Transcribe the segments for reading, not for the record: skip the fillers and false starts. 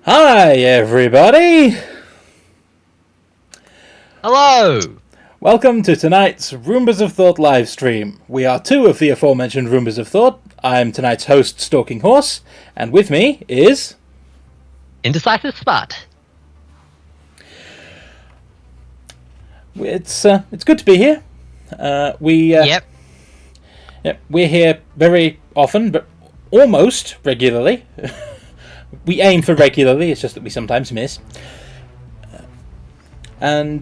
Hi, everybody! Hello! Welcome to tonight's Roombas of Thought livestream. We are two of the aforementioned Roombas of Thought. I'm tonight's host, Stalking Horse, and with me is... Indecisive Spot. It's good to be here. Yep. We're here very often, but almost regularly. We aim for regularly, it's just that we sometimes miss. I'm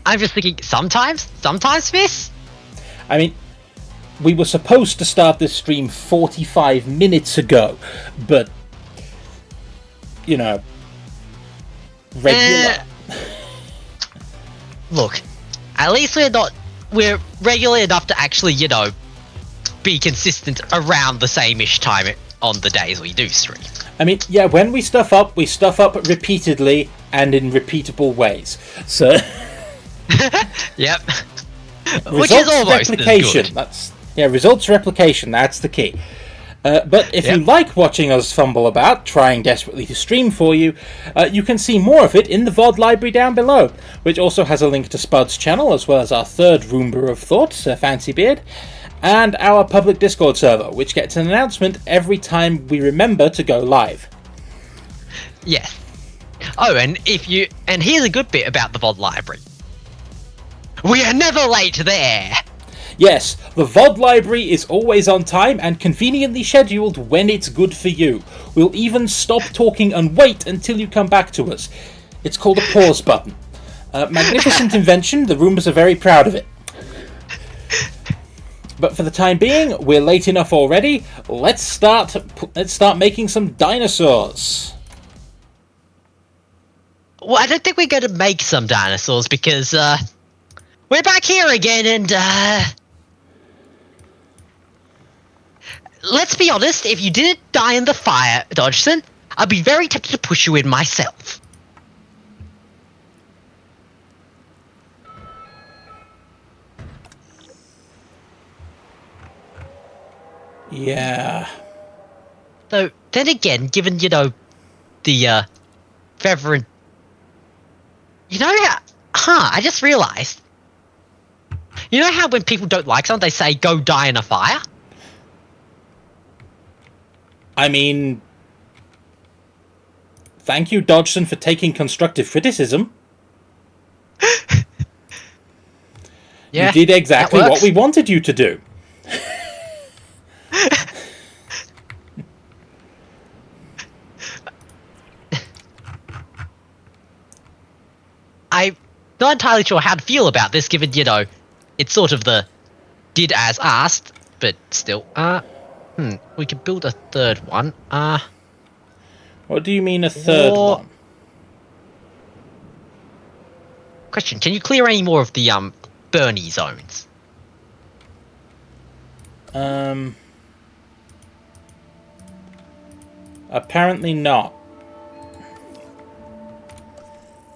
just thinking, sometimes miss? I mean, we were supposed to start this stream 45 minutes ago, but, you know, regular. Look, at least we're regular enough to actually, be consistent around the same-ish time on the days we do stream. I mean, yeah, when we stuff up repeatedly and in repeatable ways. So, Yep. results Which is almost replication. as good. Results replication. That's the key. But if you like watching us fumble about, trying desperately to stream for you, you can see more of it in the VOD library down below, which also has a link to Spud's channel, as well as our third Roomba of Thought, Fancy Beard, and our public Discord server, which gets an announcement every time we remember to go live. Yes. Oh, and here's a good bit about the VOD library. We are never late there! Yes, the VOD library is always on time and conveniently scheduled when it's good for you. We'll even stop talking and wait until you come back to us. It's called a pause button. Magnificent invention, the Roombas are very proud of it. But for the time being, we're late enough already. Let's start making some dinosaurs. Well, I don't think we're going to make some dinosaurs because, we're back here again and, let's be honest, if you didn't die in the fire, DODGSON, I'd be very tempted to push you in myself. Yeah. Though, then again, given, the, feather and... I just realised. You know how when people don't like something, they say, go die in a fire? I mean, thank you, Dodgson, for taking constructive criticism. Yeah, you did exactly what we wanted you to do. I'm not entirely sure how to feel about this, given, it's sort of the did as asked, but still, we could build a third one. What do you mean a third one? Question, can you clear any more of the, Bernie zones? Apparently not.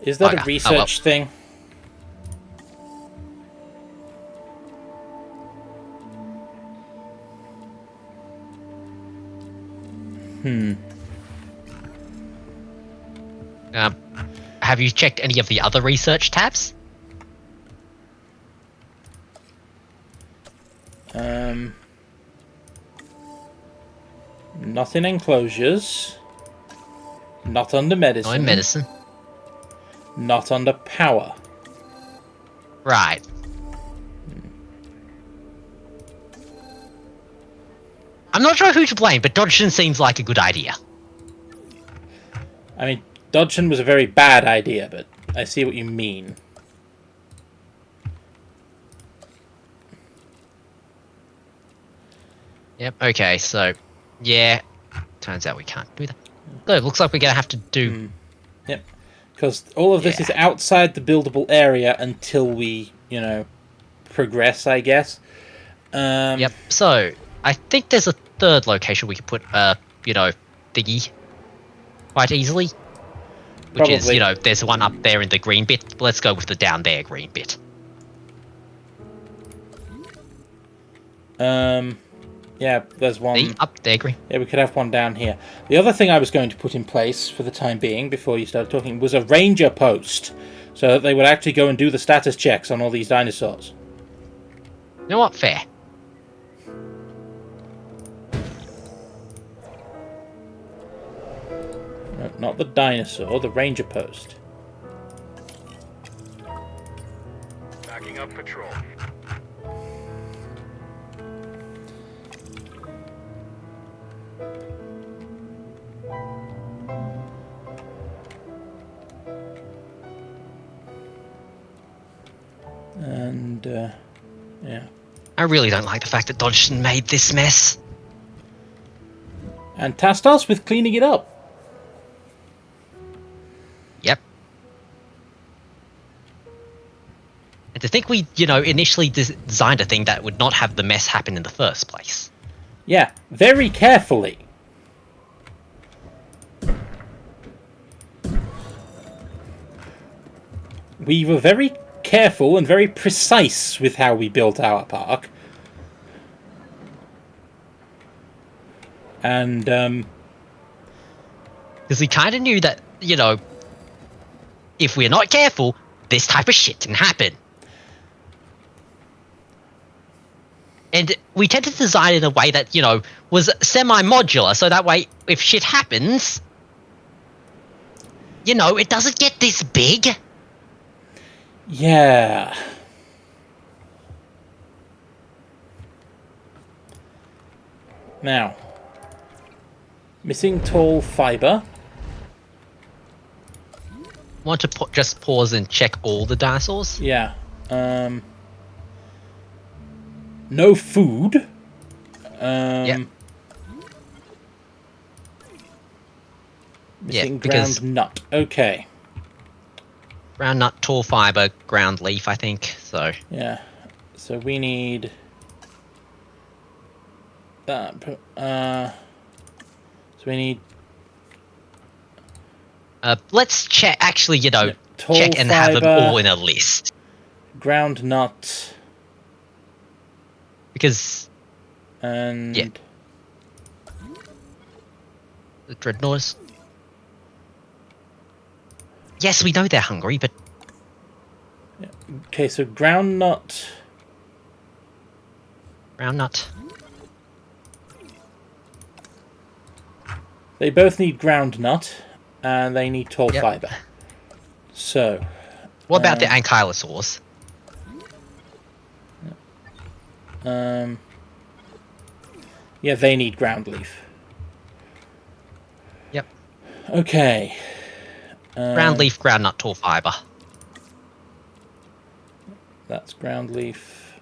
Is that a research thing? Have you checked any of the other research tabs? Not in enclosures. Not under medicine. No, in medicine. Not under power. Right. I'm not sure who to blame, but Dodgson seems like a good idea. I mean, Dodgson was a very bad idea, but I see what you mean. Yep, okay, so, yeah, turns out we can't do that. So it looks like we're going to have to do... Yep, because all of this is outside the buildable area until we, progress, I guess. Yep, so, I think there's a third location we could put, thingy quite easily. Which is, there's one up there in the green bit. Let's go with the down there green bit. Yeah, there's one. Up there, green. Yeah, we could have one down here. The other thing I was going to put in place for the time being, before you started talking, was a ranger post, so that they would actually go and do the status checks on all these dinosaurs. You know what? Fair. No, not the dinosaur, the ranger post. Backing up patrol. And, yeah. I really don't like the fact that DODGSON made this mess. And tasked us with cleaning it up. Yep. And to think we, initially designed a thing that would not have the mess happen in the first place. Yeah, very carefully. We were very careful and very precise with how we built our park. And, because we kind of knew that, if we're not careful, this type of shit can happen. And we tended to design it in a way that, was semi-modular, so that way, if shit happens, it doesn't get this big. yeah. Now, missing tall fiber. Want to just pause and check all the dinosaurs? Yeah. No food. Yep. Missing because ground nut. Okay. ground nut, tall fiber, ground leaf, I think. So Yeah. So we need that. So we need let's check. Actually, tall check and have them fiber, all in a list ground nut, because and Yeah. the dreadnoughts. Yes, we know they're hungry, but okay. So ground nut. ground nut. They both need ground nut, and they need tall Yep. fiber. So. What about the ankylosaurs? Yeah, they need ground leaf. Yep. Okay. Ground leaf, ground nut, tall fiber. That's ground leaf.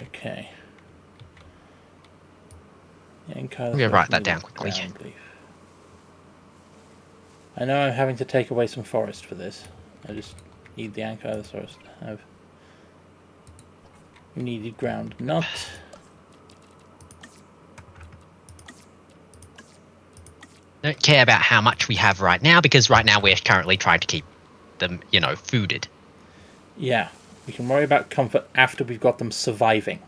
Okay. I'm gonna write that down quickly. I know I'm having to take away some forest for this. I just need the ankylosaurus to have. You needed ground nut. Don't care about how much we have right now, because right now we're currently trying to keep them, fooded. Yeah, we can worry about comfort after we've got them surviving.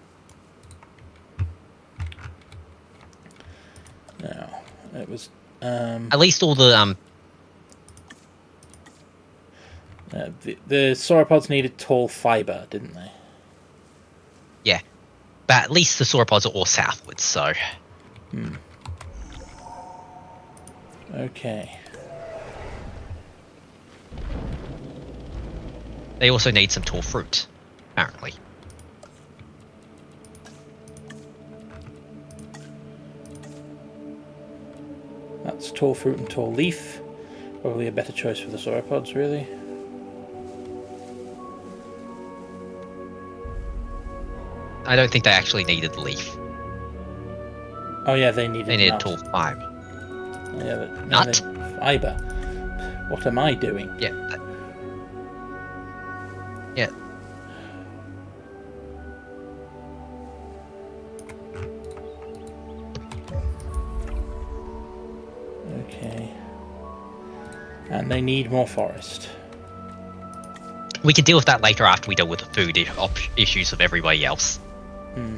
Now, it was At least all the the sauropods needed tall fiber, didn't they? yeah, but at least the sauropods are all southwards, so Okay. they also need some tall fruit, apparently. That's tall fruit and tall leaf. Probably a better choice for the sauropods, really. I don't think they actually needed the leaf. Oh yeah, they needed They needed nut. tall fiber. Yeah, but Nut? fiber. What am I doing? Yeah. Yeah. Okay. And they need more forest. We can deal with that later after we deal with the food issues of everybody else. Hmm.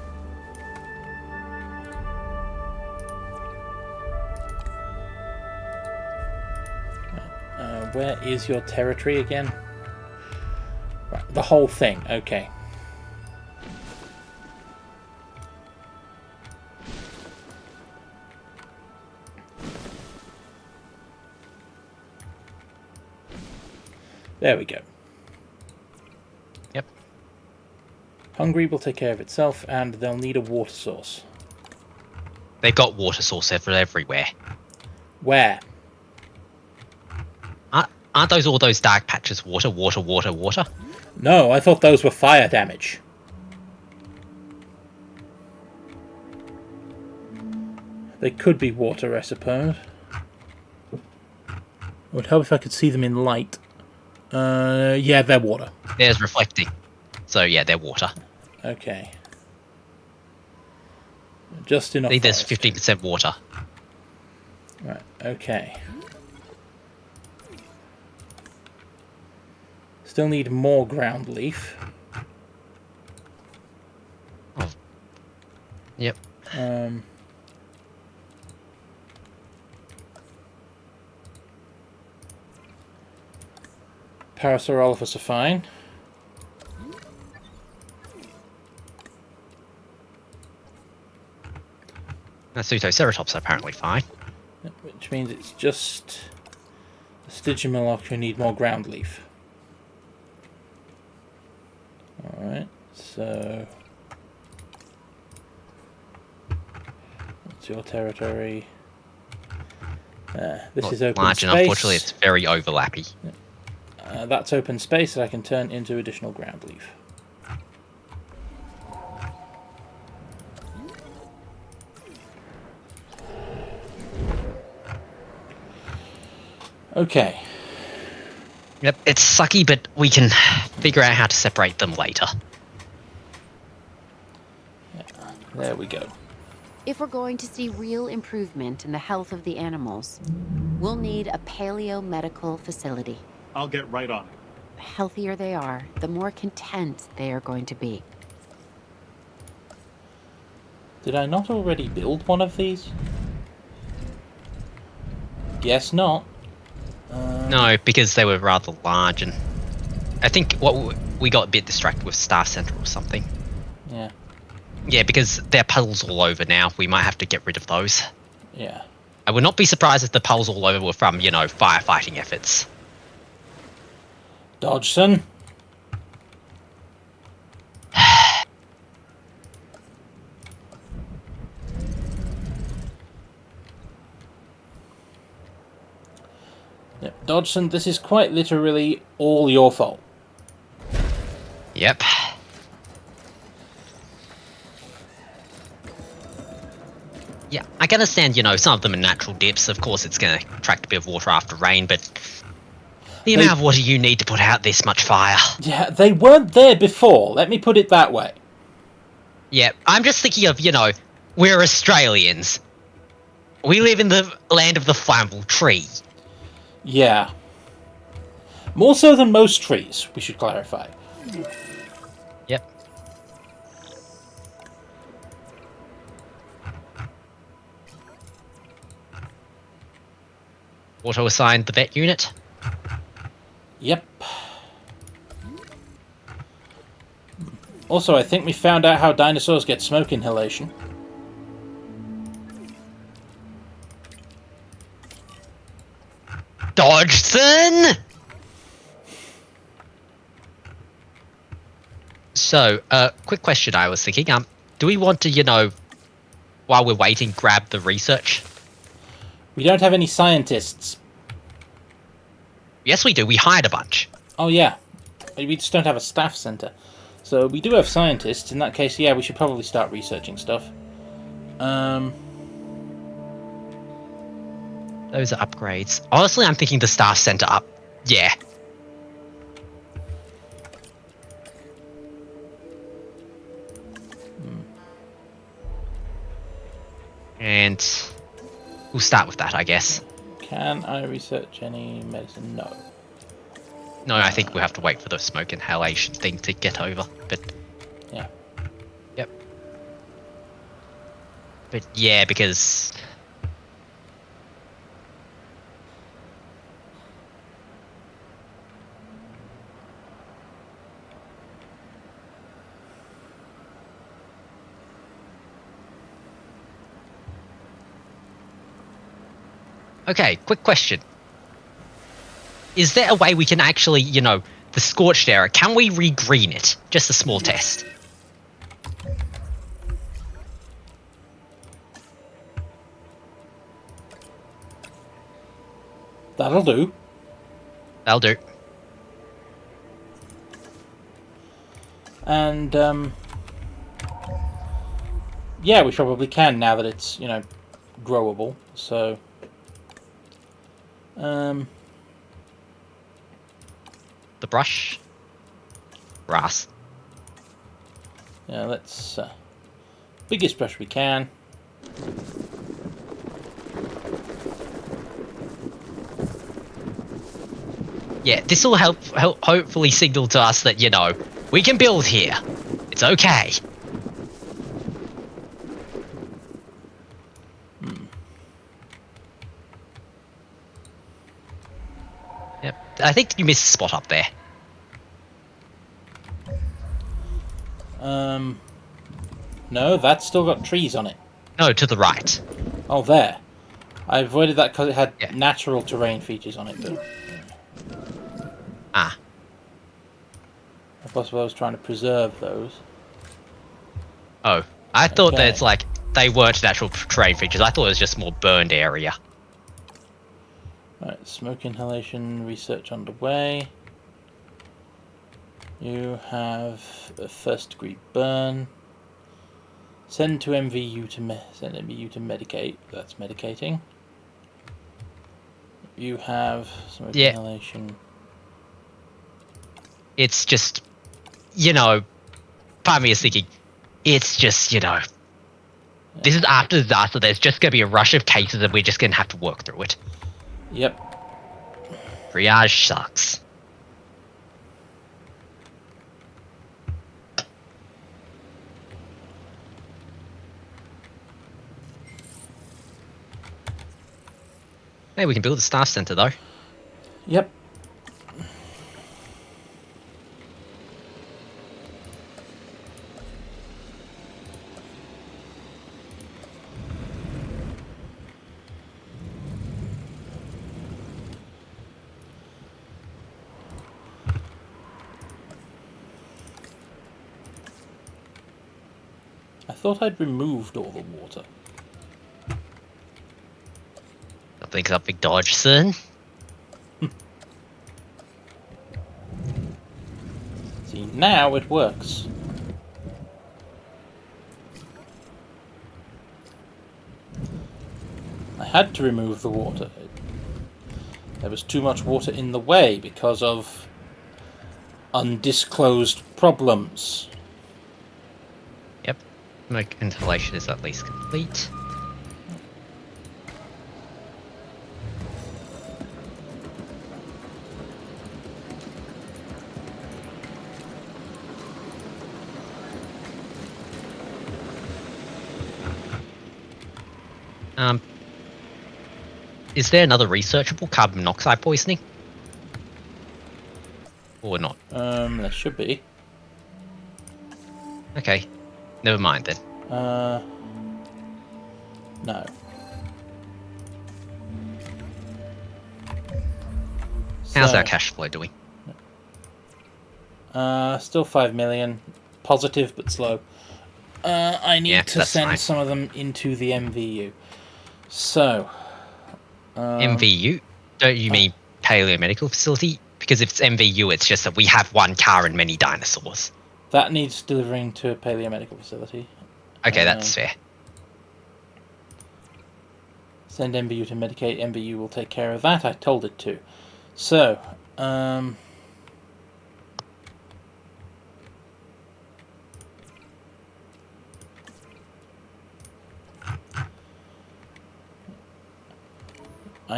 Where is your territory again? Right, the whole thing, okay. There we go. Yep. Hungary will take care of itself, and they'll need a water source. They've got water source everywhere. Where? Aren't those all those dark patches water? No, I thought those were fire damage. They could be water, I suppose. I would hope if I could see them in light. Yeah, they're water. There's reflecting. So yeah, they're water. Okay. Just enough. See, there's forest. 15% water. Right, okay. Still need more ground leaf. Oh. Yep. Parasaurolophus are fine. Pseudoceratops are apparently fine. Which means it's just the Stygimoloch who need more ground leaf. Alright, so what's your territory? This Not is open large space. enough, unfortunately, it's very overlappy. That's open space that I can turn into additional ground leaf. Okay. Yep, it's sucky, but we can figure out how to separate them later. Yeah, there we go. If we're going to see real improvement in the health of the animals, we'll need a paleo-medical facility. I'll get right on it. The healthier they are, the more content they are going to be. Did I not already build one of these? Guess not. No, because they were rather large, and I think we got a bit distracted with Staff Center or something. Yeah. Yeah, because there are puddles all over now. We might have to get rid of those. Yeah. I would not be surprised if the puddles all over were from, firefighting efforts. DODGSON. Yep, DODGSON, this is quite literally all your fault. Yep. Yeah, I can understand, some of them are natural dips. Of course, it's going to attract a bit of water after rain, but the amount of water you need to put out this much fire. Yeah, they weren't there before. Let me put it that way. Yeah, I'm just thinking of, we're Australians. We live in the land of the flammable tree. Yeah. More so than most trees, we should clarify. Yep. Auto assigned the vet unit. Yep. Also, I think we found out how dinosaurs get smoke inhalation. DODGSON! So, quick question I was thinking. Do we want to, while we're waiting, grab the research? We don't have any scientists. Yes, we do. We hired a bunch. Oh, yeah. We just don't have a staff center. So, we do have scientists. In that case, yeah, we should probably start researching stuff. Those are upgrades. Honestly, I'm thinking the staff center up. Yeah. And we'll start with that, I guess. Can I research any medicine? No. No, I think we'll have to wait for the smoke inhalation thing to get over. But Yeah. yep. But yeah, because okay, quick question. Is there a way we can actually, the scorched area, can we re-green it? Just a small test. That'll do. That'll do. And, yeah, we probably can now that it's, growable. So, The brush. Grass. yeah, let's, biggest brush we can. Yeah, this will help hopefully signal to us that, we can build here. It's okay. Yep, I think you missed a spot up there. No, that's still got trees on it. No, to the right. Oh, there. I avoided that because it had Yeah. natural terrain features on it, but Ah. possibly I was trying to preserve those. Oh, I thought Okay. that it's like they weren't natural terrain features. I thought it was just more burned area. Right, smoke inhalation research underway. You have a first degree burn. Send to MVU to send MVU to medicate. That's medicating. You have smoke inhalation. It's just, part of me is thinking, it's just, this is after disaster. There's just going to be a rush of cases and we're just going to have to work through it. Yep. Triage sucks. Hey, we can build a staff center though. Yep. I thought I'd removed all the water. Something DODGSON. See, now it works. I had to remove the water. There was too much water in the way because of undisclosed problems. Yep. Smoke inhalation is at least complete. Is there another researchable carbon monoxide poisoning? Or not? There should be. Okay. Never mind then. No. How's So, our cash flow doing? Still 5 million. Positive but slow. I need to that's send fine. some of them into the MVU. So. MVU? Don't you mean Paleo-Medical Facility? Because if it's MVU, it's just that we have one car and many dinosaurs. That needs delivering to a Paleo-Medical Facility. Okay, that's fair. Send MVU to medicate. MVU will take care of that. I told it to. So, I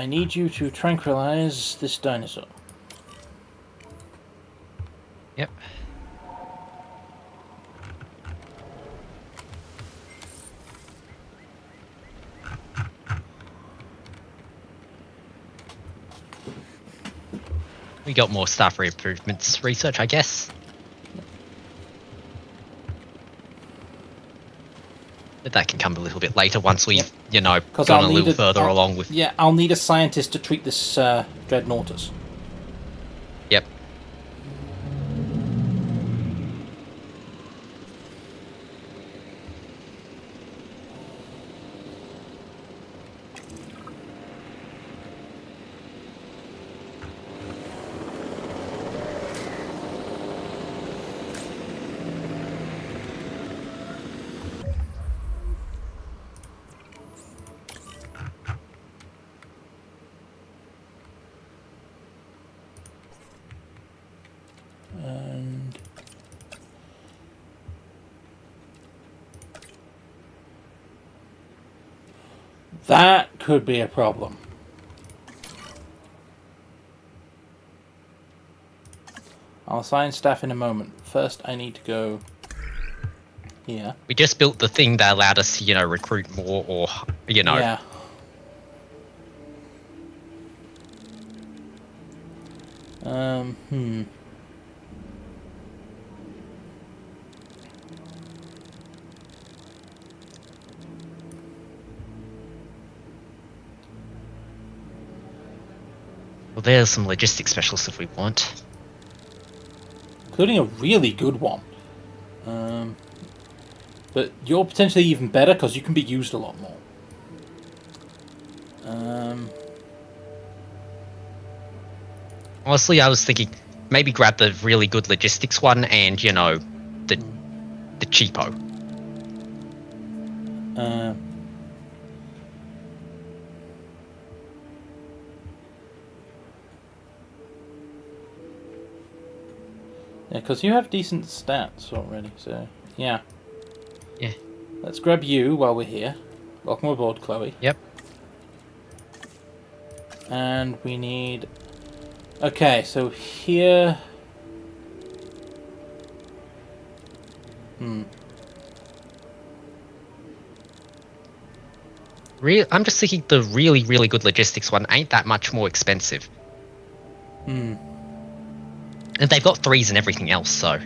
need you to tranquilize this dinosaur. Yep. We got more staff improvements research, I guess. But that can come a little bit later once we've, you know, gone a little further along with... Yeah, I'll need a scientist to treat this Dreadnoughtus. Yep. And that could be a problem. I'll assign staff in a moment. First, I need to go here. We just built the thing that allowed us to, you know, recruit more or, you know... Yeah. Well, there's some logistics specialists if we want. Including a really good one. But you're potentially even better because you can be used a lot more. Honestly, I was thinking maybe grab the really good logistics one and, you know, the cheapo. Yeah, because you have decent stats already, so yeah. Yeah. Let's grab you while we're here. Welcome aboard, Chloe. Yep. And we need... Okay, so here... I'm just thinking the really, really good logistics one ain't that much more expensive. And they've got 3s and everything else, so...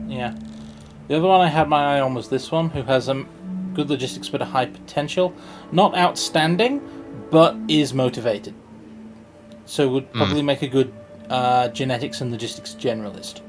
Yeah. The other one I had my eye on was this one, who has good logistics but a high potential. Not outstanding, but is motivated. So would probably make a good genetics and logistics generalist.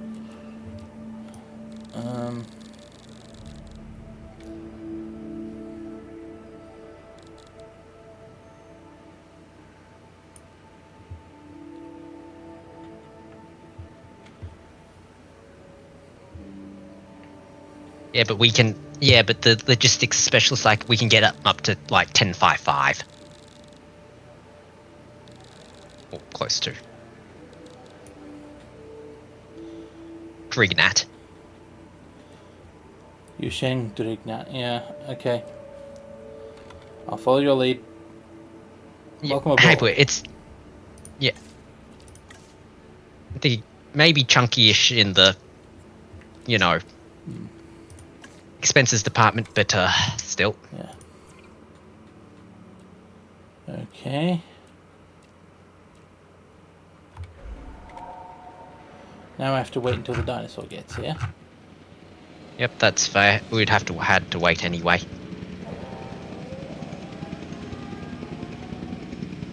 Yeah, but we can... Yeah, but the logistics specialist, like, we can get up to, like, 10.55. Or close to. Drignat. Yusheng Drignat, yeah, okay. I'll follow your lead. Welcome aboard. Hey, but it's... Yeah. I think maybe chunky-ish in the, you know... expenses department, but still. Yeah. Okay. Now I have to wait until the dinosaur gets here. Yep, that's fair. We'd had to wait anyway.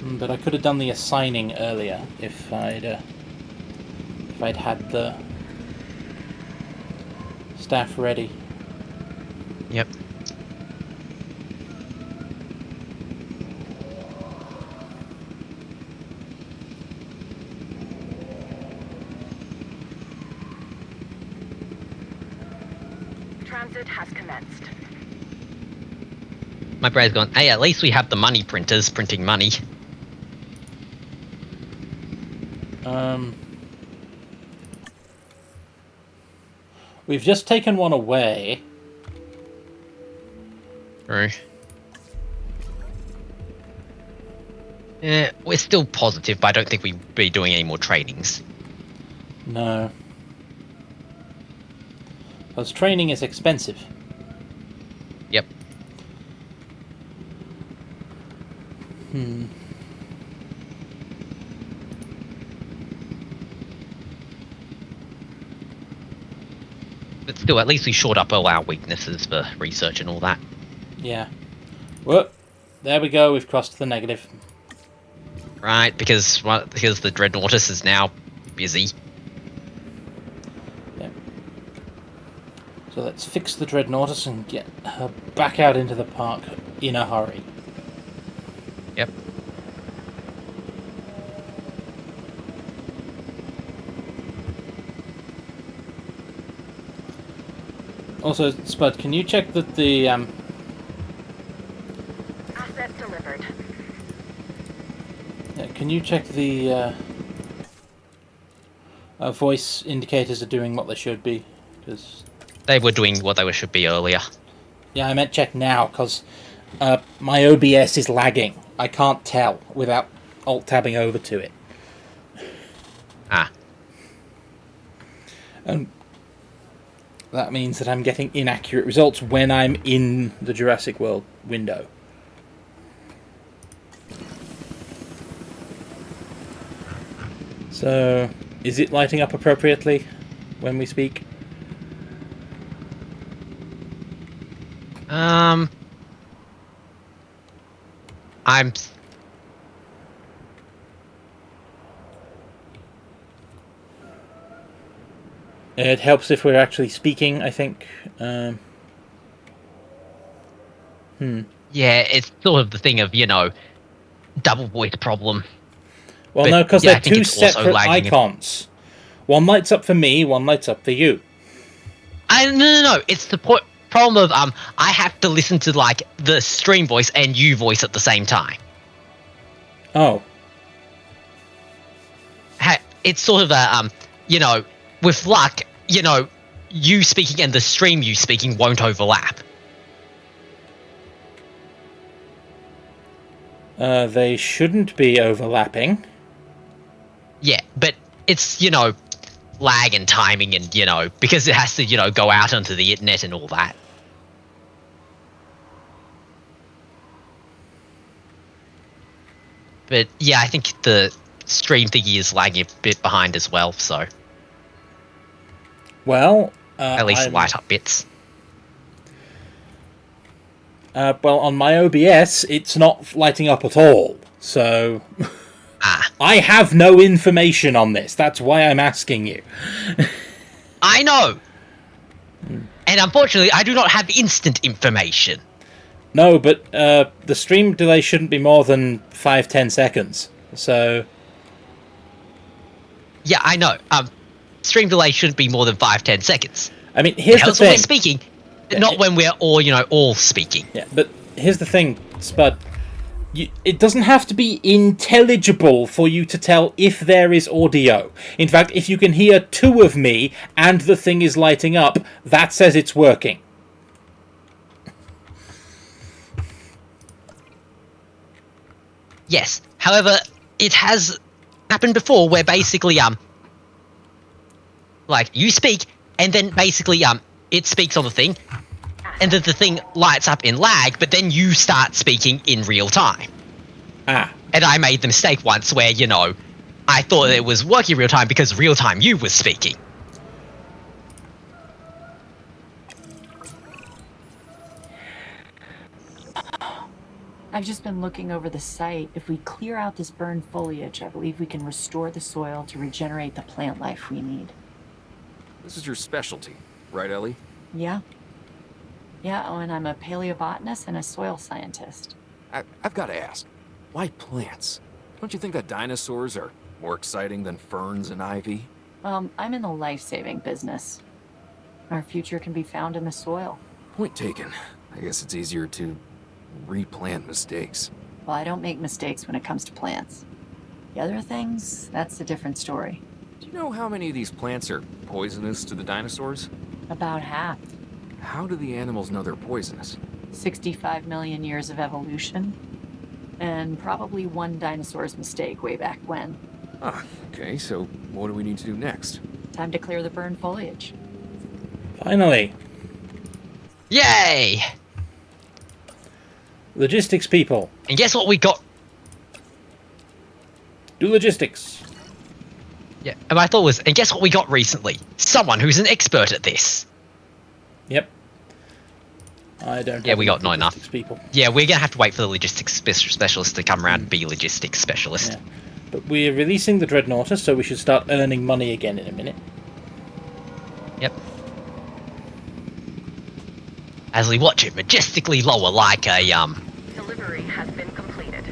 But I could have done the assigning earlier if I'd had the staff ready. Yep. Transit has commenced. My brain's going, hey, at least we have the money printers printing money. We've just taken one away. Right. Yeah, we're still positive, but I don't think we'd be doing any more trainings. No. Because training is expensive. Yep. But still, at least we shored up all our weaknesses for research and all that. Yeah. Well, there we go. We've crossed the negative. Right, because the Dreadnoughtus is now busy. Yeah. So let's fix the Dreadnoughtus and get her back out into the park in a hurry. Yep. Also, Spud, can you check that the Asset delivered. can you check the voice indicators are doing what they should be? Because They were doing what they should be earlier. yeah, I meant check now because my OBS is lagging. I can't tell without alt-tabbing over to it. Ah. And that means that I'm getting inaccurate results when I'm in the Jurassic World window. So, is it lighting up appropriately when we speak? I'm... It helps if we're actually speaking, I think. Yeah, it's sort of the thing of, double voice problem. Well, But, no, because yeah, I they're think two it's also separate lagging. icons. One lights up for me, one lights up for you. No. It's the problem of, I have to listen to, the stream voice and you voice at the same time. Oh. It's sort of a, with luck, you speaking and the stream you speaking won't overlap. They shouldn't be overlapping. Yeah, but it's, lag and timing and, because it has to, go out onto the internet and all that. But, yeah, I think the stream thingy is lagging a bit behind as well, so... Well, at least light up bits. Well, on my OBS, it's not lighting up at all, so... I have no information on this, that's why I'm asking you. I know! And unfortunately, I do not have instant information. No, but the stream delay shouldn't be more than 5-10 seconds, so... Yeah, I know. Stream delay shouldn't be more than 5-10 seconds. I mean, here's the thing. When we're speaking, not when we're all speaking. Yeah, but here's the thing, Spud. It doesn't have to be intelligible for you to tell if there is audio. In fact, if you can hear two of me and the thing is lighting up, that says it's working. Yes. However, it has happened before where basically, you speak, and then basically, it speaks on the thing, and then the thing lights up in lag, but then you start speaking in real time. Ah. And I made the mistake once where, I thought it was working real time because real time you was speaking. I've just been looking over the site. If we clear out this burned foliage, I believe we can restore the soil to regenerate the plant life we need. This is your specialty, right, Ellie? Yeah. Yeah, oh, and I'm a paleobotanist and a soil scientist. I've got to ask, why plants? Don't you think that dinosaurs are more exciting than ferns and ivy? I'm in the life-saving business. Our future can be found in the soil. Point taken. I guess it's easier to replant mistakes. Well, I don't make mistakes when it comes to plants. The other things, that's a different story. Do you know how many of these plants are poisonous to the dinosaurs? About half. How do the animals know they're poisonous? 65 million years of evolution. And probably one dinosaur's mistake way back when. Ah, okay, so what do we need to do next? Time to clear the burned foliage. Finally. Yay! Logistics people. And guess what we got? Do logistics. Yeah, and my thought was, and guess what we got recently? Someone who's an expert at this. Yep. I don't Yeah, have we got not enough. logistics people. Yeah, we're gonna have to wait for the logistics specialist to come around and be logistics specialist. Yeah. But we're releasing the Dreadnoughtus, so we should start earning money again in a minute. Yep. As we watch it majestically lower like a, Delivery has been completed.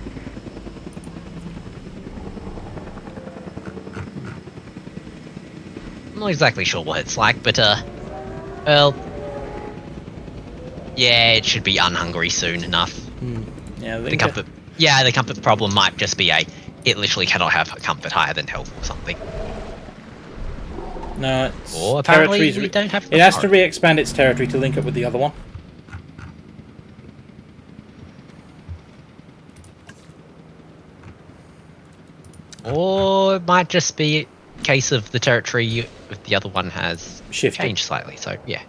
I'm not exactly sure what it's like, but, well... Yeah, it should be unhungry soon enough. Yeah, The comfort... Yeah, the comfort problem might just be it literally cannot have a comfort higher than health or something. No, it's Or apparently territories we don't have it has to authority. re-expand its territory to link up with the other one. Or it might just be a case of the territory with the other one has Shifted. changed slightly, so yeah.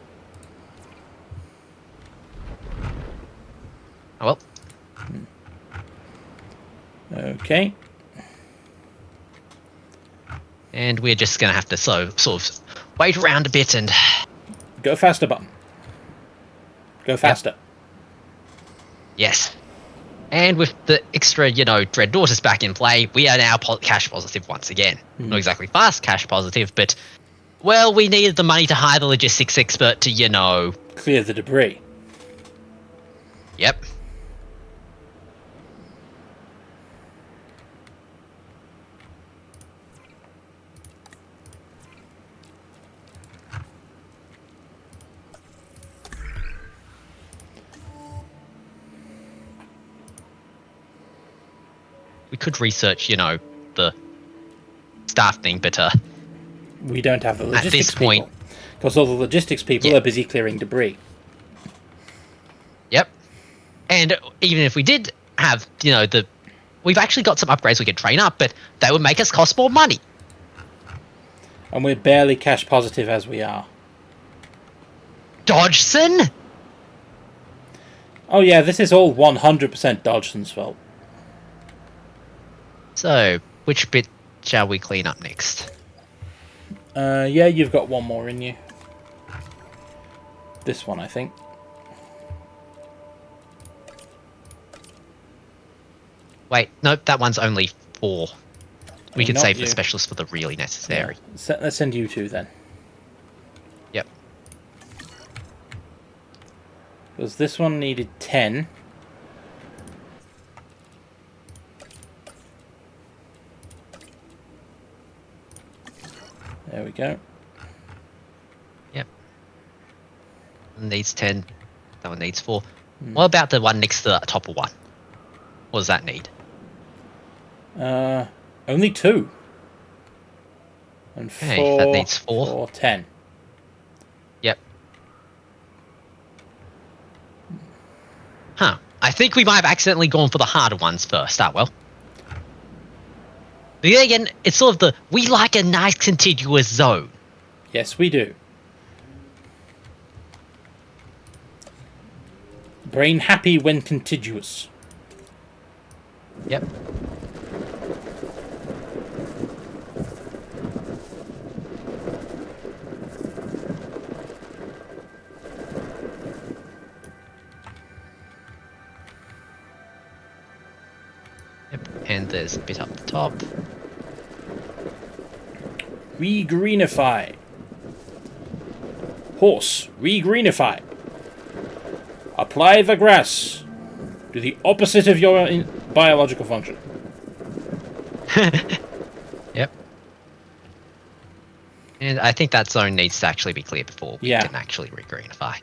Oh well. Okay. And we're just gonna have to sort of wait around a bit and... Go faster button. Go faster. Yes. And with the extra, Dreadnoughtus back in play, we are now cash positive once again. Not exactly fast cash positive, but, well, we needed the money to hire the logistics expert to, Clear the debris. Yep. We could research, the staff thing, but We don't have the logistics this point- people. Because all the logistics people Yeah. are busy clearing debris. yep. And even if we did have, we've actually got some upgrades we could train up, but they would make us cost more money. And we're barely cash positive as we are. DODGSON? Oh yeah, this is all 100% Dodgson's fault. So, which bit shall we clean up next? Yeah, you've got one more in you. This one, I think. Wait, nope, that one's only 4. We Oh, can not save you. the specialist for the really necessary. Let's send you two then. Yep. Because this one needed 10. There we go. Yep. One needs 10. That one needs 4. What about the one next to the top of one? What does that need? Only 2. And Okay, 4. that needs 4. 4, 10. Yep. Huh. I think we might have accidentally gone for the harder ones first. Ah, well. But then again, it's sort of we like a nice contiguous zone. Yes, we do. Brain happy when contiguous. Yep. Yep, and there's a bit up the top. Regreenify. Horse, regreenify. Apply the grass. Do the opposite of your biological function. Yep. And I think that zone needs to actually be clear before we Yeah. can actually regreenify.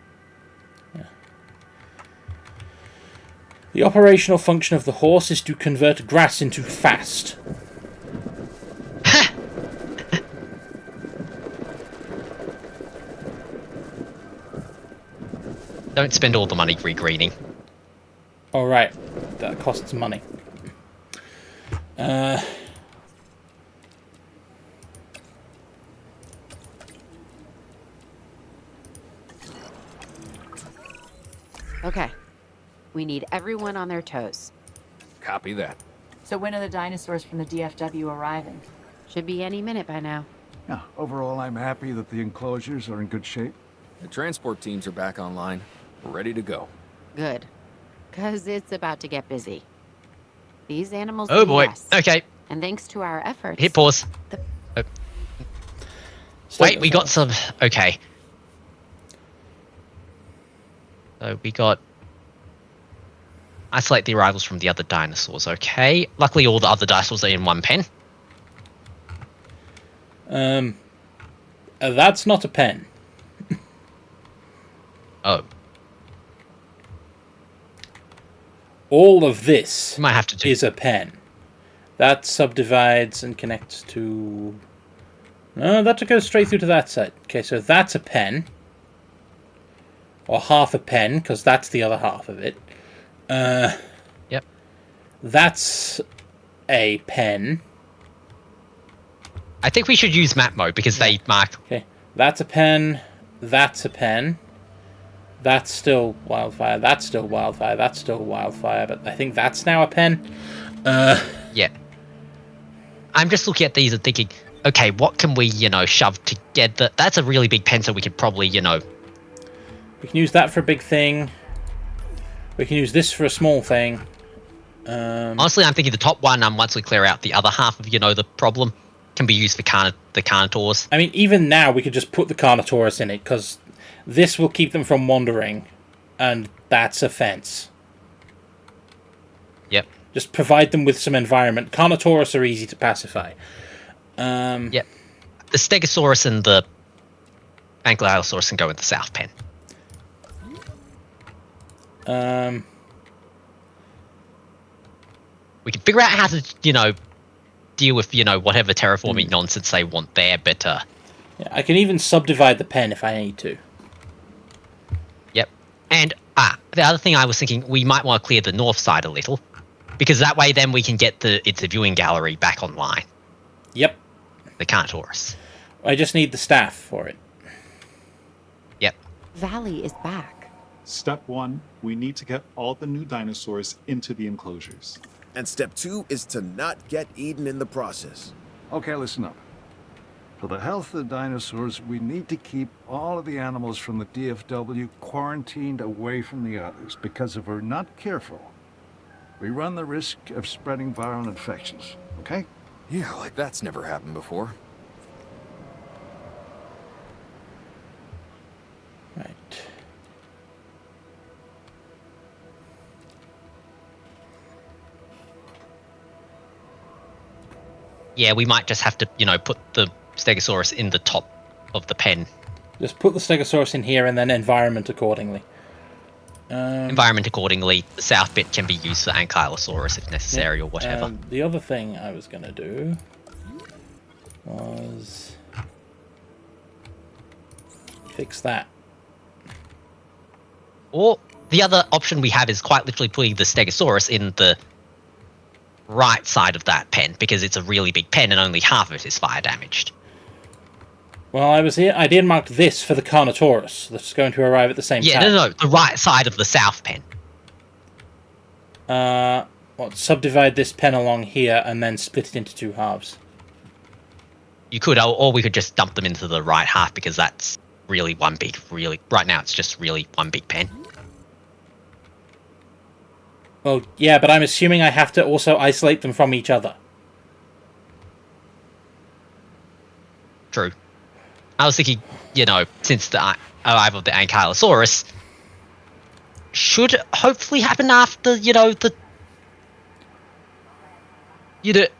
The operational function of the horse is to convert grass into fast. Don't spend all the money regreening. Alright, that costs money. Okay. We need everyone on their toes. Copy that. So when are the dinosaurs from the DFW arriving? Should be any minute by now. Yeah, overall, I'm happy that the enclosures are in good shape. The transport teams are back online. We're ready to go. Good. 'Cause it's about to get busy. These animals Oh need boy. us. Okay. And thanks to our efforts... Hit pause. The- Oh. Wait, we got some... Okay. So we got... Isolate the arrivals from the other dinosaurs. Okay. Luckily, all the other dinosaurs are in one pen. That's not a pen. Oh. All of this We might have to do... is a pen. That subdivides and connects to... No, that goes straight through to that side. Okay, so that's a pen. Or half a pen, because that's the other half of it. Yep. That's a pen. I think we should use map mode because they mark... Okay, that's a pen. That's a pen. That's still wildfire. That's still wildfire. That's still wildfire. But I think that's now a pen. Yeah. I'm just looking at these and thinking, okay, what can we, shove together? That's a really big pen, so we could probably, We can use that for a big thing. We can use this for a small thing. Honestly, I'm thinking the top one, once we clear out the other half of, the problem, can be used for the Carnotaurs. I mean, even now, we could just put the Carnotaurus in it, because this will keep them from wandering, and that's a fence. Yep. Just provide them with some environment. Carnotaurus are easy to pacify. Yep. The Stegosaurus and the Ankylosaurus can go in the south pen. We can figure out how to, deal with, whatever terraforming nonsense they want there, but, Yeah, I can even subdivide the pen if I need to. Yep. And, the other thing I was thinking, we might want to clear the north side a little, because that way then we can get its viewing gallery back online. Yep. The Carnotaurus. I just need the staff for it. Yep. Valley is back. Step 1, we need to get all the new dinosaurs into the enclosures. And step 2 is to not get eaten in the process. Okay, listen up. For the health of the dinosaurs, we need to keep all of the animals from the DFW quarantined away from the others, because if we're not careful, we run the risk of spreading viral infections, okay? Yeah, like that's never happened before. Right. Yeah, we might just have to, put the Stegosaurus in the top of the pen. Just put the Stegosaurus in here and then environment accordingly. Environment accordingly. The south bit can be used for Ankylosaurus if necessary or whatever. The other thing I was going to do was fix that. Or the other option we have is quite literally putting the Stegosaurus in the right side of that pen, because it's a really big pen and only half of it is fire damaged. Well, I did mark this for the Carnotaurus that's going to arrive at the same time. Yeah, no, the right side of the south pen. Subdivide this pen along here and then split it into two halves. You could, or we could just dump them into the right half, because that's really one big, right now it's just really one big pen. Well, yeah, but I'm assuming I have to also isolate them from each other. True. I was thinking, since the arrival of the Ankylosaurus should hopefully happen after,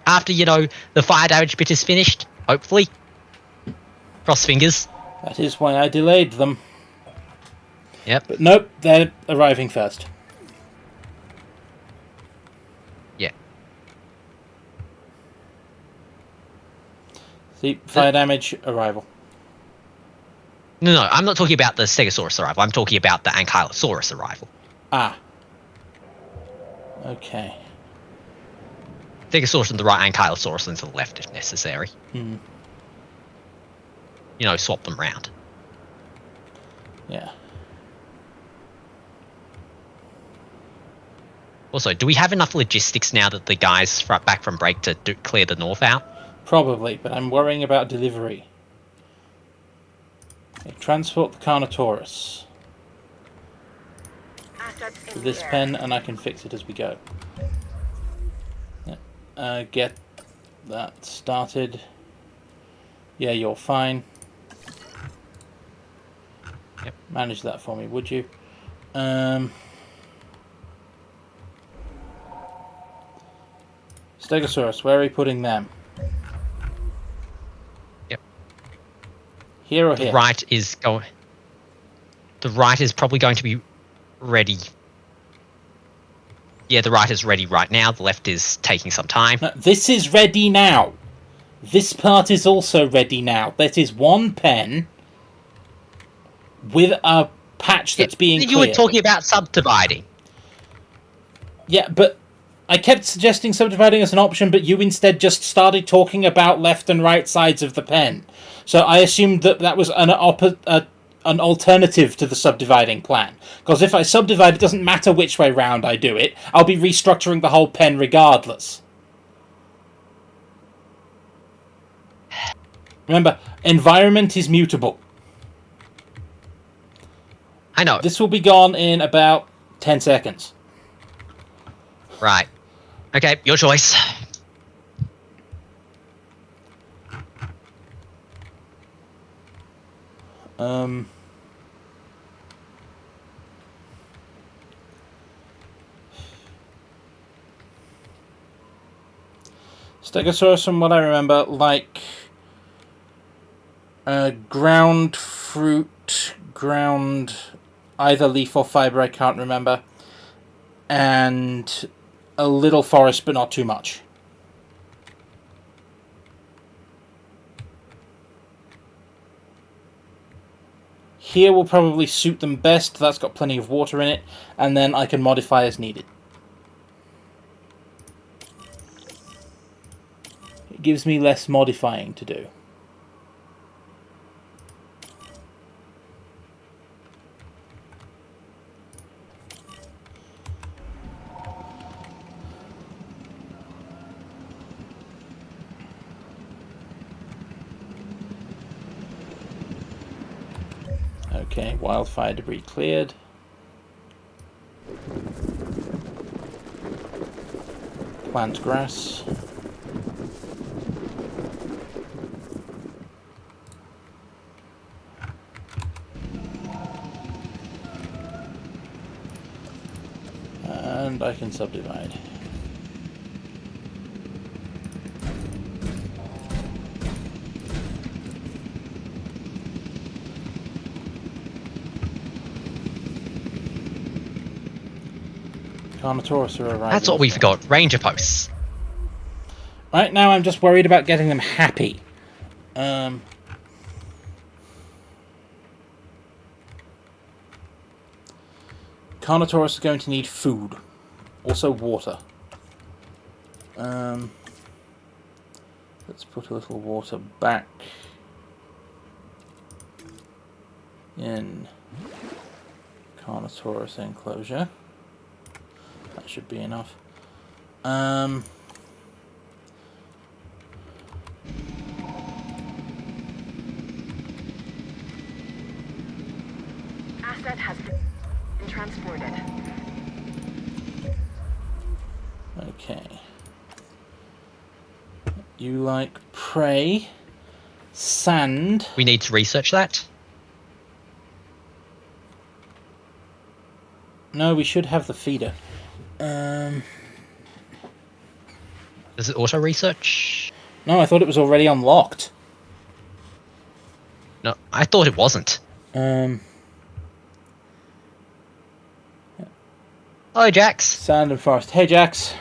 after, the fire damage bit is finished, hopefully. Cross fingers. That is why I delayed them. Yep. But nope, they're arriving first. Sleep, fire damage, arrival. No, I'm not talking about the Stegosaurus arrival. I'm talking about the Ankylosaurus arrival. Ah. Okay. Stegosaurus on the right, Ankylosaurus on the left if necessary. Hmm. You know, swap them round. Yeah. Also, do we have enough logistics now that the guys back from break to clear the north out? Probably, but I'm worrying about delivery. Okay, transport the Carnotaurus Assets to in this the air. pen, and I can fix it as we go. Yeah. Get that started. Yeah, you're fine. Yep. Manage that for me, would you? Stegosaurus, where are we putting them? Yep. Here or The here? right is going. The right is probably going to be ready. Yeah, the right is ready right now. The left is taking some time. No, this is ready now. This part is also ready now. That is one pen with a patch that's being You cleared. were talking about subdividing. Yeah, but I kept suggesting subdividing as an option, but you instead just started talking about left and right sides of the pen. So I assumed that that was an alternative to the subdividing plan. Because if I subdivide, it doesn't matter which way round I do it. I'll be restructuring the whole pen regardless. Remember, environment is mutable. I know. This will be gone in about 10 seconds. Right. Okay, your choice. Stegosaurus, from what I remember, like ground fruit, ground either leaf or fiber, I can't remember, and a little forest, but not too much. Here will probably suit them best. That's got plenty of water in it, and then I can modify as needed. It gives me less modifying to do. Okay, wildfire debris cleared. Plant grass. And I can subdivide. Carnotaurus are arriving. That's what we forgot. Ranger posts. Right now I'm just worried about getting them happy. Carnotaurus is going to need food. Also water. Let's put a little water back in Carnotaurus enclosure. That should be enough. Asset has been transported. Okay. You like prey, sand. We need to research that. No, we should have the feeder. Does it auto research? No, I thought it was already unlocked. No, I thought it wasn't. Hello, Jax. Sand and forest. Hey, Jax.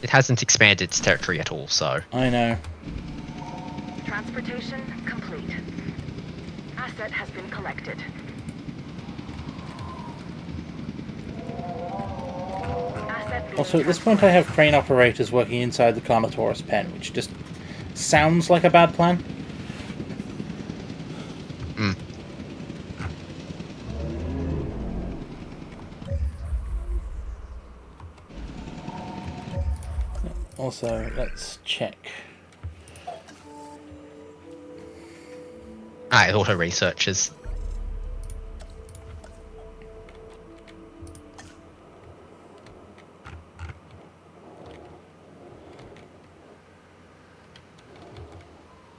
It hasn't expanded its territory at all, so... I know. Transportation complete. Asset has been collected. Asset being Also, at this point I have crane operators working inside the Carnotaurus pen, which just sounds like a bad plan. Mm. Also, let's check. It auto researches.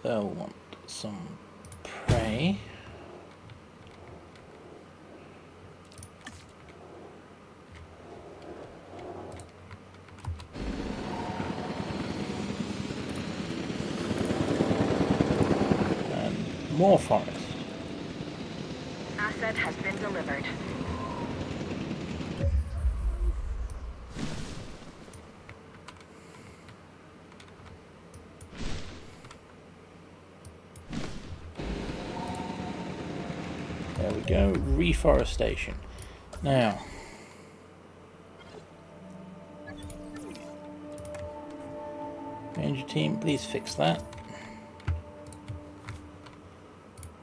They'll want some prey. And more forest. asset has been delivered. There we go, reforestation. Now, Ranger team, please fix that.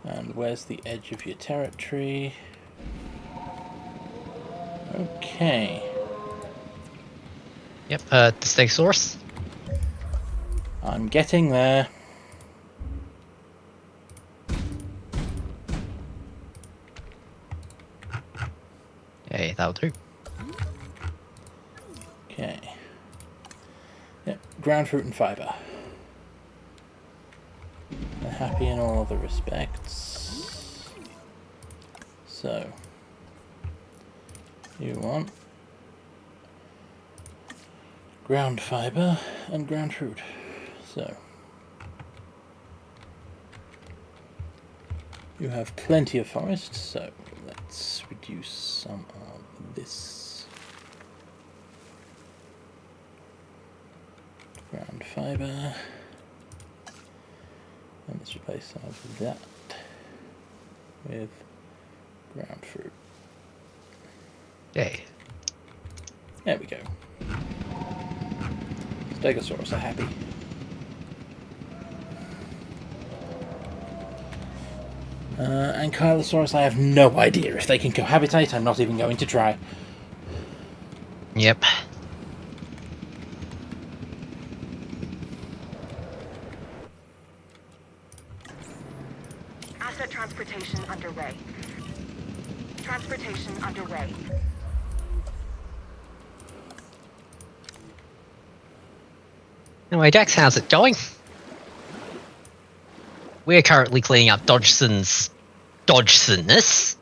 And where's the edge of your territory? Okay. Yep, the Stegosaurus. I'm getting there. Hey, that'll do. Okay. Yep, ground fruit and fiber. They're happy in all other respects. So, you want ground fiber and ground fruit. So, you have plenty of forest, so let's reduce some of this. Ground fiber. And let's replace some of that with ground fruit. Yay. There we go. Stegosaurus are happy. And Kylosaurus, I have no idea if they can cohabitate. I'm not even going to try. Yep. Asset transportation underway. Transportation underway. Anyway, Dex, how's it going? We're currently cleaning up DODGSON's DODGSON-ness.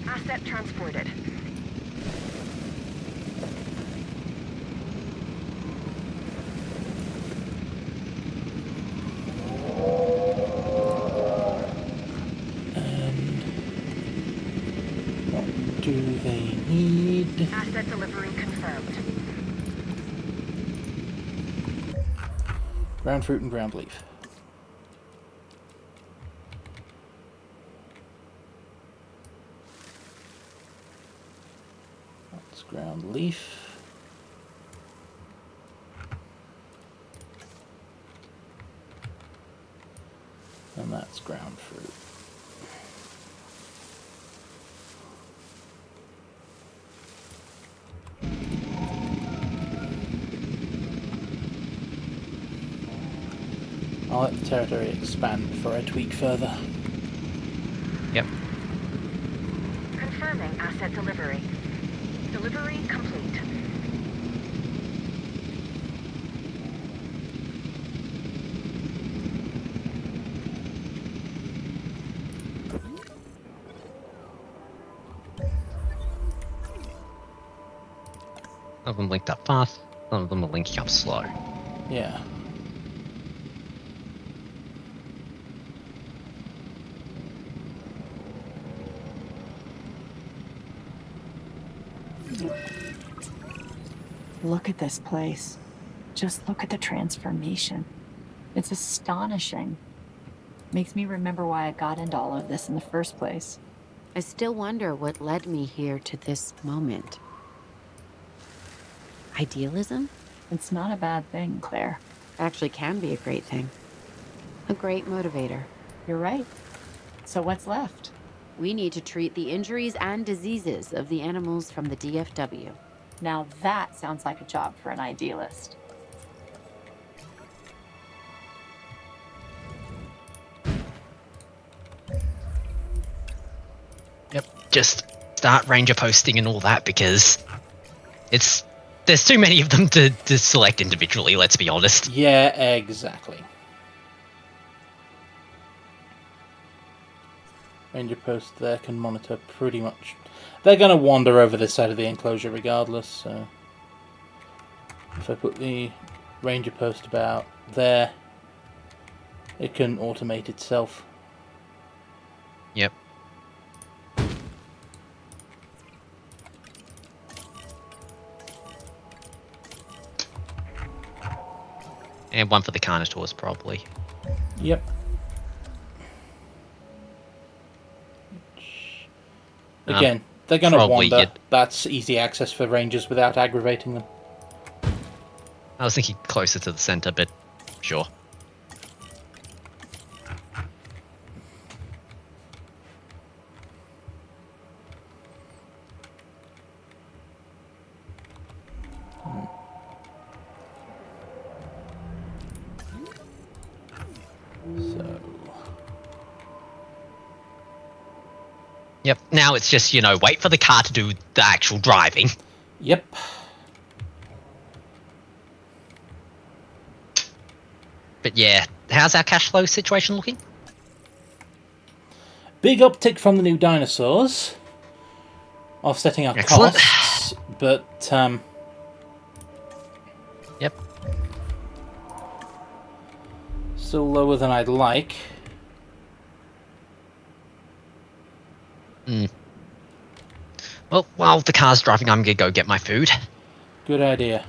Asset transported. Do they need... Asset delivery confirmed. Ground fruit and ground leaf. That's ground leaf. And that's ground fruit. I'll let the territory expand before I tweak further. Yep. Confirming asset delivery. Delivery complete. Some of them linked up fast, some of them are linking up slow. Yeah. Look at this place. Just look at the transformation. It's astonishing. Makes me remember why I got into all of this in the first place. I still wonder what led me here to this moment. Idealism? It's not a bad thing, Claire. Actually can be a great thing. A great motivator. You're right. So what's left? We need to treat the injuries and diseases of the animals from the DFW. Now that sounds like a job for an idealist. Yep. Just start ranger posting and all that because there's too many of them to select individually, let's be honest. Yeah, exactly. Ranger post there can monitor pretty much. They're going to wander over this side of the enclosure regardless, so if I put the ranger post about there, it can automate itself. Yep. And one for the Carnotaurs, probably. Yep. Again, they're going to wander. That's easy access for rangers without aggravating them. I was thinking closer to the center, but sure. So. Yep, now it's just, wait for the car to do the actual driving. Yep. But yeah, how's our cash flow situation looking? Big uptick from the new dinosaurs, offsetting our Excellent. costs, but yep. Still lower than I'd like. Well, while the car's driving, I'm gonna go get my food. Good idea.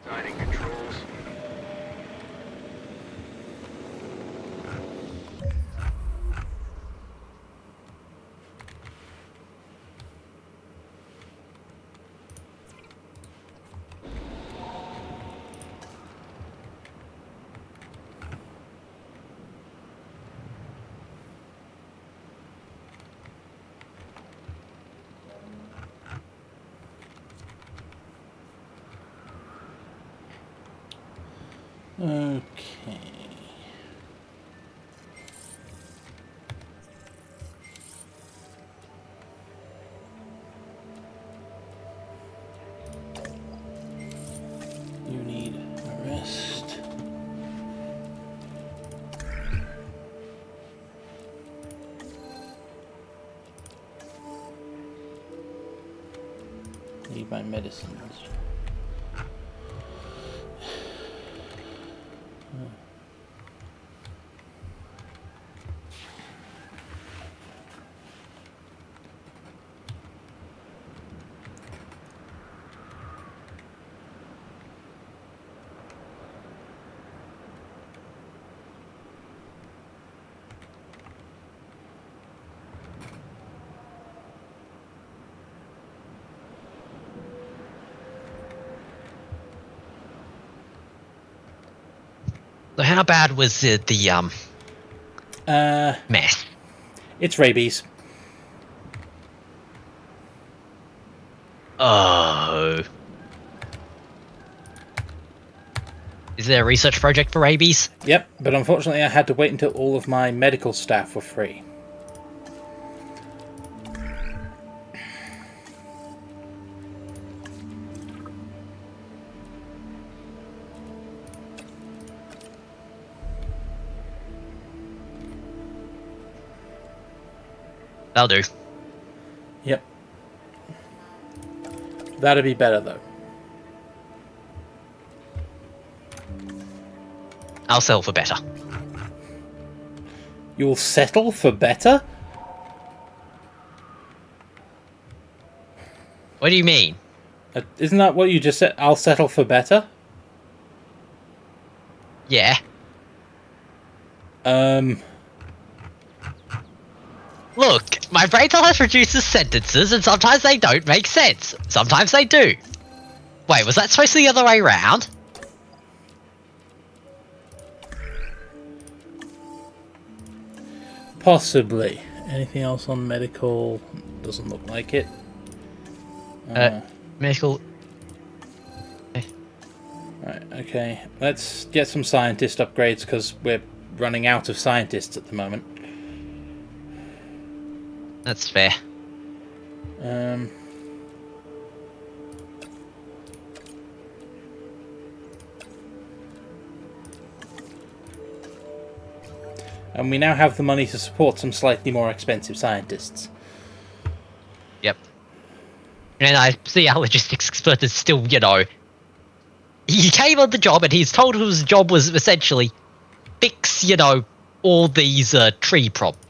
Signing controls. Okay. with my medicines. So how bad was the mess? It's rabies. Oh. Is there a research project for rabies? Yep, but unfortunately I had to wait until all of my medical staff were free. That'll do. Yep. That'd be better, though. I'll settle for better. You'll settle for better? What do you mean? Isn't that what you just said? I'll settle for better? Yeah. Look, my brain sometimes produces sentences, and sometimes they don't make sense. Sometimes they do. Wait, was that supposed to be the other way around? Possibly. Anything else on medical? Doesn't look like it. Medical... Right, okay. Let's get some scientist upgrades, because we're running out of scientists at the moment. That's fair. And we now have the money to support some slightly more expensive scientists. Yep. And I see our logistics expert is still, you know... He came on the job and he's told his job was essentially fix, you know, all these tree problems.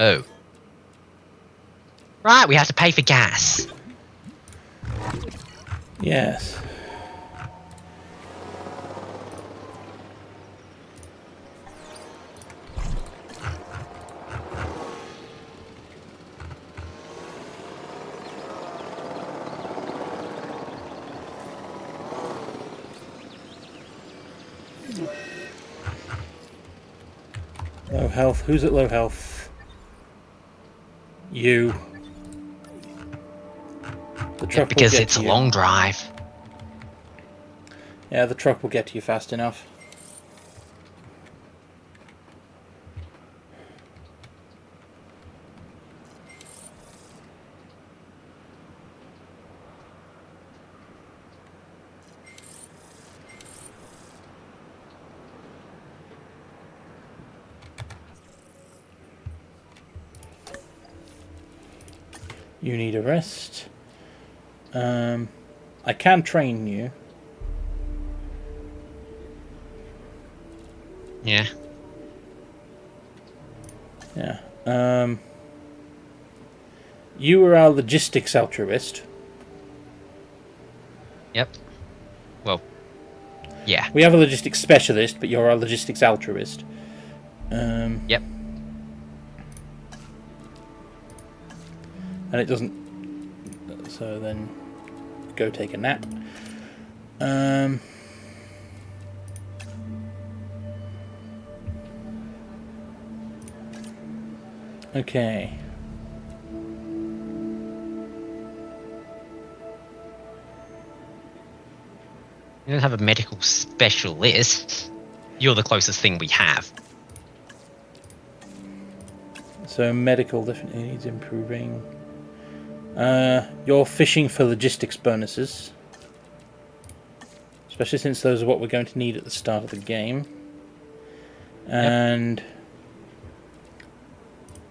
Oh. Right, we have to pay for gas. Yes. Low health. Who's at low health? You. The truck Yeah, because will get it's to a you. long drive. Yeah, the truck will get to you fast enough. You need a rest. I can train you. Yeah. Yeah. You are our logistics altruist. Yep. Well, yeah. We have a logistics specialist, but you're our logistics altruist. Yep. And it doesn't... So then... Go take a nap. Okay. We don't have a medical specialist. You're the closest thing we have. So medical definitely needs improving. You're fishing for logistics bonuses. Especially since those are what we're going to need at the start of the game. And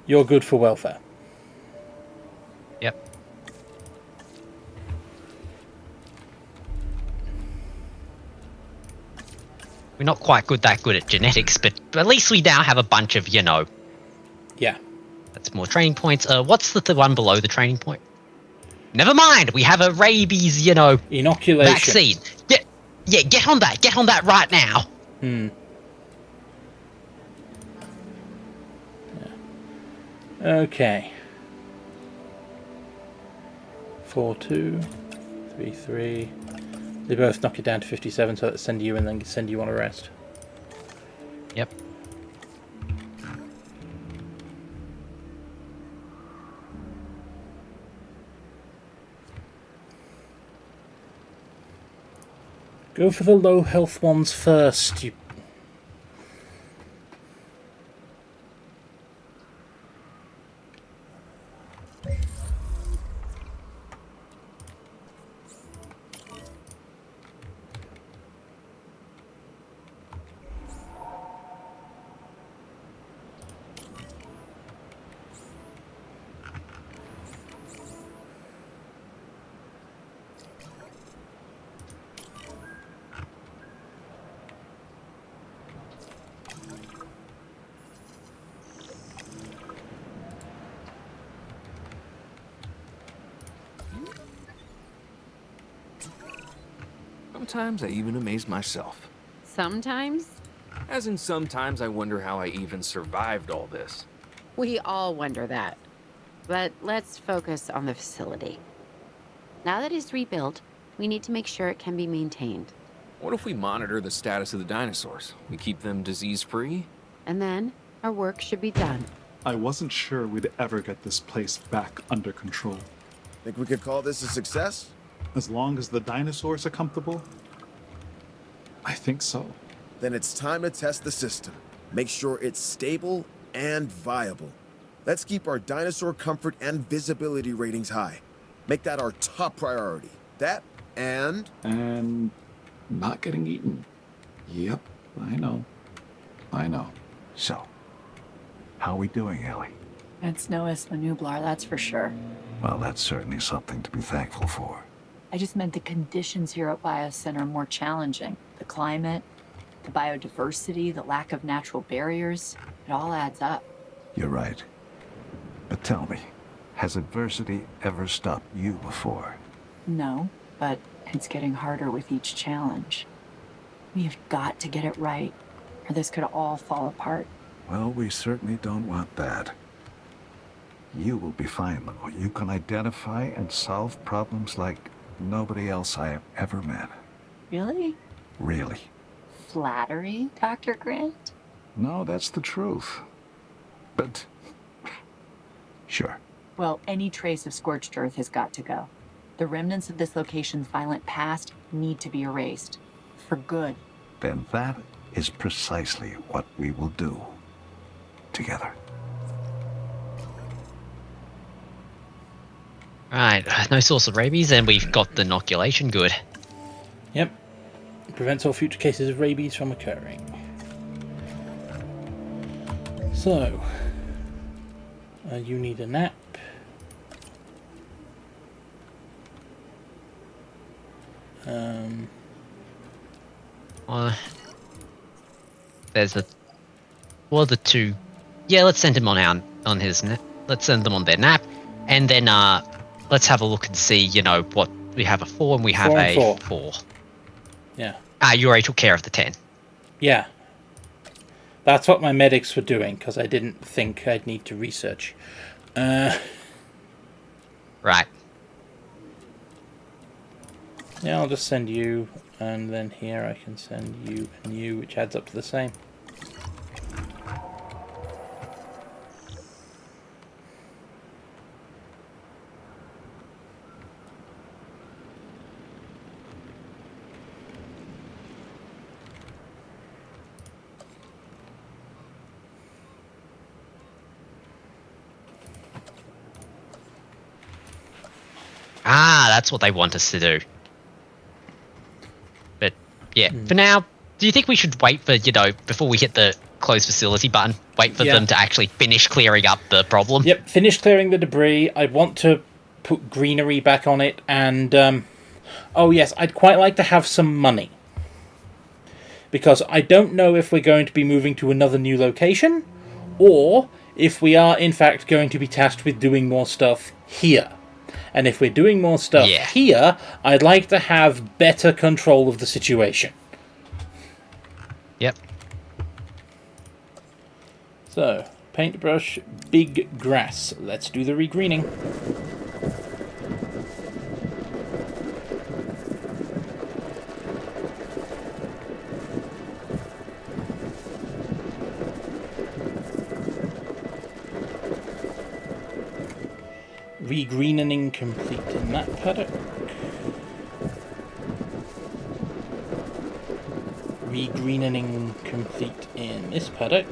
you're good for welfare. Yep. We're not quite that good at genetics, but at least we now have a bunch of, Yeah. That's more training points. What's the one below the training point? Never mind. We have a rabies, Inoculation. vaccine. Get on that. Get on that right now. Yeah. Okay. 4-2, 3-3. They both knock you down to 57, so let's send you and then send you on a rest. Yep. Go for the low health ones first, you... Sometimes I even amaze myself. Sometimes? As in, sometimes I wonder how I even survived all this. We all wonder that. But let's focus on the facility. Now that it's rebuilt, we need to make sure it can be maintained. What if we monitor the status of the dinosaurs? We keep them disease-free? And then, our work should be done. I wasn't sure we'd ever get this place back under control. Think we could call this a success? As long as the dinosaurs are comfortable? I think so. Then it's time to test the system. Make sure it's stable and viable. Let's keep our dinosaur comfort and visibility ratings high. Make that our top priority. That and... And not getting eaten. Yep, I know. So, how are we doing, Ellie? It's no Nublar, that's for sure. Well, that's certainly something to be thankful for. I just meant the conditions here at BioCen are more challenging. The climate, the biodiversity, the lack of natural barriers, it all adds up. You're right. But tell me, has adversity ever stopped you before? No, but it's getting harder with each challenge. We've got to get it right, or this could all fall apart. Well, we certainly don't want that. You will be fine, though. You can identify and solve problems like nobody else I have ever met. Really? Really. Flattery, Dr. Grant? No, that's the truth. But... sure. Well, any trace of scorched earth has got to go. The remnants of this location's violent past need to be erased. For good. Then that is precisely what we will do. Together. Right, no source of rabies, and we've got the inoculation. Good. Yep. Prevents all future cases of rabies from occurring. So, you need a nap. There's the... Well, the two... Yeah, let's send him on his nap. Let's send them on their nap. And then, let's have a look and see, what... We have a 4 and we have a 4. Yeah. You already took care of the 10. Yeah. That's what my medics were doing, because I didn't think I'd need to research. Right. Yeah, I'll just send you, and then here I can send you and you, which adds up to the same. That's what they want us to do. But, yeah, for now, do you think we should wait for, before we hit the close facility button, wait for them to actually finish clearing up the problem? Yep, finish clearing the debris. I want to put greenery back on it, and, oh yes, I'd quite like to have some money. because I don't know if we're going to be moving to another new location, or if we are in fact going to be tasked with doing more stuff here. And if we're doing more stuff here, I'd like to have better control of the situation. Yep. So, paintbrush, big grass. Let's do the regreening. Regreening complete in that paddock. Regreening complete in this paddock.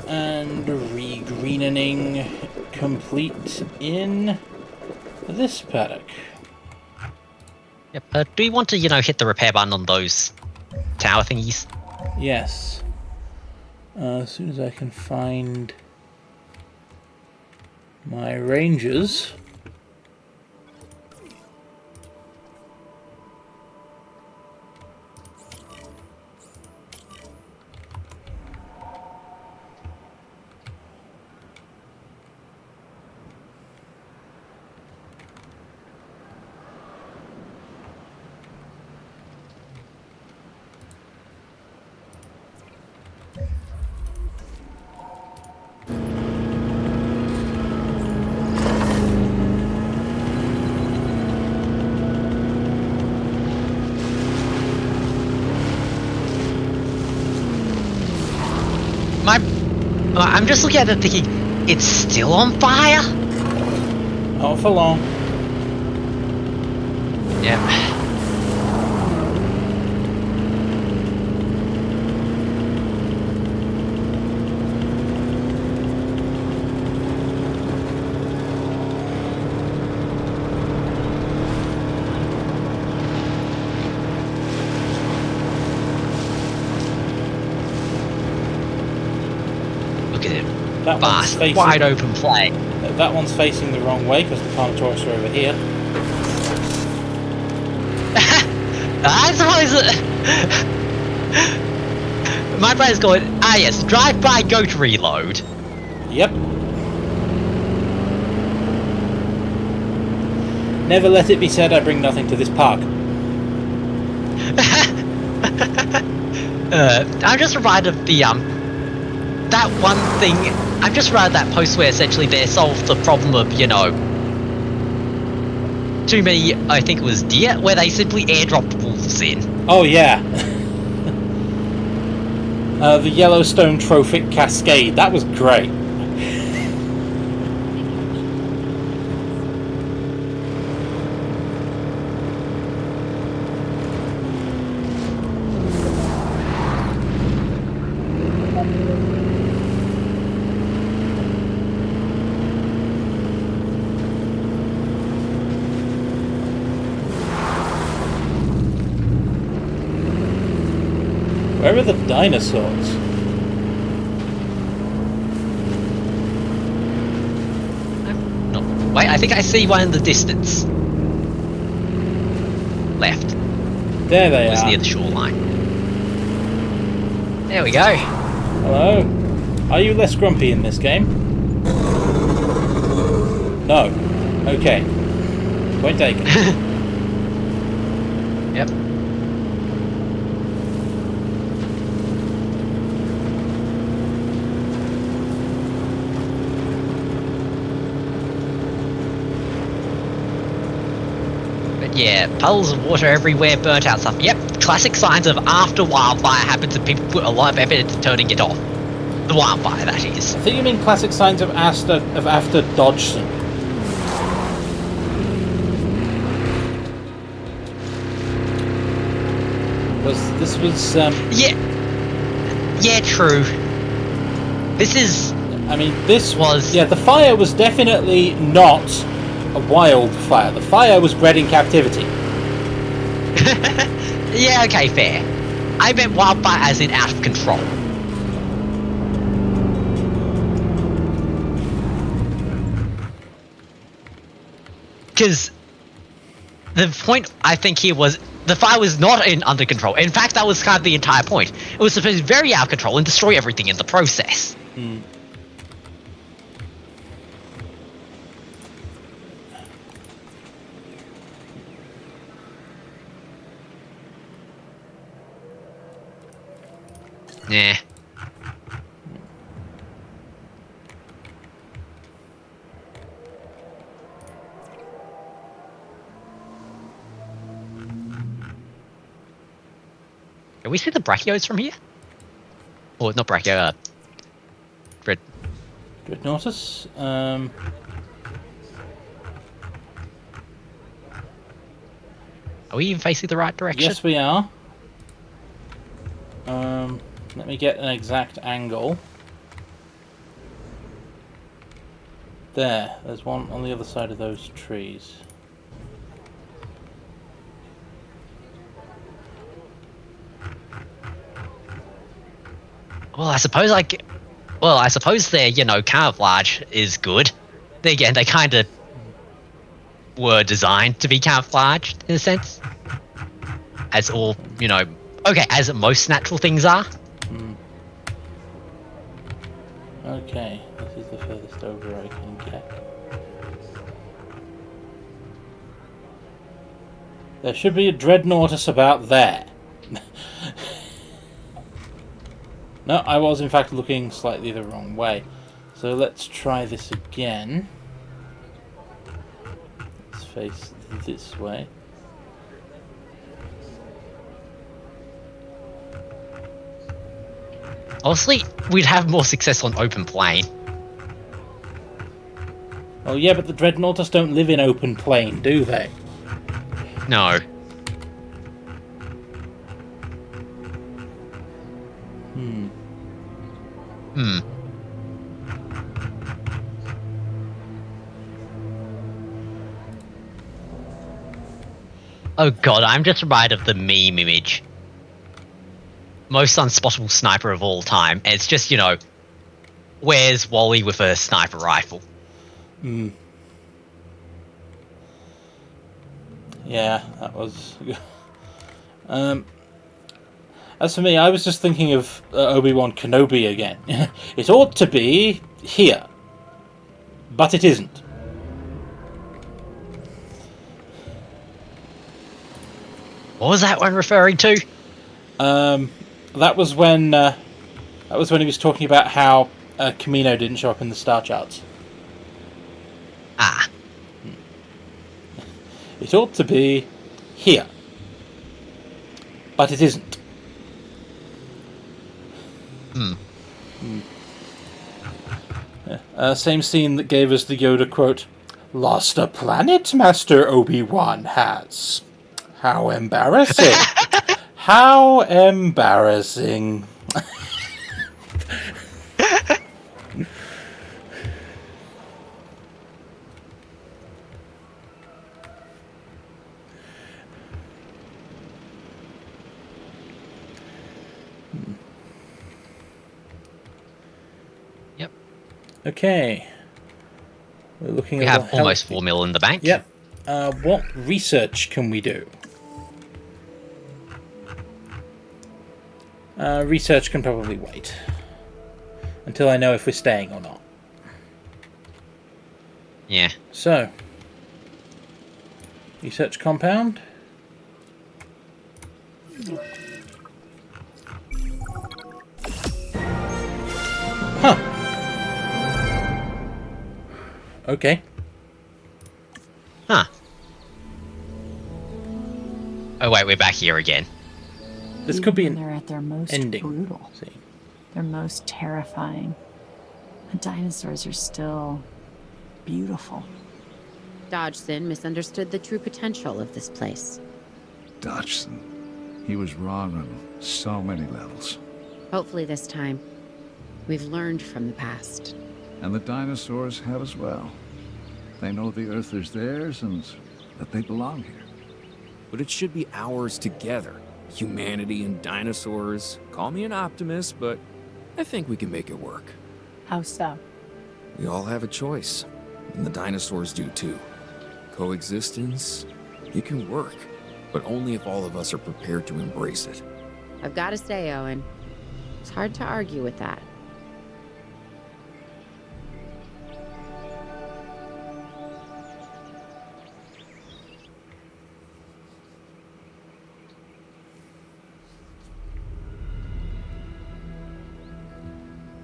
And regreening complete in this paddock. Yep. Do you want to, hit the repair button on those tower thingies? Yes. As soon as I can find my rangers. I'm just looking at it thinking, it's still on fire? Not for long. Yep. That one's facing, wide open play. That one's facing the wrong way because the Carnotaurus are over here. I suppose my brain's going, yes, drive by, go to reload. Yep. Never let it be said I bring nothing to this park. I'm just reminded of the that one thing. I've just read that post where essentially they solved the problem of, too many, I think it was deer, where they simply airdropped wolves in. Oh yeah. The Yellowstone Trophic Cascade, that was great. Where are the dinosaurs? No, wait, I think I see one in the distance. Left. There they It's are. near the shoreline. There we go. Hello. Are you less grumpy in this game? No. Okay. Point taken. Yep. Yeah, puddles of water everywhere, burnt out stuff. Yep, classic signs of after wildfire happens and people put a lot of effort into turning it off. The wildfire, that is. I think you mean classic signs of after DODGSON. This was Yeah, true. This is... I mean, this was... Yeah, the fire was definitely not a wildfire. The fire was bred in captivity. Yeah, okay, fair. I meant wildfire as in out of control. Because the point I think here was the fire was not under control. In fact, that was kind of the entire point. It was supposed to be very out of control and destroy everything in the process. Hmm. Nah. Can we see the brachios from here? Or not brachio, Dread. Dreadnoughtus. Are we even facing the right direction? Yes, we are. Let me get an exact angle. There's one on the other side of those trees. Well, I suppose their, camouflage is good. Again, they kind of were designed to be camouflaged, in a sense. As all, okay, as most natural things are. Okay, this is the furthest over I can get. There should be a Dreadnoughtus about there. No, I was in fact looking slightly the wrong way. So let's try this again. Let's face this way. Honestly, we'd have more success on open plain. Oh yeah, but the Dreadnoughtus don't live in open plain, do they? No. Oh god, I'm just reminded of the meme image. Most unspottable sniper of all time. And it's just, where's Wally with a sniper rifle? Yeah, that was... As for me, I was just thinking of Obi-Wan Kenobi again. It ought to be here. But it isn't. What was that one referring to? That was when he was talking about how Camino didn't show up in the star charts. Ah. It ought to be here. But it isn't. Same scene that gave us the Yoda quote, "Lost a planet, Master Obi-Wan has. How embarrassing." How embarrassing. Yep. Okay. We're looking we at have almost 4 mil in the bank. Yep. What research can we do? Research can probably wait. Until I know if we're staying or not. Yeah. So. Research compound. Huh. Okay. Huh. Oh wait, we're back here again. This could be Even an they're at their most ending. brutal. See. They're most terrifying. The dinosaurs are still beautiful. Dodgson misunderstood the true potential of this place. Dodgson. He was wrong on so many levels. Hopefully this time, we've learned from the past. And the dinosaurs have as well. They know the Earth is theirs and that they belong here. But it should be ours together. Humanity and dinosaurs. Call me an optimist, but I think we can make it work. How so? We all have a choice, and the dinosaurs do too. Coexistence, it can work. but only if all of us are prepared to embrace it. I've got to say, Owen, it's hard to argue with that.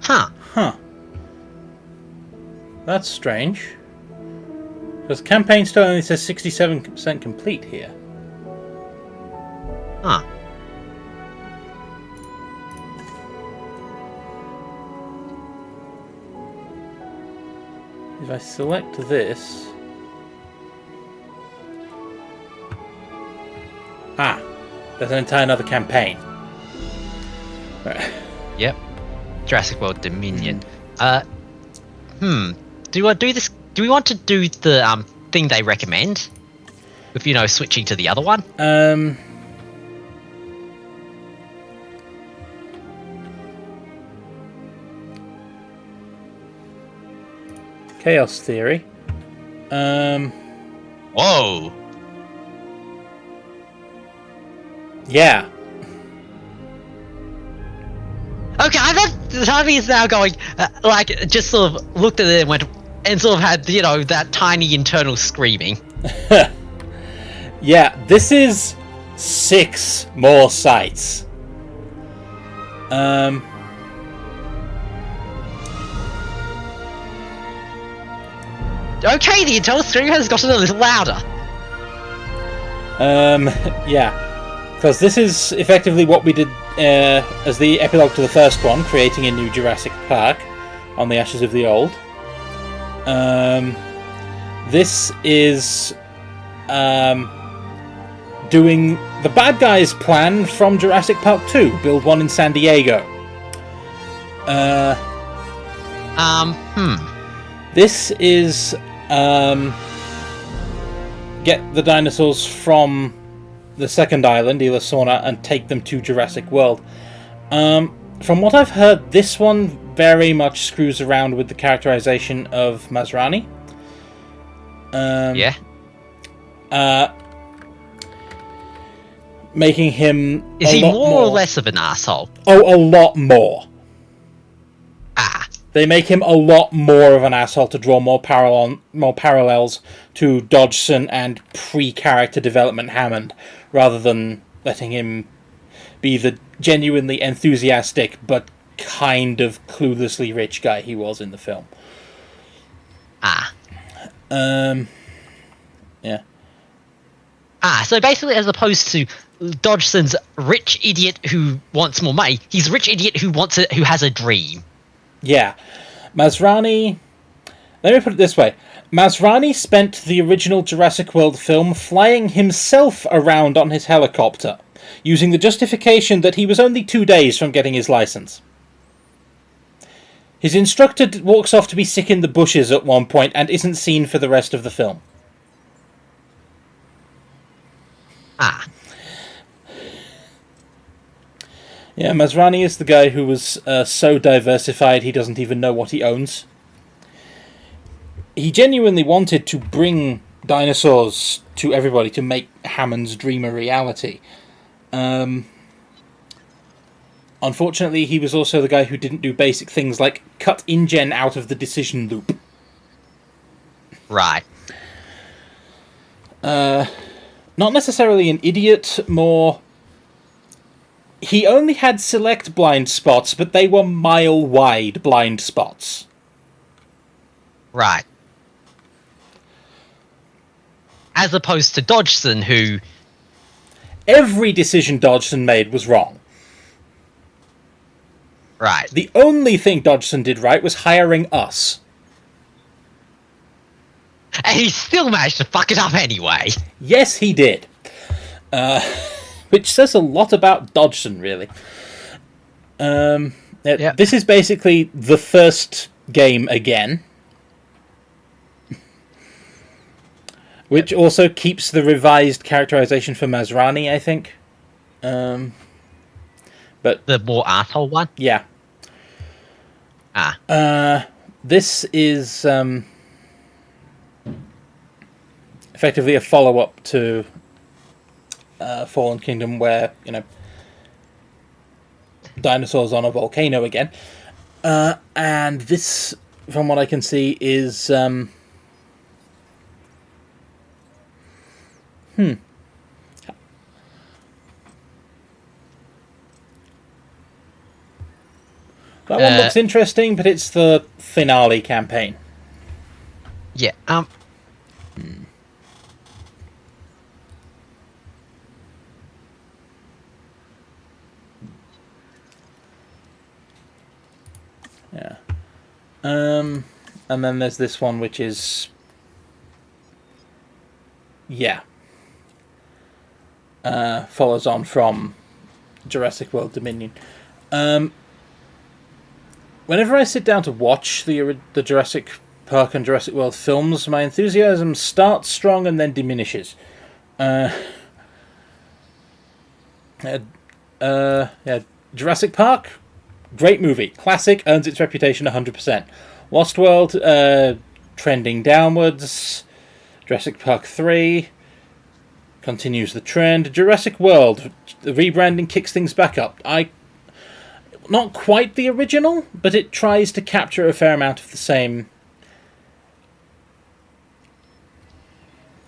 Huh. That's strange. Because campaign still only says 67% complete here. Huh. If I select this... there's an entire another campaign. Right. Yep. Jurassic World Dominion. Do we want to do this? Do we want to do the thing they recommend? With, you know, switching to the other one? Chaos Theory. Whoa! Yeah. Okay, I thought Tommy is now going, like, just sort of looked at it and went, and sort of had, you know, that tiny internal screaming. Yeah, this is 6 more sites. Okay, the internal scream has gotten a little louder. Yeah. Because this is effectively what we did as the epilogue to the first one, creating a new Jurassic Park on the ashes of the old. This is doing the bad guys' plan from Jurassic Park 2, build one in San Diego. This is get the dinosaurs from the second island, Ilasona, and take them to Jurassic World. From what I've heard, this one very much screws around with the characterization of Masrani. Yeah. Making him Is he more or less of an asshole? Oh, a lot more. Ah. They make him a lot more of an asshole to draw more parallels to Dodgson and pre-character development Hammond, rather than letting him be the genuinely enthusiastic but kind of cluelessly rich guy he was in the film. Yeah. So basically, as opposed to Dodgson's rich idiot who wants more money, he's a rich idiot who has a dream. Yeah. Masrani... Let me put it this way. Masrani spent the original Jurassic World film flying himself around on his helicopter, using the justification that he was only 2 days from getting his license. His instructor walks off to be sick in the bushes at one point and isn't seen for the rest of the film. Yeah, Masrani is the guy who was so diversified he doesn't even know what he owns. He genuinely wanted to bring dinosaurs to everybody to make Hammond's dream a reality. Unfortunately, he was also the guy who didn't do basic things like cut InGen out of the decision loop. Right. Not necessarily an idiot, more... He only had select blind spots, but they were mile-wide blind spots. Right. As opposed to Dodgson, who... Every decision Dodgson made was wrong. Right. The only thing Dodgson did right was hiring us. And he still managed to fuck it up anyway. Yes, he did. Which says a lot about Dodgson, really. Yep. This is basically the first game again. Which also keeps the revised characterization for Masrani, I think. But the more asshole one? Yeah. This is effectively a follow-up to Fallen Kingdom, where, you know, dinosaurs on a volcano again. And this, from what I can see, is... That one looks interesting, but it's the finale campaign. Yeah. Yeah. And then there's this one, which is... Yeah. Follows on from Jurassic World Dominion. Whenever I sit down to watch the Jurassic Park and Jurassic World films, my enthusiasm starts strong and then diminishes. Jurassic Park, great movie, classic, earns its reputation 100%. Lost World, trending downwards. Jurassic Park 3 continues the trend. Jurassic World, the rebranding kicks things back up. Not quite the original, but it tries to capture a fair amount of the same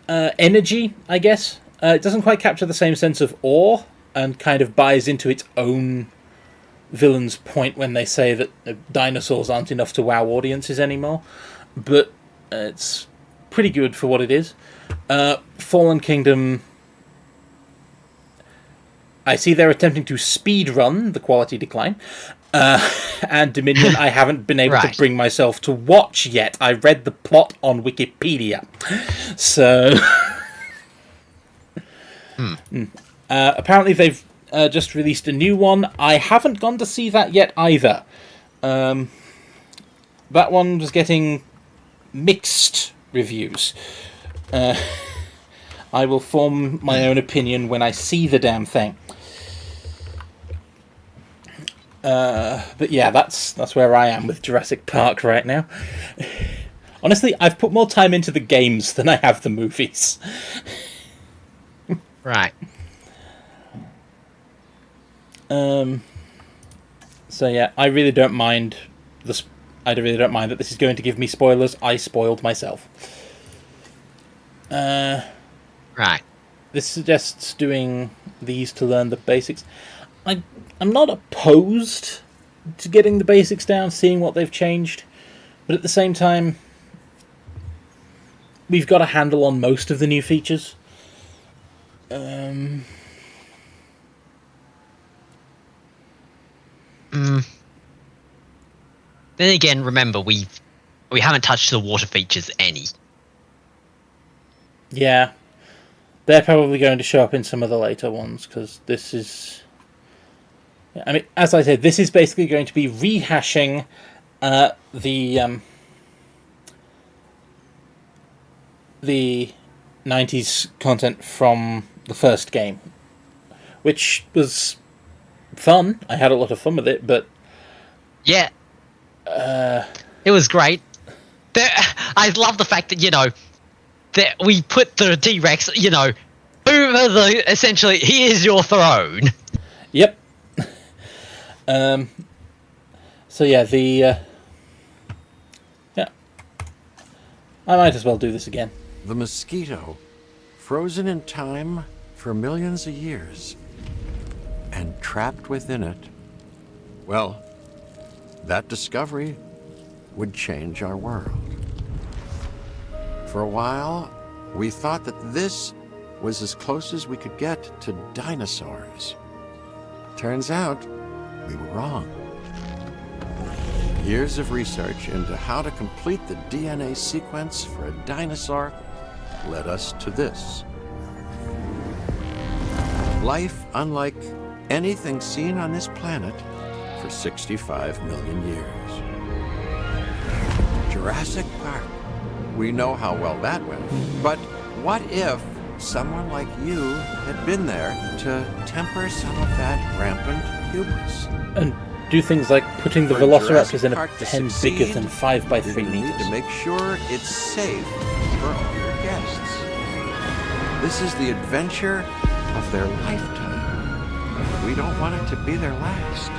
energy, I guess. It doesn't quite capture the same sense of awe, and kind of buys into its own villain's point when they say that dinosaurs aren't enough to wow audiences anymore. But it's pretty good for what it is. Fallen Kingdom... I see they're attempting to speedrun the quality decline. And Dominion, I haven't been able to bring myself to watch yet. I read the plot on Wikipedia. So... apparently they've just released a new one. I haven't gone to see that yet either. That one was getting mixed reviews. I will form my own opinion when I see the damn thing. But yeah, that's where I am with Jurassic Park right now. Honestly, I've put more time into the games than I have the movies. Right. So yeah, I really don't mind that this is going to give me spoilers. I spoiled myself. Right. This suggests doing these to learn the basics. I'm not opposed to getting the basics down, seeing what they've changed, but at the same time, we've got a handle on most of the new features. Then again, remember, we haven't touched the water features any. Yeah. They're probably going to show up in some of the later ones, because this is... I mean, as I said, this is basically going to be rehashing the 90s content from the first game, which was fun. I had a lot of fun with it, but... Yeah. It was great. I love the fact that, that we put the T-Rex, over essentially, here's your throne. Yep. So yeah, yeah. I might as well do this again. The mosquito, frozen in time for millions of years, and trapped within it. Well, that discovery would change our world. For a while, we thought that this was as close as we could get to dinosaurs. Turns out, we were wrong. Years of research into how to complete the DNA sequence for a dinosaur led us to this. Life unlike anything seen on this planet for 65 million years. Jurassic Park. We know how well that went. But what if someone like you had been there to temper some of that rampant hubris? And do things like putting the Velociraptors in a pen bigger than 5x3 meters. To make sure it's safe for all your guests. This is the adventure of their lifetime. We don't want it to be their last.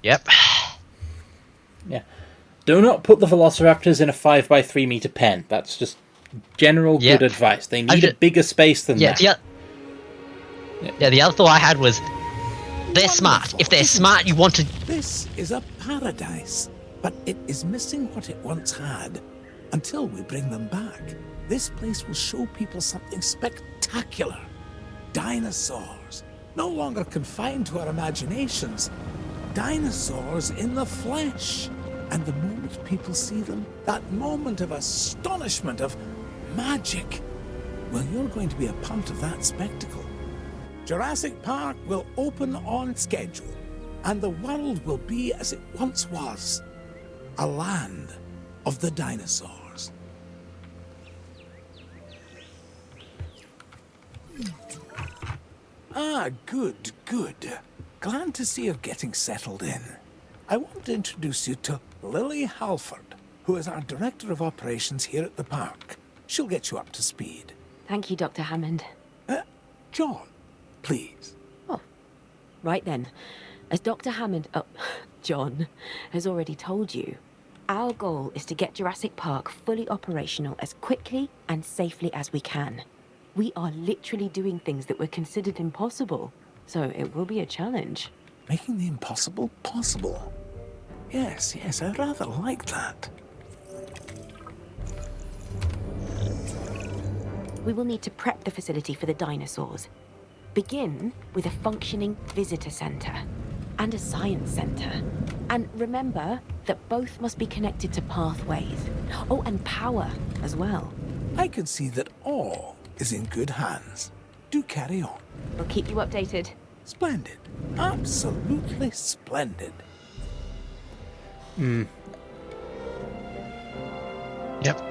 Yep. Yeah. Do not put the Velociraptors in a 5x3 meter pen. That's just general good advice. They need a bigger space than that. The other thought I had was, they're smart. If they're smart, you want to... This is a paradise, but it is missing what it once had. Until we bring them back, this place will show people something spectacular. Dinosaurs, no longer confined to our imaginations. Dinosaurs in the flesh. And the moment people see them, that moment of astonishment, of magic, well, you're going to be a part of that spectacle. Jurassic Park will open on schedule, and the world will be as it once was, a land of the dinosaurs. Ah, good, good. Glad to see you're getting settled in. I want to introduce you to Lily Halford, who is our Director of Operations here at the park. She'll get you up to speed. Thank you, Dr. Hammond. John, please. Oh, right then. As Dr. Hammond, John, has already told you, our goal is to get Jurassic Park fully operational as quickly and safely as we can. We are literally doing things that were considered impossible, so it will be a challenge. Making the impossible possible. Yes, I rather like that. We will need to prep the facility for the dinosaurs. Begin with a functioning visitor center and a science center. And remember that both must be connected to pathways. Oh, and power as well. I can see that all is in good hands. Do carry on. We'll keep you updated. Splendid. Absolutely splendid. Yep.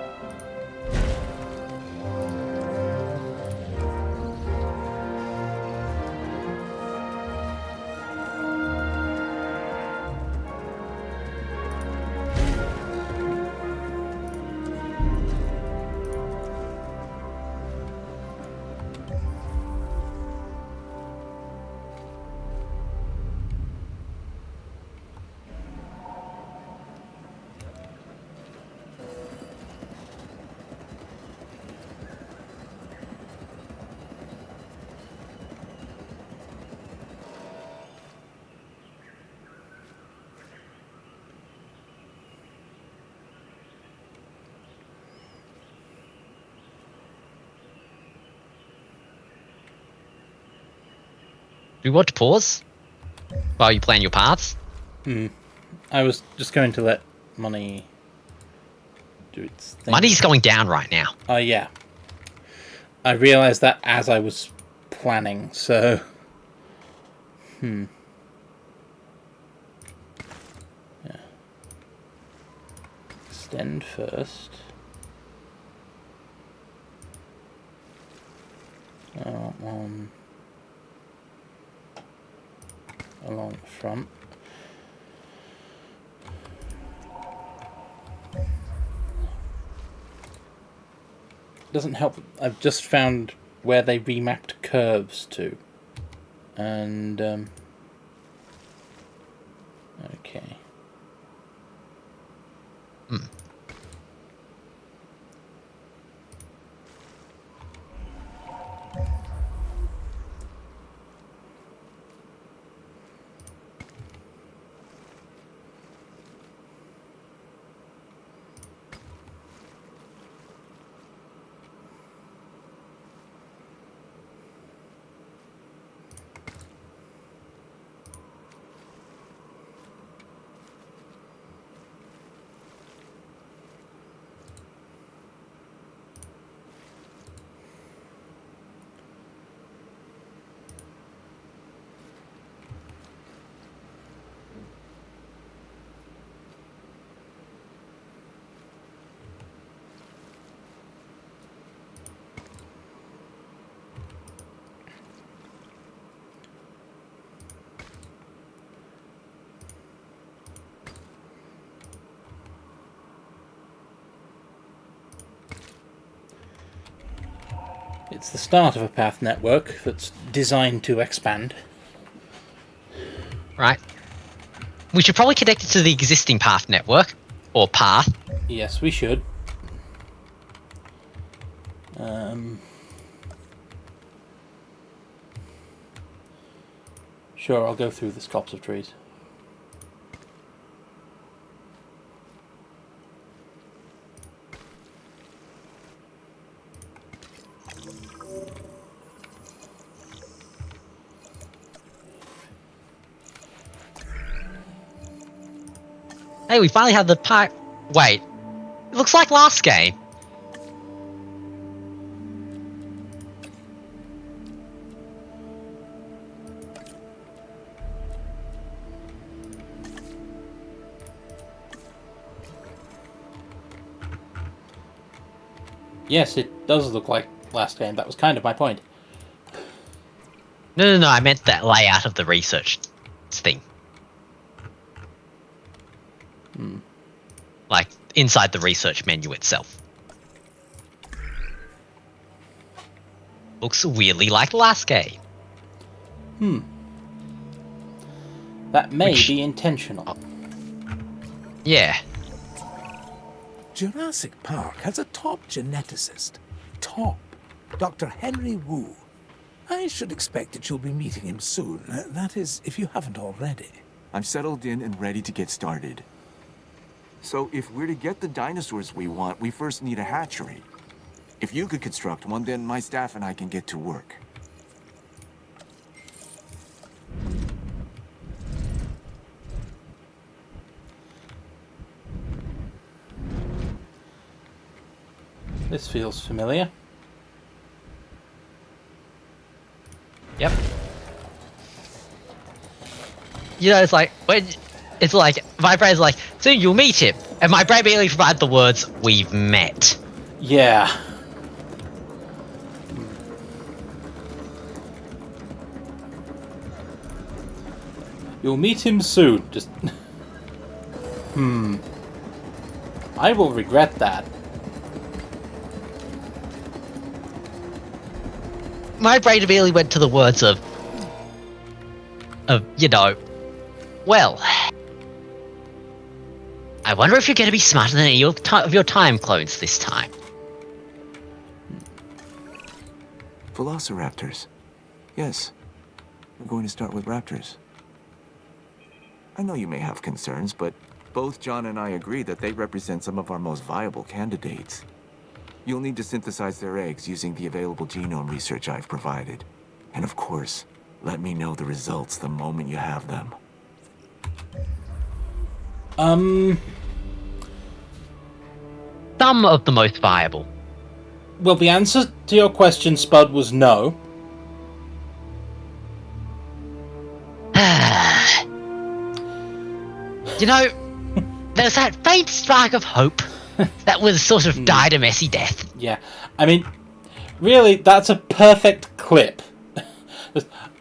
Do you want to pause while you plan your paths? I was just going to let money do its thing. Money's going down right now. Oh, yeah. I realised that as I was planning, so... Yeah. Extend first. Along the front. Doesn't help. I've just found where they remapped curves to. And, okay. It's the start of a path network that's designed to expand. Right. We should probably connect it to the existing path network. Or path. Yes, we should. Sure, I'll go through this copse of trees. Hey, we finally have the pipe. Wait. It looks like last game. Yes, it does look like last game. That was kind of my point. No, I meant that layout of the research thing. Like, inside the research menu itself. Looks weirdly like last game. That may be intentional. Yeah. Jurassic Park has a top geneticist. Top. Dr. Henry Wu. I should expect that you'll be meeting him soon. That is, if you haven't already. I'm settled in and ready to get started. So if we're to get the dinosaurs we want, we first need a hatchery. If you could construct one, then my staff and I can get to work. This feels familiar. Yep. You know, it's like, when... It's like, my brain's like, soon you'll meet him. And my brain immediately provided the words, we've met. Yeah. You'll meet him soon. Just... I will regret that. My brain immediately went to the words of, you know, well... I wonder if you're going to be smarter than any of your time clones this time. Velociraptors. Yes. We're going to start with raptors. I know you may have concerns, but both John and I agree that they represent some of our most viable candidates. You'll need to synthesize their eggs using the available genome research I've provided. And of course, let me know the results the moment you have them. Some of the most viable. Well, the answer to your question, Spud, was no. You know, there's that faint spark of hope that was sort of died a messy death. Yeah, I mean, really, that's a perfect clip.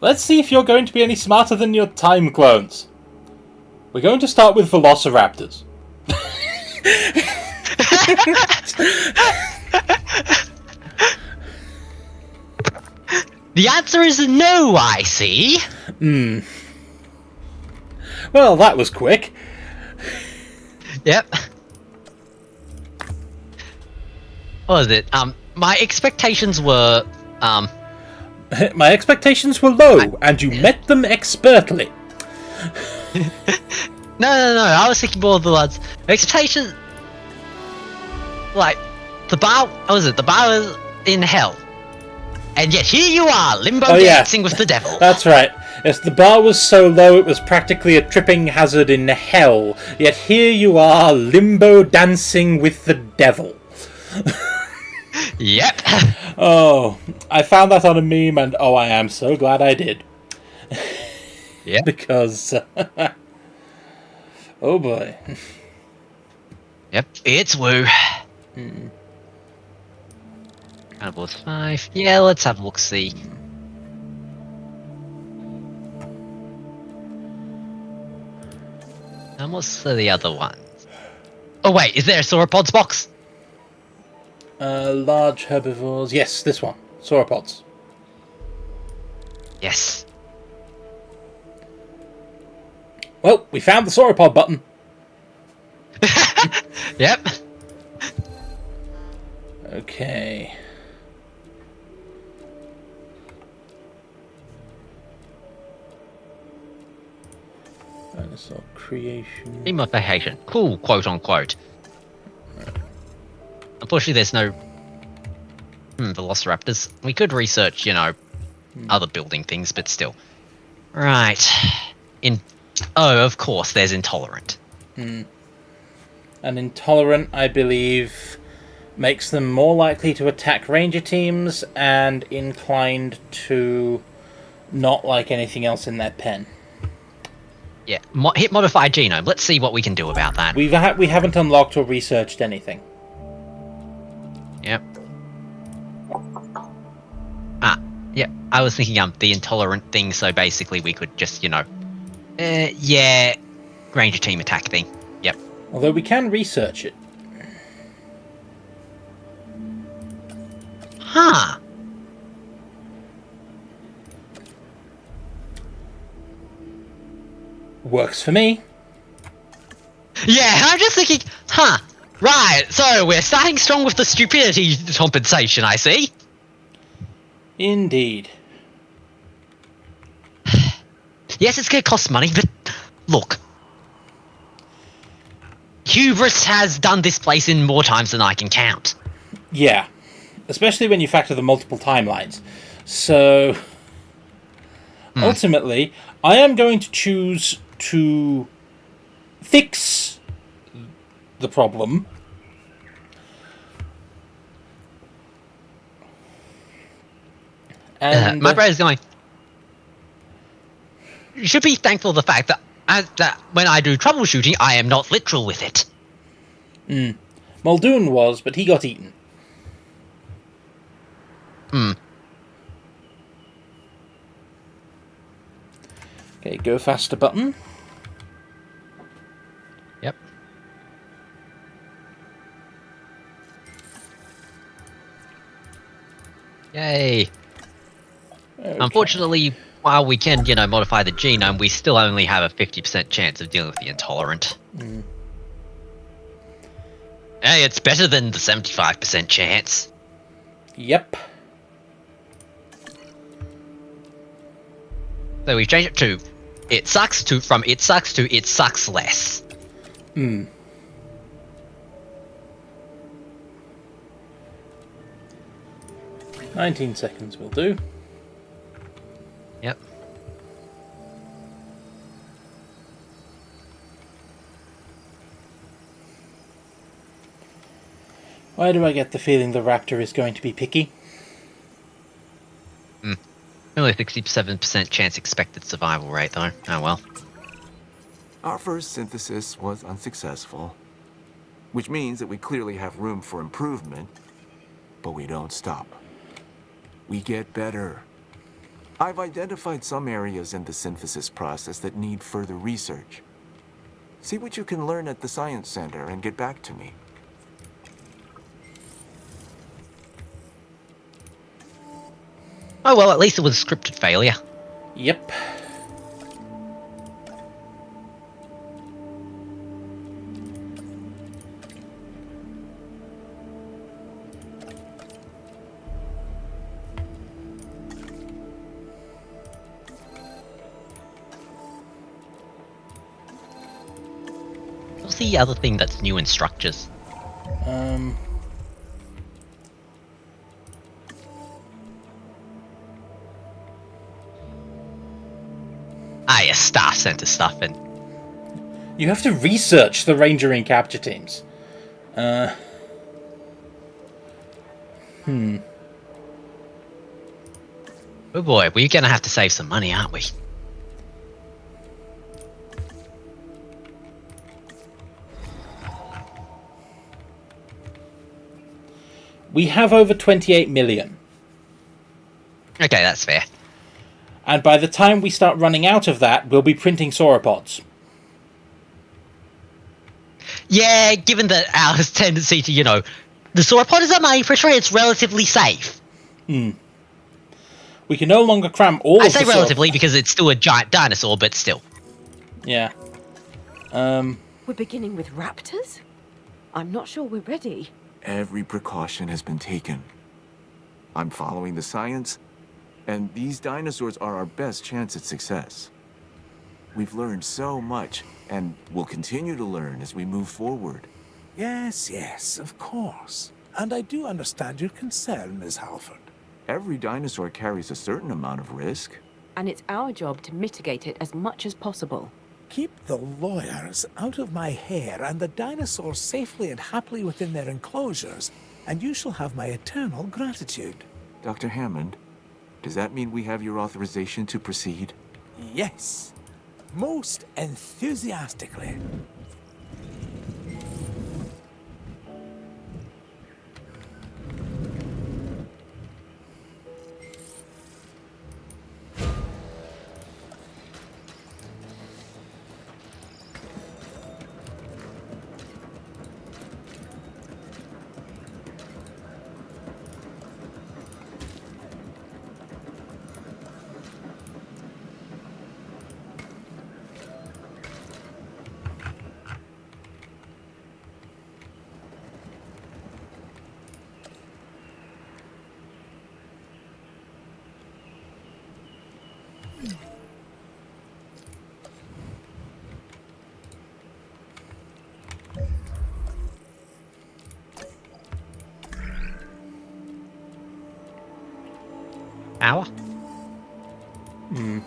Let's see if you're going to be any smarter than your time clones. We're going to start with Velociraptors. The answer is no, I see. Well, that was quick. Yep. What was it? My expectations were, My expectations were low, and you met them expertly. No, I was thinking more of the ones. Expectations... Like, the bar... What was it? The bar was in hell. And yet here you are, limbo dancing with the devil. That's right. Yes, the bar was so low it was practically a tripping hazard in hell. Yet here you are, limbo dancing with the devil. Yep. Oh, I found that on a meme, and oh, I am so glad I did. Yeah. Because... oh boy. Yep, it's Woo. Carnivores 5. Yeah, let's have a look-see. And what's the other ones? Oh wait, is there a sauropods box? Large herbivores. Yes, this one. Sauropods. Yes. Well, we found the sauropod button. Yep. Okay. Dinosaur creation. Mummification. Cool, quote unquote. Unfortunately, there's no velociraptors. We could research, other building things, but still. Right. Oh, of course, there's intolerant. And intolerant, I believe, makes them more likely to attack ranger teams and inclined to not like anything else in their pen. Yeah, hit modified genome. Let's see what we can do about that. We haven't unlocked or researched anything. Yep. Yep. I was thinking the intolerant thing, so basically we could just, yeah, ranger team attack thing. Yep. Although we can research it. Huh. Works for me. Yeah, I'm just thinking, right, so we're starting strong with the stupidity compensation, I see. Indeed. Yes, it's going to cost money, but look. Hubris has done this place in more times than I can count. Yeah. Especially when you factor the multiple timelines. So, ultimately, I am going to choose to fix the problem. And my brain is going. You should be thankful for the fact that when I do troubleshooting, I am not literal with it. Muldoon was, but he got eaten. Okay, go faster button. Yep. Yay. Okay. Unfortunately, while we can, modify the genome, we still only have a 50% chance of dealing with the intolerant. Hey, it's better than the 75% chance. Yep. So we've changed it to it sucks to it sucks less. 19 seconds will do. Yep. Why do I get the feeling the raptor is going to be picky? Only 67% chance expected survival rate, though. Oh well. Our first synthesis was unsuccessful, which means that we clearly have room for improvement, but we don't stop. We get better. I've identified some areas in the synthesis process that need further research. See what you can learn at the Science Center and get back to me. Oh well, at least it was a scripted failure. Yep. What's the other thing that's new in structures? Yeah, staff center stuff and you have to research the ranger and capture teams. Oh boy, we're gonna have to save some money, aren't we? We have over 28 million. Okay, that's fair. And by the time we start running out of that, we'll be printing sauropods. Yeah, given that our tendency to, the sauropod is a made for sure, it's relatively safe. We can no longer cram all I of say the relatively because it's still a giant dinosaur, but still. Yeah. We're beginning with raptors? I'm not sure we're ready. Every precaution has been taken. I'm following the science, and these dinosaurs are our best chance at success. We've learned so much, and we'll continue to learn as we move forward. Yes, yes, of course. And I do understand your concern, Miss Halford. Every dinosaur carries a certain amount of risk. And it's our job to mitigate it as much as possible. Keep the lawyers out of my hair and the dinosaurs safely and happily within their enclosures, and you shall have my eternal gratitude. Dr. Hammond, does that mean we have your authorization to proceed? Yes, most enthusiastically. Hour? Hmm.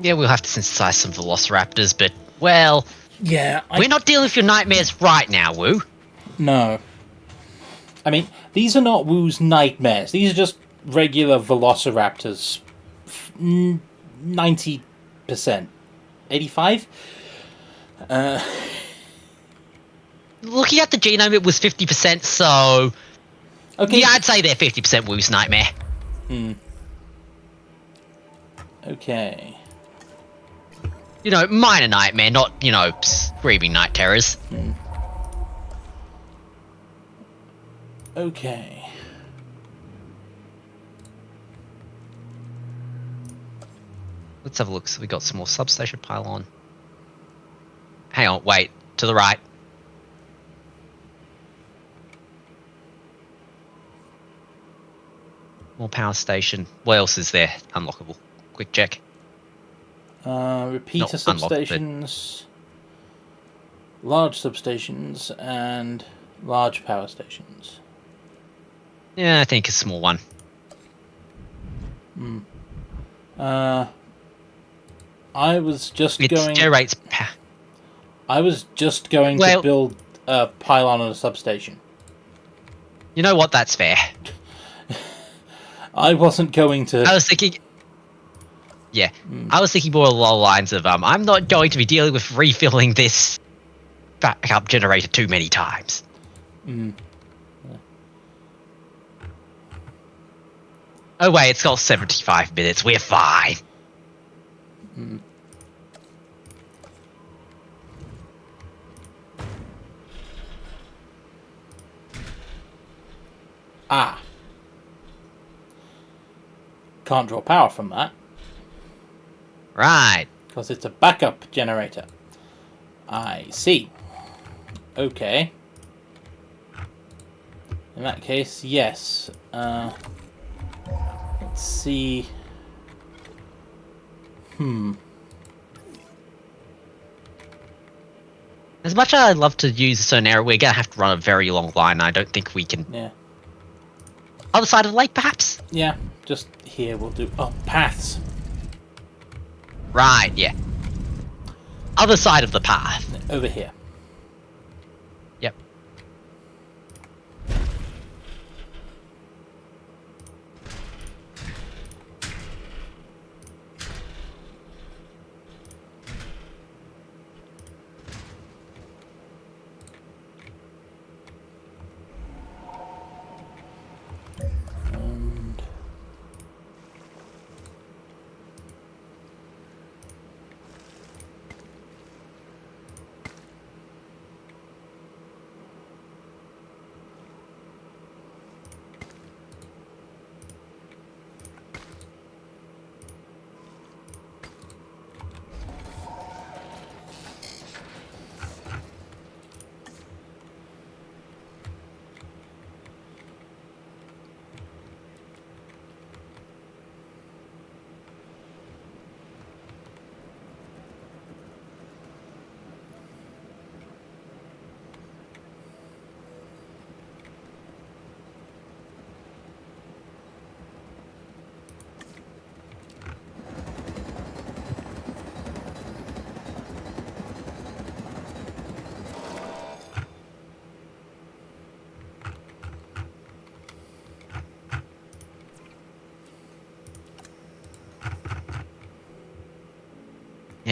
Yeah, we'll have to synthesize some velociraptors, but, well... Yeah, we're not dealing with your nightmares right now, Wu. No. I mean, these are not Wu's nightmares. These are just regular velociraptors. 90%. 85? Looking at the genome, it was 50%, so... Okay. Yeah, I'd say they're 50% Wu's nightmare. Hmm. Okay. You know, minor nightmare, not, you know, screaming night terrors. Hmm. Okay. Let's have a look. So we got some more substation pylon. Hang on, wait. To the right. More power station. What else is there? Unlockable. Quick check. Repeater Not unlocked, substations, large substations, and large power stations. Yeah, I think a small one. Hmm. I was just It going. generates I was just going to build a pylon on a substation. You know what? That's fair. I wasn't going to. I was thinking. Yeah, I was thinking more along the lines of I'm not going to be dealing with refilling this backup generator too many times. Mm. Oh wait, it's got 75 minutes. We're fine. Mm. Ah. Can't draw power from that. Right. Because it's a backup generator. I see. Okay. In that case, yes. Let's see. As much as I'd love to use a certain area, we're going to have to run a very long line. I don't think we can... Yeah. Other side of the lake, perhaps? Yeah, just here we'll do... Oh, paths. Right, yeah. Other side of the path. Over here. Yep.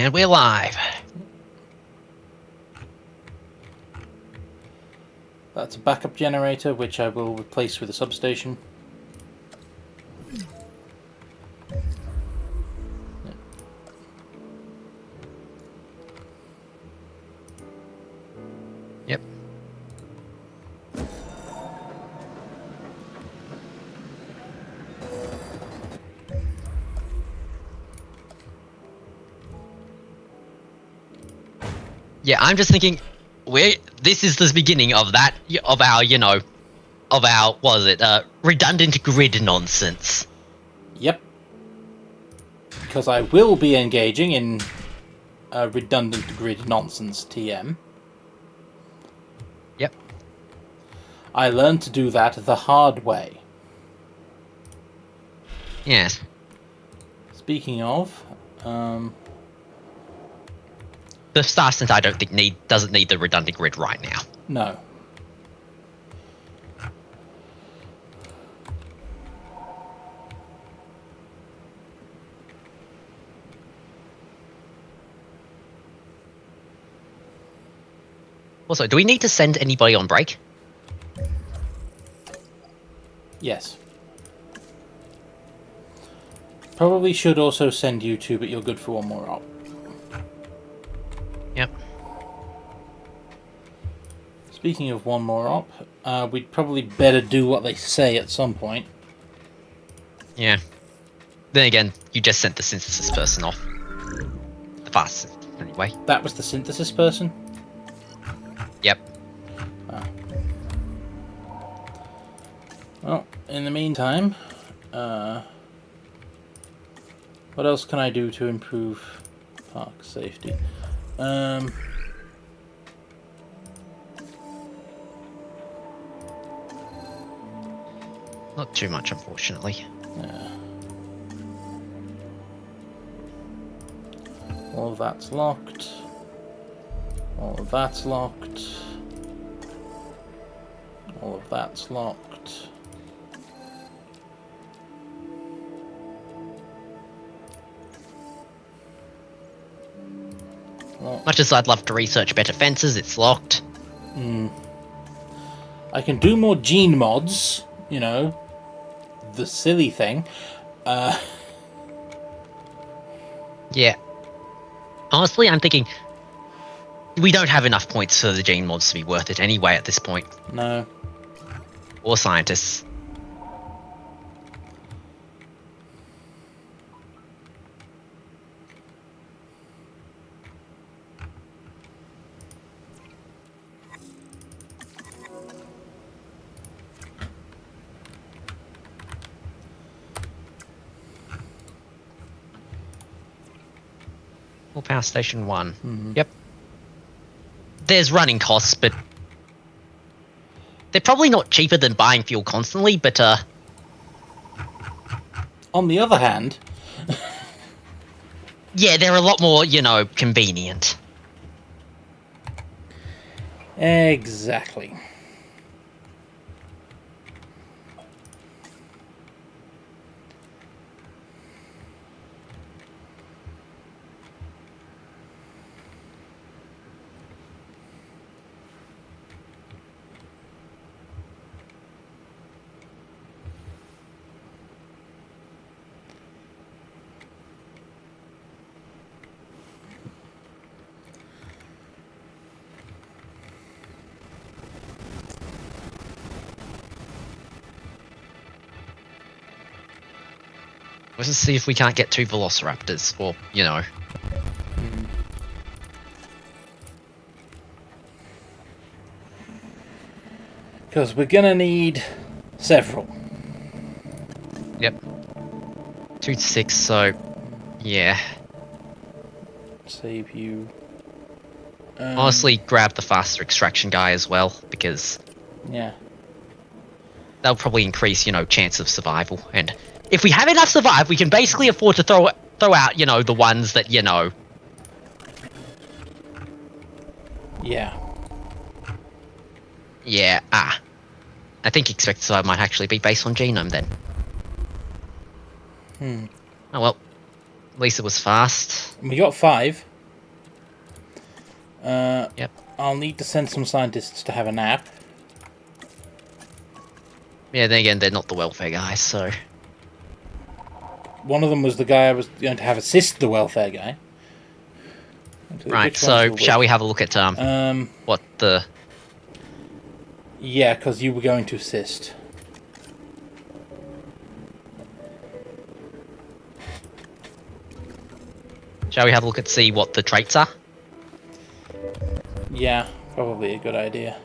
And we're live. That's a backup generator, which I will replace with a substation. Yep. Yeah, I'm just thinking, this is the beginning of that, of our, what was it, redundant grid nonsense. Yep. Because I will be engaging in redundant grid nonsense TM. Yep. I learned to do that the hard way. Yes. Speaking of, the Star Center I don't think doesn't need the redundant grid right now. No. Also, do we need to send anybody on break? Yes. Probably should also send you two, but you're good for one more op. Yep. Speaking of one more op, we'd probably better do what they say at some point. Yeah. Then again, you just sent the synthesis person off. The fastest, anyway. That was the synthesis person? Yep. Ah. Well, in the meantime, what else can I do to improve park safety? Not too much, unfortunately. Yeah. All of that's locked. All of that's locked. All of that's locked. Well, much as I'd love to research better fences, it's locked. I can do more gene mods, you know, the silly thing. Yeah. Honestly, I'm thinking we don't have enough points for the gene mods to be worth it anyway at this point. No. Or scientists. Power Station 1. Mm-hmm. Yep. There's running costs, but they're probably not cheaper than buying fuel constantly, but on the other hand, yeah, they're a lot more, convenient. Exactly. Let's just see if we can't get 2 velociraptors, or, Because we're gonna need several. Yep. 2 to 6, so, yeah. Save you. Honestly, grab the faster extraction guy as well, because... Yeah. That'll probably increase, chance of survival, and... If we have enough survive, we can basically afford to throw out, the ones that, Yeah. Yeah, I think expected survival might actually be based on genome then. Oh well. At least it was fast. We got 5. Yep. I'll need to send some scientists to have a nap. Yeah, then again, they're not the welfare guys, so... One of them was the guy I was going to have assist the welfare guy. Right, so shall we have a look at what the... Yeah, because you were going to assist. Shall we have a look at see what the traits are? Yeah, probably a good idea.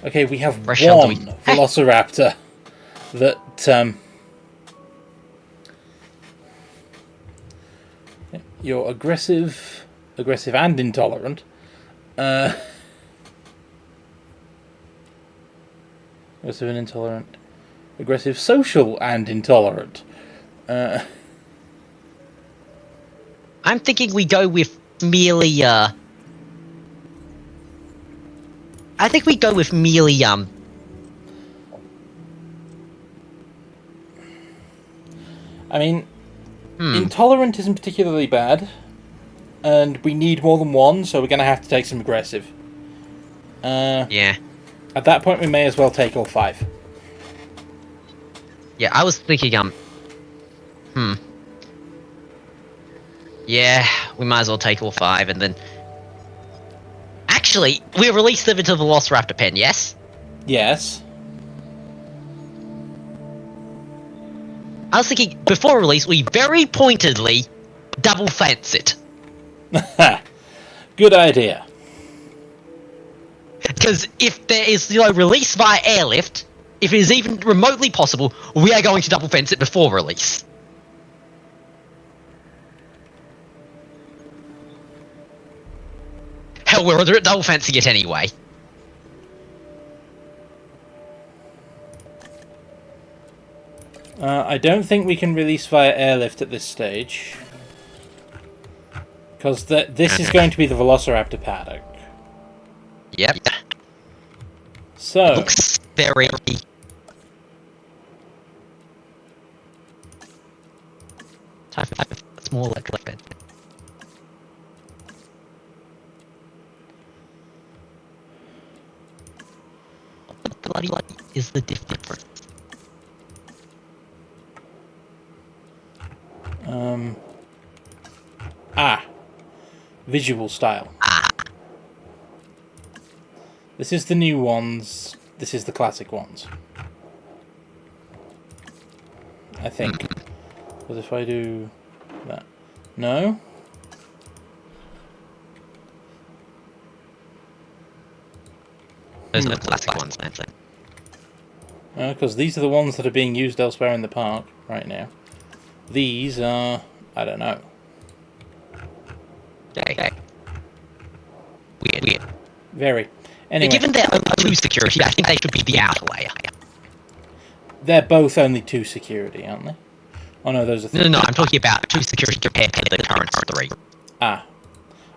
Okay, we have Fresh one Velociraptor that you're aggressive and intolerant. Aggressive and intolerant. Aggressive, social, and intolerant. I'm thinking we go with merely, I think we go with merely, I mean, intolerant isn't particularly bad, and we need more than one, so we're going to have to take some aggressive. Yeah. At that point, we may as well take all 5. Yeah, I was thinking, yeah, we might as well take all 5, and then... Actually, we release them into the Velociraptor pen, yes? Yes. I was thinking, before release, we very pointedly double fence it. Good idea. Because if there is, release via airlift, if it is even remotely possible, we are going to double fence it before release. Hell, we're double fencing it anyway. I don't think we can release via airlift at this stage. Because this is going to be the Velociraptor paddock. Yep. So... It looks very... Time for a small electric bed. What the bloody is the difference? Visual style. This is the new ones. This is the classic ones. I think. Because if I do that... No? Those are the classic ones, I think. Because these are the ones that are being used elsewhere in the park right now. These are... I don't know. Okay. Weird. Very. Anyway. Given they're only 2 security, I think they should be the outer layer. They're both only 2 security, aren't they? Oh no, those are 3. No, I'm talking about 2 security compared to the current 3.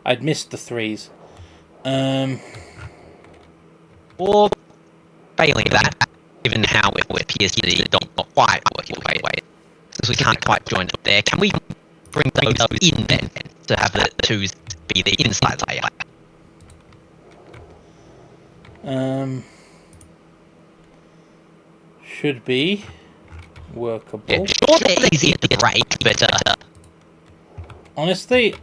I'd missed the 3s. Or failing that, given how it appears to be not quite working way, since we can't quite join up there, can we bring those in then to have the 2s be the inside layer? Should be workable. Yeah, sure, they're easier to break, but honestly,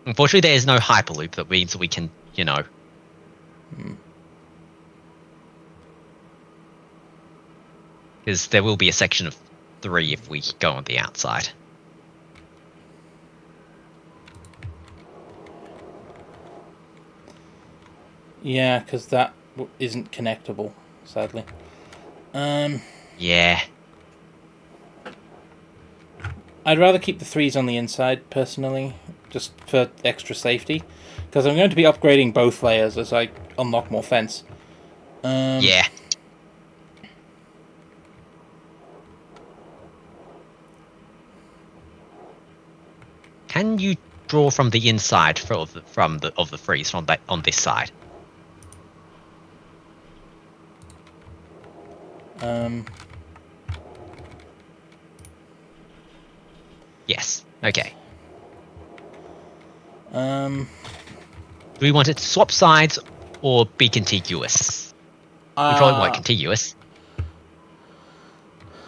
Unfortunately, there is no hyperloop that means we can, Because there will be a section of 3 if we go on the outside. Yeah, because that isn't connectable, sadly. Yeah. I'd rather keep the 3s on the inside, personally, just for extra safety. Because I'm going to be upgrading both layers as I unlock more fence. Yeah. Can you draw from the inside of the freeze on this side? Yes. Okay. Um, Do we want it to swap sides or be contiguous? We probably want contiguous.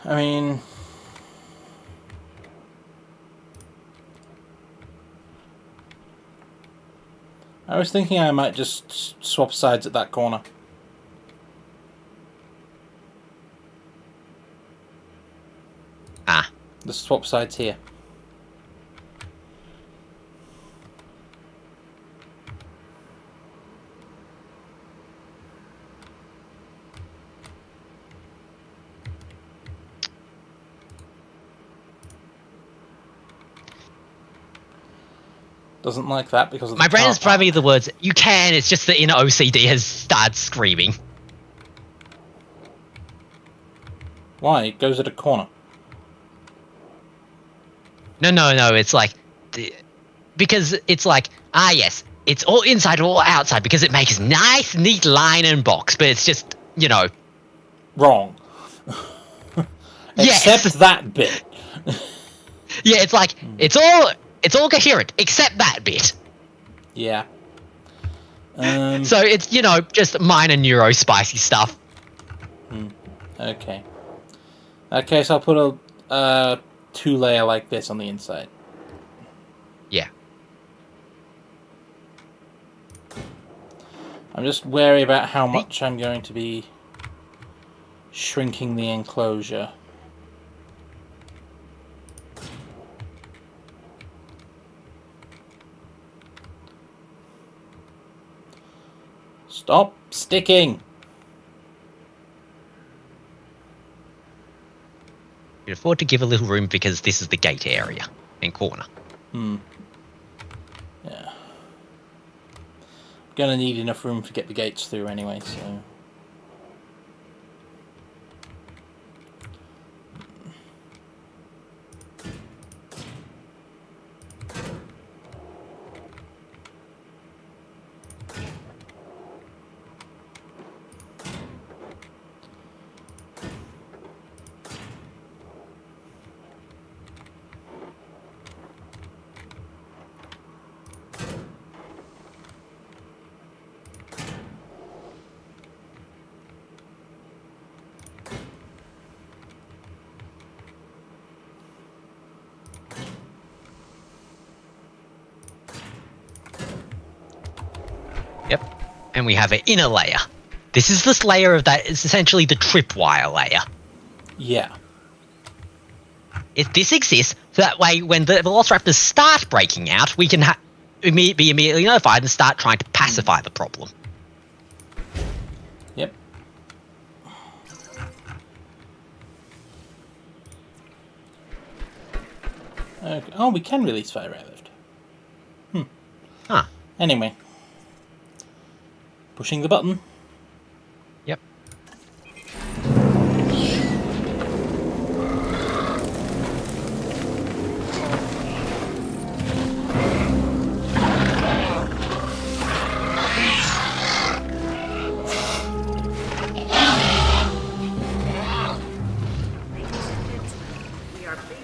I mean, I was thinking I might just swap sides at that corner. Ah. Just swap sides here. Doesn't like that because of My the brain car is driving me the words, you can, it's just the inner OCD has started screaming. Why? It goes at a corner. No, it's like... Because it's like, yes, it's all inside or outside because it makes nice, neat line and box, but it's just, you know... Wrong. Except that bit. Yeah, it's like, it's all coherent, except that bit. Yeah. So it's, you know, just minor neurospicy stuff. Okay. In that case, I'll put a 2-layer like this on the inside. Yeah. I'm just wary about how much I'm going to be shrinking the enclosure. Stop sticking! You can afford to give a little room because this is the gate area and corner. Yeah. Gonna need enough room to get the gates through anyway, so... Yep. And we have an inner layer. This is this layer of that. It's essentially the tripwire layer. Yeah. If this exists, so that way when the Velociraptors start breaking out, we can be immediately notified and start trying to pacify the problem. Yep. Okay. Oh, we can release fire airlift. Huh. Anyway. Pushing the button. Yep.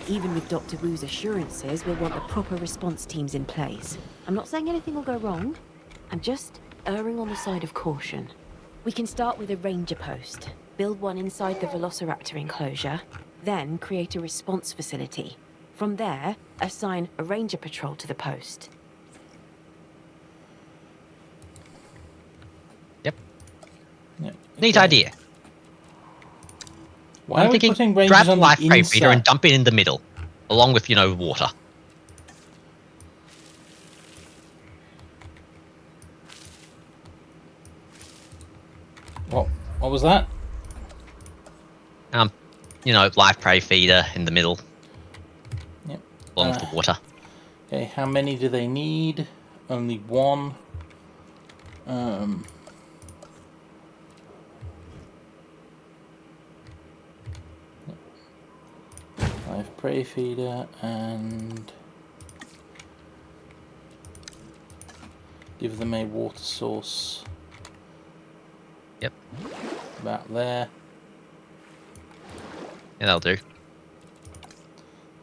Even with Dr. Wu's assurances, we'll want the proper response teams in place. I'm not saying anything will go wrong. I'm just erring on the side of caution. We can start with a ranger post, build one inside the Velociraptor enclosure, then create a response facility. From there, assign a ranger patrol to the post. Yep. Yep. Neat idea. Why I'm are we thinking putting rangers grab the on life the ray inside? feeder and dump it in the middle, along with, water. What was that? Life prey feeder in the middle. Yep. Along with the water. Okay, how many do they need? Only one. Live prey feeder and give them a water source. Yep. About there. Yeah, that'll do.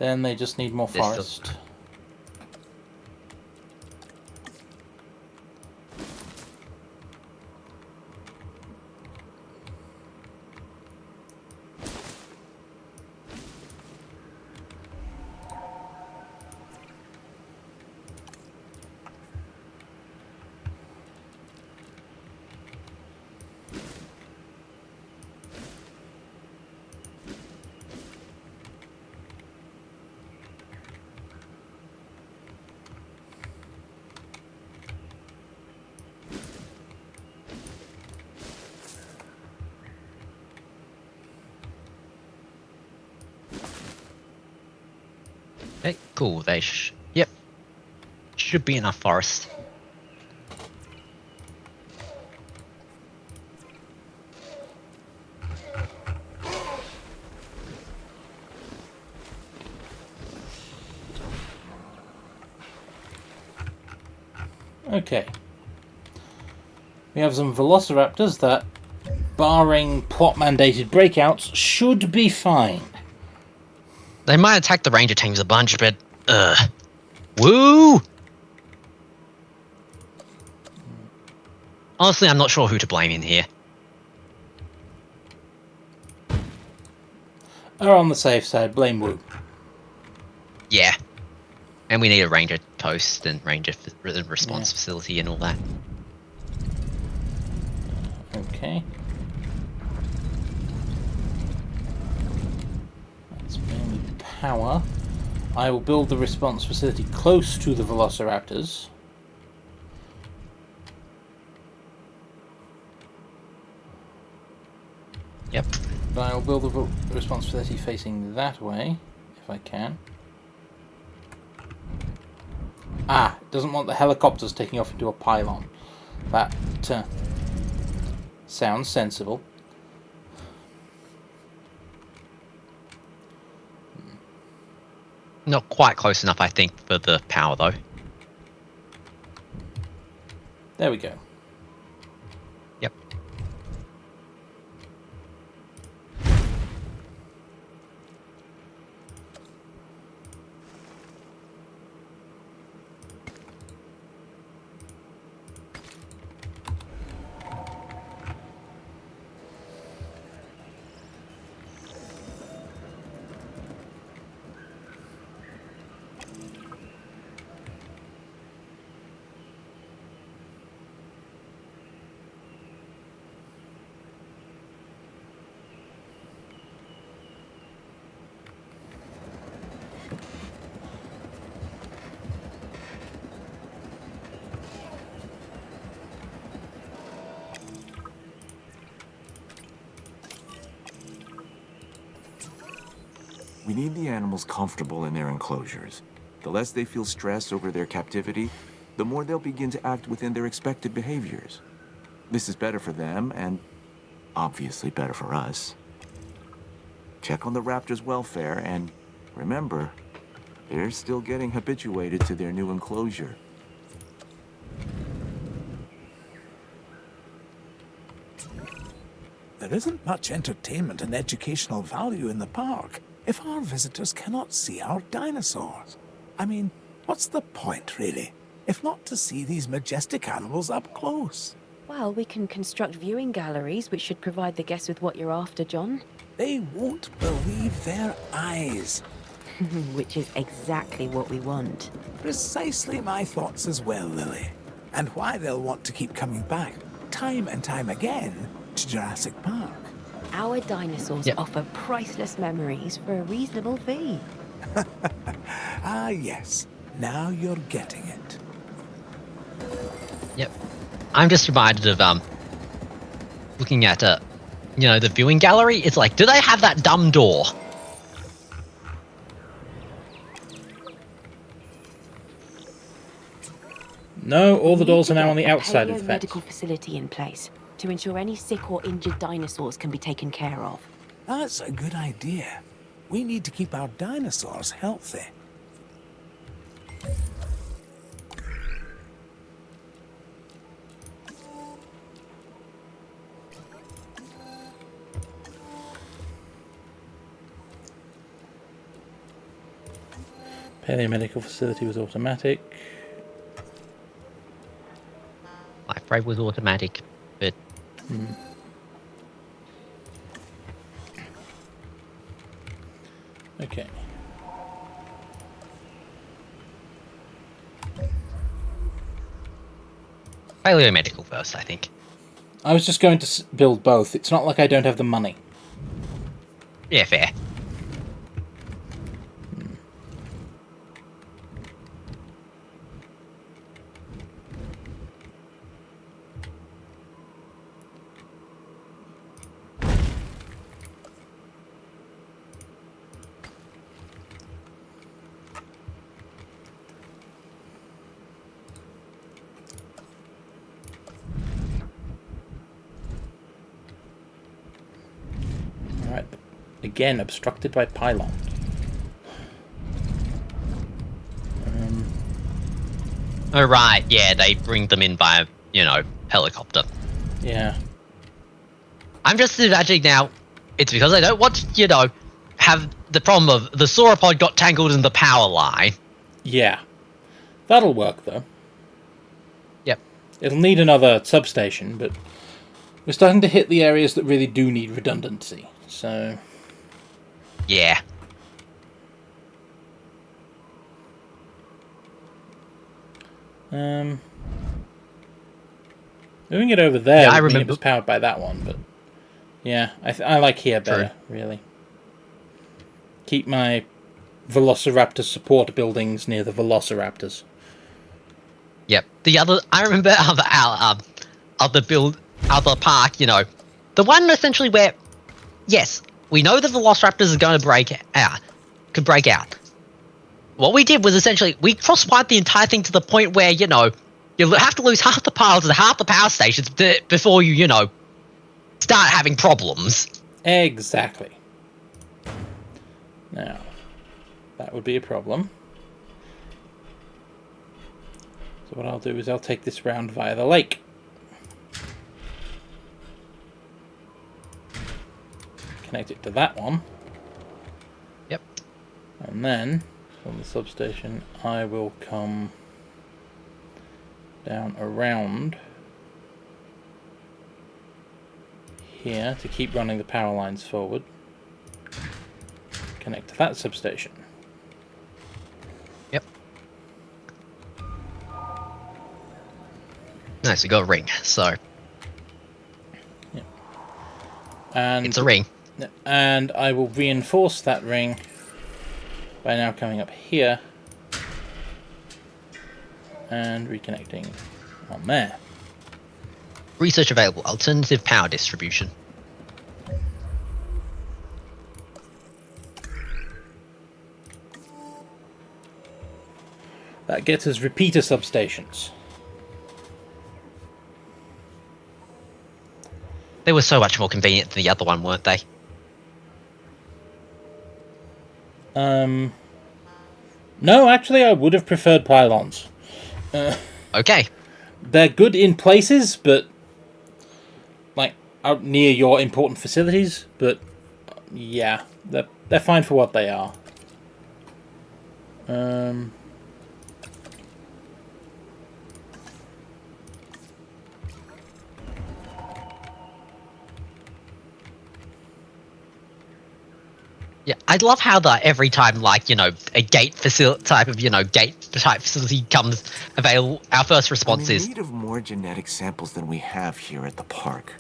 Then they just need more forest. Okay, cool. Yep. Should be enough forest. Okay. We have some velociraptors that, barring plot-mandated breakouts, should be fine. They might attack the ranger teams a bunch, but woo! Honestly, I'm not sure who to blame in here. Are on the safe side, blame Wu. Yeah. And we need a ranger post and ranger response facility and all that. Okay. That's mainly power. I will build the response facility close to the velociraptors. Yep. But I will build the response facility facing that way, if I can. Ah, it doesn't want the helicopters taking off into a pylon. That sounds sensible. Not quite close enough, I think, for the power, though. There we go. Yep. We need the animals comfortable in their enclosures. The less they feel stress over their captivity, the more they'll begin to act within their expected behaviors. This is better for them and obviously better for us. Check on the raptors' welfare and remember, they're still getting habituated to their new enclosure. There isn't much entertainment and educational value in the park if our visitors cannot see our dinosaurs. I mean, what's the point, really, if not to see these majestic animals up close? Well, we can construct viewing galleries, which should provide the guests with what you're after, John. They won't believe their eyes. Which is exactly what we want. Precisely my thoughts as well, Lily. And why they'll want to keep coming back, time and time again, to Jurassic Park. Our dinosaurs offer priceless memories for a reasonable fee. Ah, yes. Now you're getting it. Yep. I'm just reminded of looking at you know, the viewing gallery. It's like, do they have that dumb door? No, all the doors are now on the outside of the fence. Medical facility in place to ensure any sick or injured dinosaurs can be taken care of. That's a good idea. We need to keep our dinosaurs healthy. Paleo-medical facility was automatic. Life ray was automatic, but Okay. Paleo-medical first, I think. I was just going to build both. It's not like I don't have the money. Yeah, fair. Alright. Again, obstructed by pylon. Oh, right, yeah, they bring them in by, helicopter. Yeah. I'm just imagining now, it's because they don't want to, have the problem of the sauropod got tangled in the power line. Yeah. That'll work, though. Yep. It'll need another substation, but we're starting to hit the areas that really do need redundancy, so... Yeah. Moving it over there, Yeah, I would mean it remember. was powered by that one, but... Yeah, I like here better, really. Keep my Velociraptor support buildings near the Velociraptors. Yep. I remember other park, the one essentially where, yes, we know the Velociraptors are going to could break out. What we did was essentially, we cross-wired the entire thing to the point where, you have to lose half the pilots and half the power stations before you, start having problems. Exactly. Now, that would be a problem. So what I'll do is I'll take this round via the lake. Connect it to that one. Yep. And then, from the substation, I will come down around here to keep running the power lines forward. Connect to that substation. Yep. Nice, we got a ring, so... Yep. And it's a ring. And I will reinforce that ring by now coming up here and reconnecting on there. Research available. Alternative power distribution. That gets us repeater substations. They were so much more convenient than the other one, weren't they? No, actually I would have preferred pylons. Okay. They're good in places, but like out near your important facilities, but yeah, they're fine for what they are. Yeah, I love how every time, a gate type facility comes available, our first response I'm in is... need of more genetic samples than we have here at the park.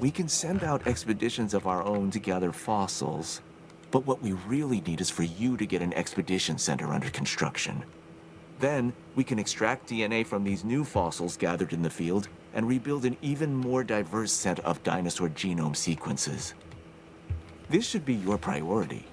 We can send out expeditions of our own to gather fossils, but what we really need is for you to get an expedition center under construction. Then, we can extract DNA from these new fossils gathered in the field and rebuild an even more diverse set of dinosaur genome sequences. This should be your priority.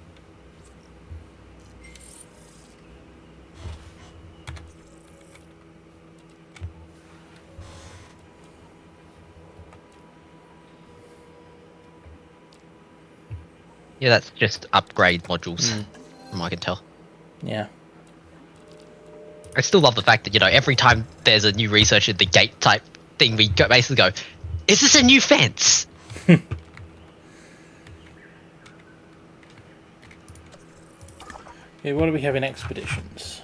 Yeah, that's just upgrade modules, from what I can tell. Yeah. I still love the fact that, every time there's a new research in the gate type thing, we basically go, is this a new fence? Okay, what do we have in expeditions?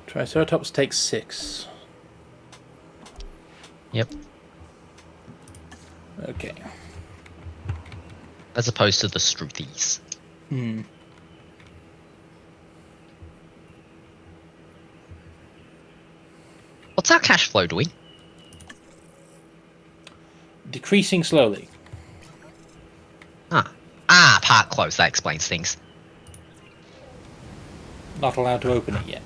Triceratops takes 6. Yep. Okay. As opposed to the Struthies. Hmm. What's our cash flow doing? Decreasing slowly. Park closed. That explains things. Not allowed to open it yet.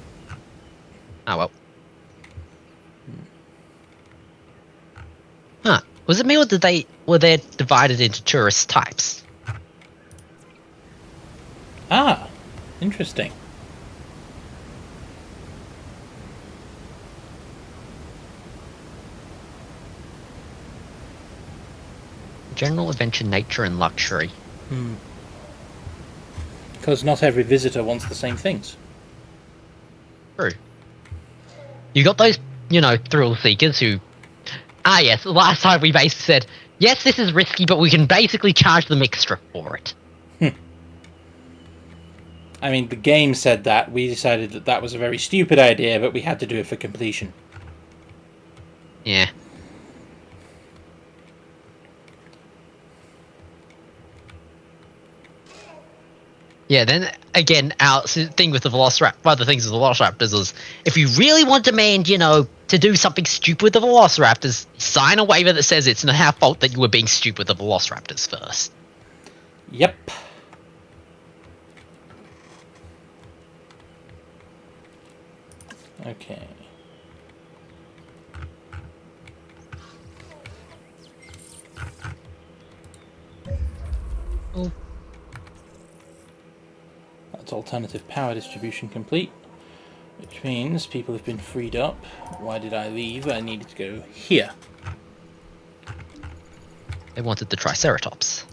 Oh well. Huh. Was it me or were they divided into tourist types? Ah, interesting. General adventure, nature, and luxury. Because not every visitor wants the same things. True. You got those, thrill seekers who... yes, last time we basically said, yes, this is risky, but we can basically charge them extra for it. I mean, the game said that. We decided that that was a very stupid idea, but we had to do it for completion. Yeah. Yeah, then again, our thing with the Velociraptor, one of the things with the Velociraptors is, if you really want demand, to do something stupid with the Velociraptors, sign a waiver that says it's not our fault that you were being stupid with the Velociraptors first. Yep. Okay. Oh. That's alternative power distribution complete, which means people have been freed up. Why did I leave? I needed to go here. They wanted the Triceratops.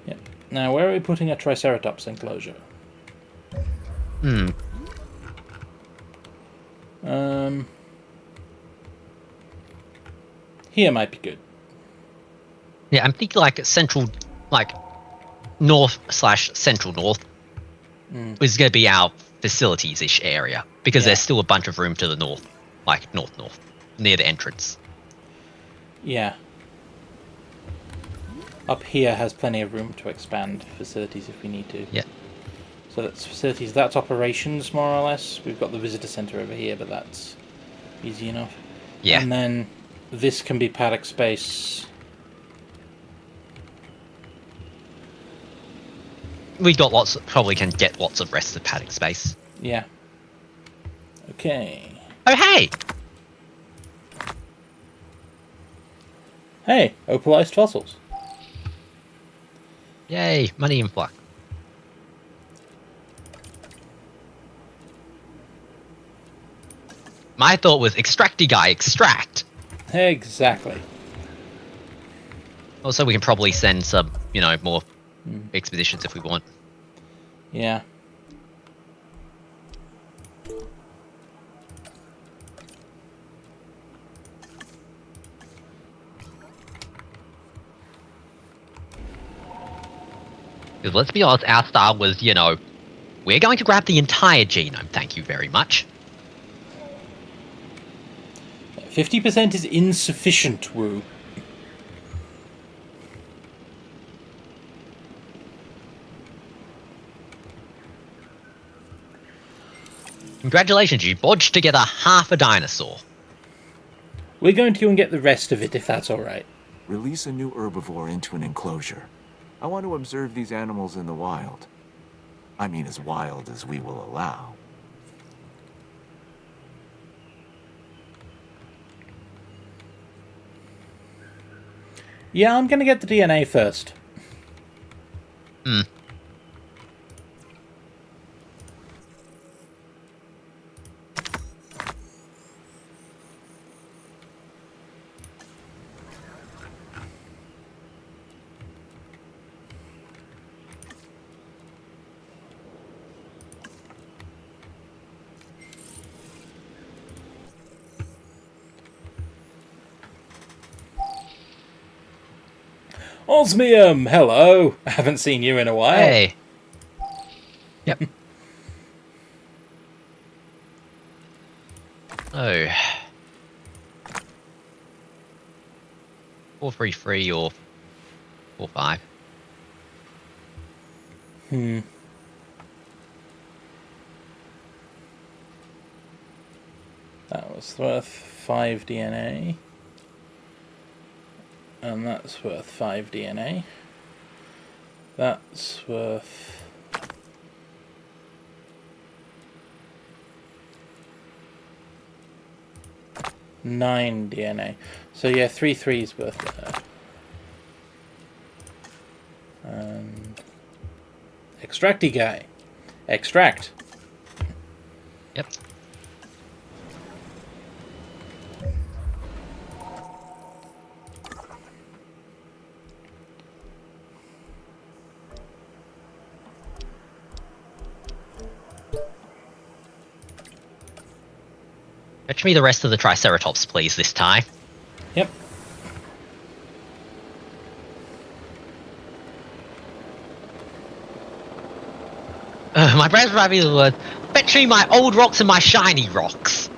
Yep. Now, where are we putting a Triceratops enclosure? Here might be good. Yeah, I'm thinking like central, like north/central north is going to be our facilities-ish area, because there's still a bunch of room to the north, like north, near the entrance. Yeah. Up here has plenty of room to expand facilities if we need to. Yeah. So that's facilities, that's operations more or less. We've got the visitor center over here, but that's easy enough. Yeah. And then this can be paddock space. We got probably can get lots of rested paddock space. Yeah. Okay. Oh, hey! Hey, opalized fossils. Yay, money influx. My thought was extracty guy, extract. Exactly. Also, we can probably send some, more expeditions if we want. Yeah. Because let's be honest, our style was, we're going to grab the entire genome, thank you very much. 50% is insufficient, Woo. Congratulations, you bodged together half a dinosaur. We're going to go and get the rest of it, if that's alright. Release a new herbivore into an enclosure. I want to observe these animals in the wild. I mean, as wild as we will allow. Yeah, I'm gonna get the DNA first. Osmium, hello. I haven't seen you in a while. Hey. Yep. Oh. 433 or 45. That was worth 5 DNA. And that's worth 5 DNA. That's worth... nine DNA. So yeah, 3 3's worth there. And extracty guy. Extract. Yep. Fetch me the rest of the Triceratops, please, this time. Yep. My brother's rabbit was fetch me my old rocks and my shiny rocks.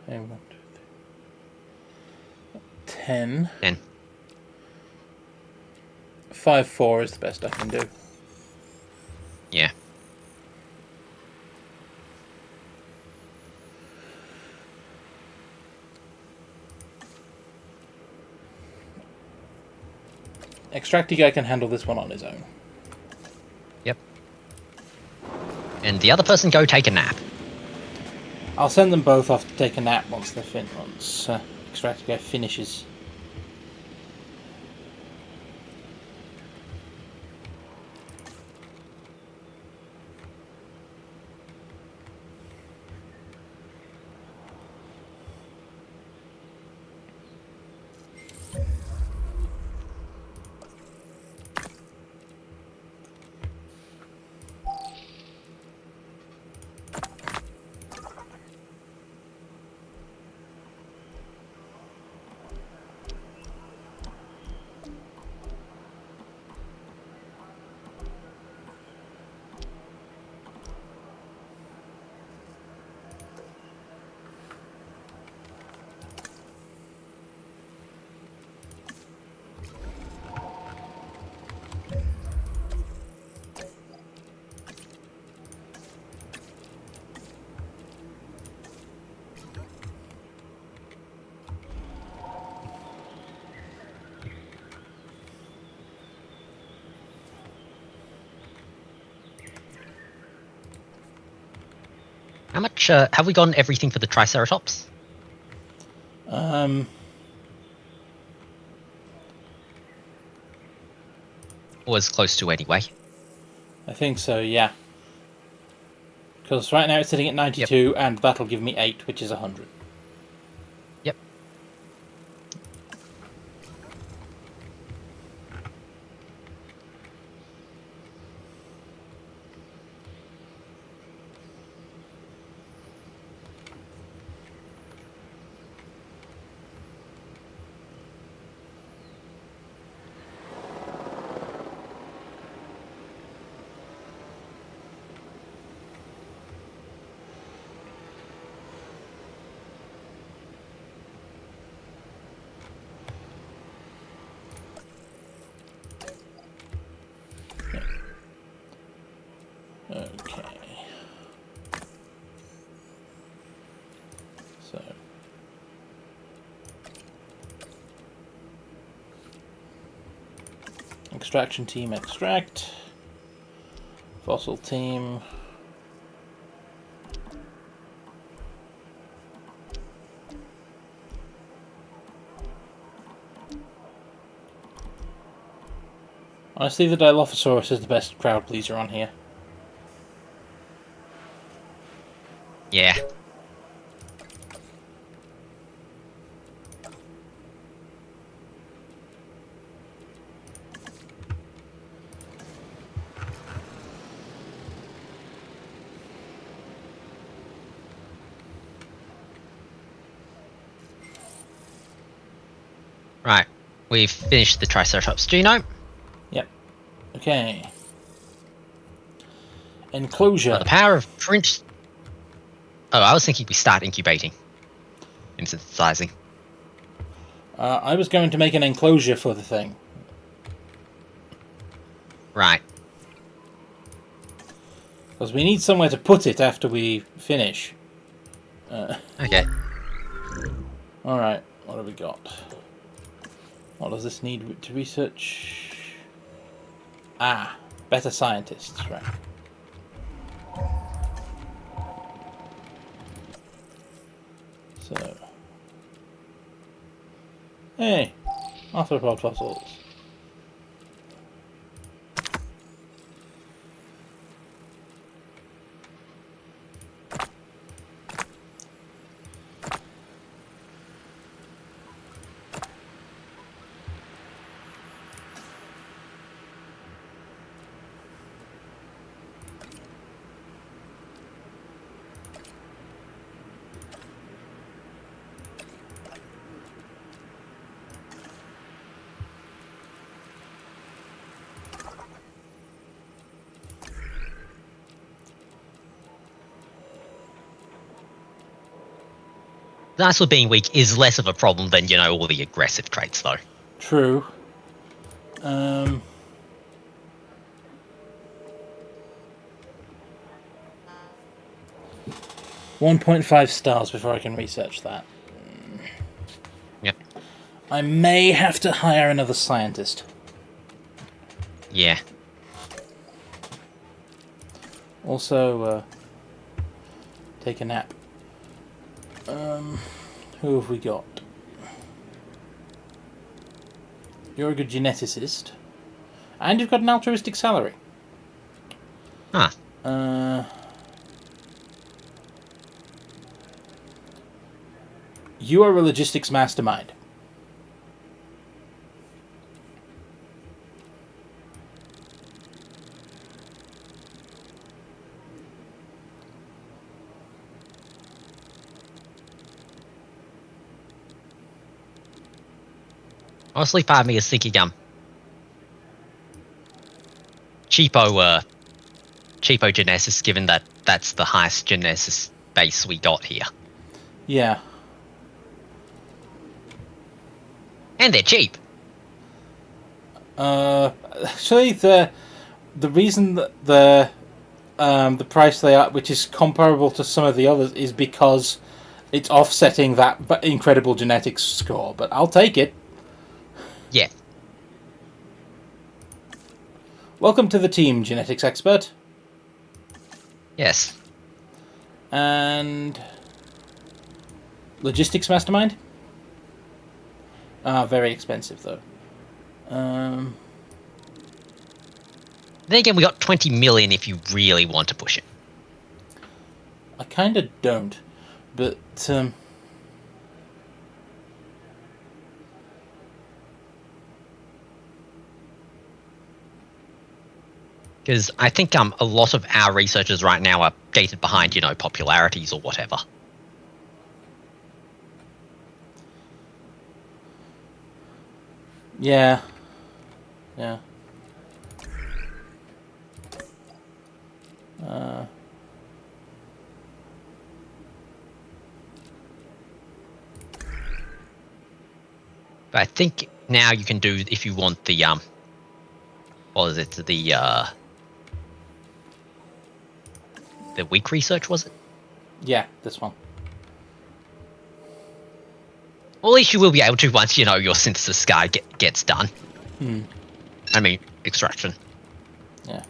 Okay, 1, 2, 3. 10. 10. 5 4 is the best I can do. Yeah. Extracty guy can handle this one on his own. Yep. And the other person go take a nap. I'll send them both off to take a nap once they're once Extracty guy finishes. How much have we gotten everything for the Triceratops? Or as close to anyway. I think so, yeah. Because right now it's sitting at 92, and that'll give me 8, which is 100. Yep. Okay. So. Extraction team extract. Fossil team. Honestly, the Dilophosaurus is the best crowd pleaser on here. Yeah. We've finished the Triceratops genome. Yep. Okay. Enclosure. The power of Prince. Oh, I was thinking we start incubating and synthesizing. I was going to make an enclosure for the thing. Right. Because we need somewhere to put it after we finish. Okay. Alright, what have we got? What does this need to research? Ah, better scientists, right. So. Hey, arthropod fossils. Dinosaur being weak is less of a problem than, you know, all the aggressive traits, though. True. 1.5 stars before I can research that. Yep. I may have to hire another scientist. Yeah. Also, take a nap. Who have we got? You're a good geneticist. And you've got an altruistic salary. Huh. You are a logistics mastermind. Honestly, part of me is thinking, cheapo genesis, given that that's the highest genesis base we got here. Yeah. And they're cheap. Actually, the reason that the price they are, which is comparable to some of the others, is because it's offsetting that incredible genetics score. But I'll take it. Yeah. Welcome to the team, genetics expert. Yes. And logistics mastermind. Ah, very expensive though. Then again, we got 20 million if you really want to push it. I kind of don't, but because I think a lot of our researchers right now are gated behind, you know, popularities or whatever. yeah, yeah. But I think now you can do, if you want the what is it, the weak research, was it? Yeah, this one. Well, at least you will be able to once, you know, your synthesis guy gets done. I mean, extraction. Yeah.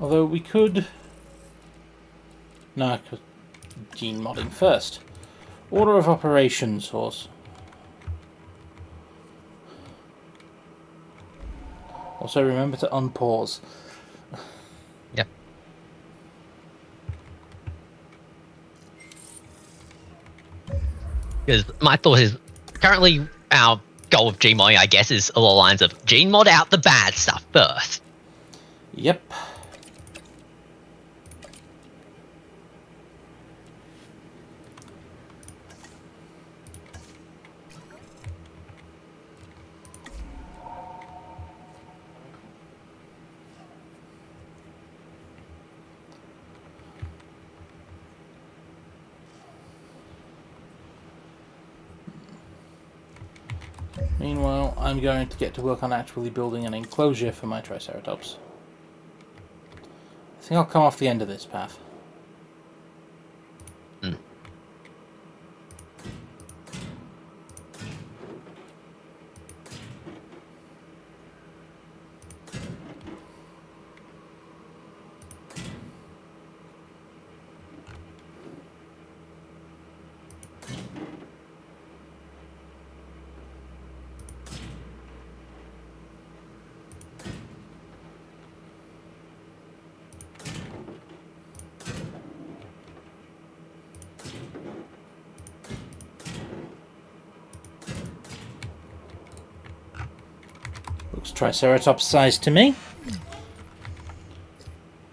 Although we could... No, gene modding first. Order of operations, horse. Also remember to unpause. Yep. Because my thought is, currently our goal of gene modding, I guess, is along the lines of gene mod out the bad stuff first. Yep. Meanwhile, I'm going to get to work on actually building an enclosure for my Triceratops. I think I'll come off the end of this path. Looks Triceratops size to me.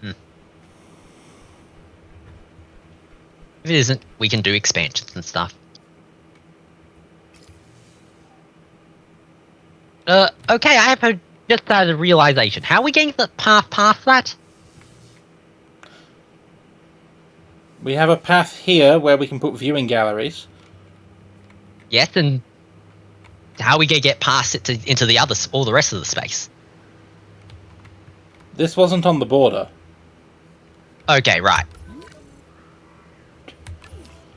If it isn't, we can do expansions and stuff. Okay, I have just had a realization. How are we getting the path past that? We have a path here where we can put viewing galleries. Yes, and how are we going to get past it into the others, all the rest of the space? This wasn't on the border. Okay, right.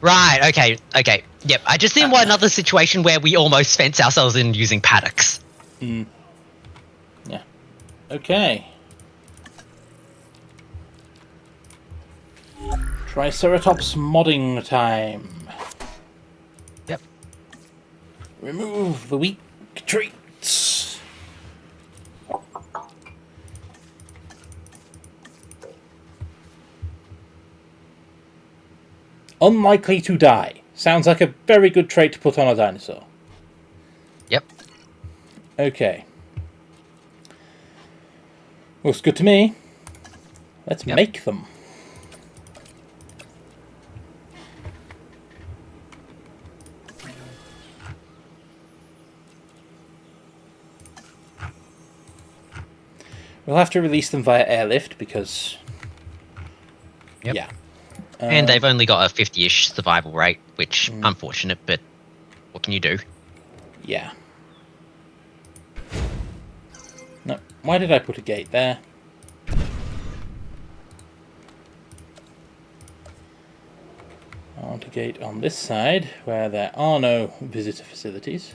Right, okay. Yep, I just didn't want another situation where we almost fence ourselves in using paddocks. Yeah. Okay. Triceratops modding time. Yep. Remove the weak traits. Unlikely to die. Sounds like a very good trait to put on a dinosaur. Yep. Okay. Looks good to me. Let's make them. We'll have to release them via airlift because... Yeah. And they've only got a 50-ish survival rate, which, unfortunate, but what can you do? Yeah. No, why did I put a gate there? I want a gate on this side, where there are no visitor facilities.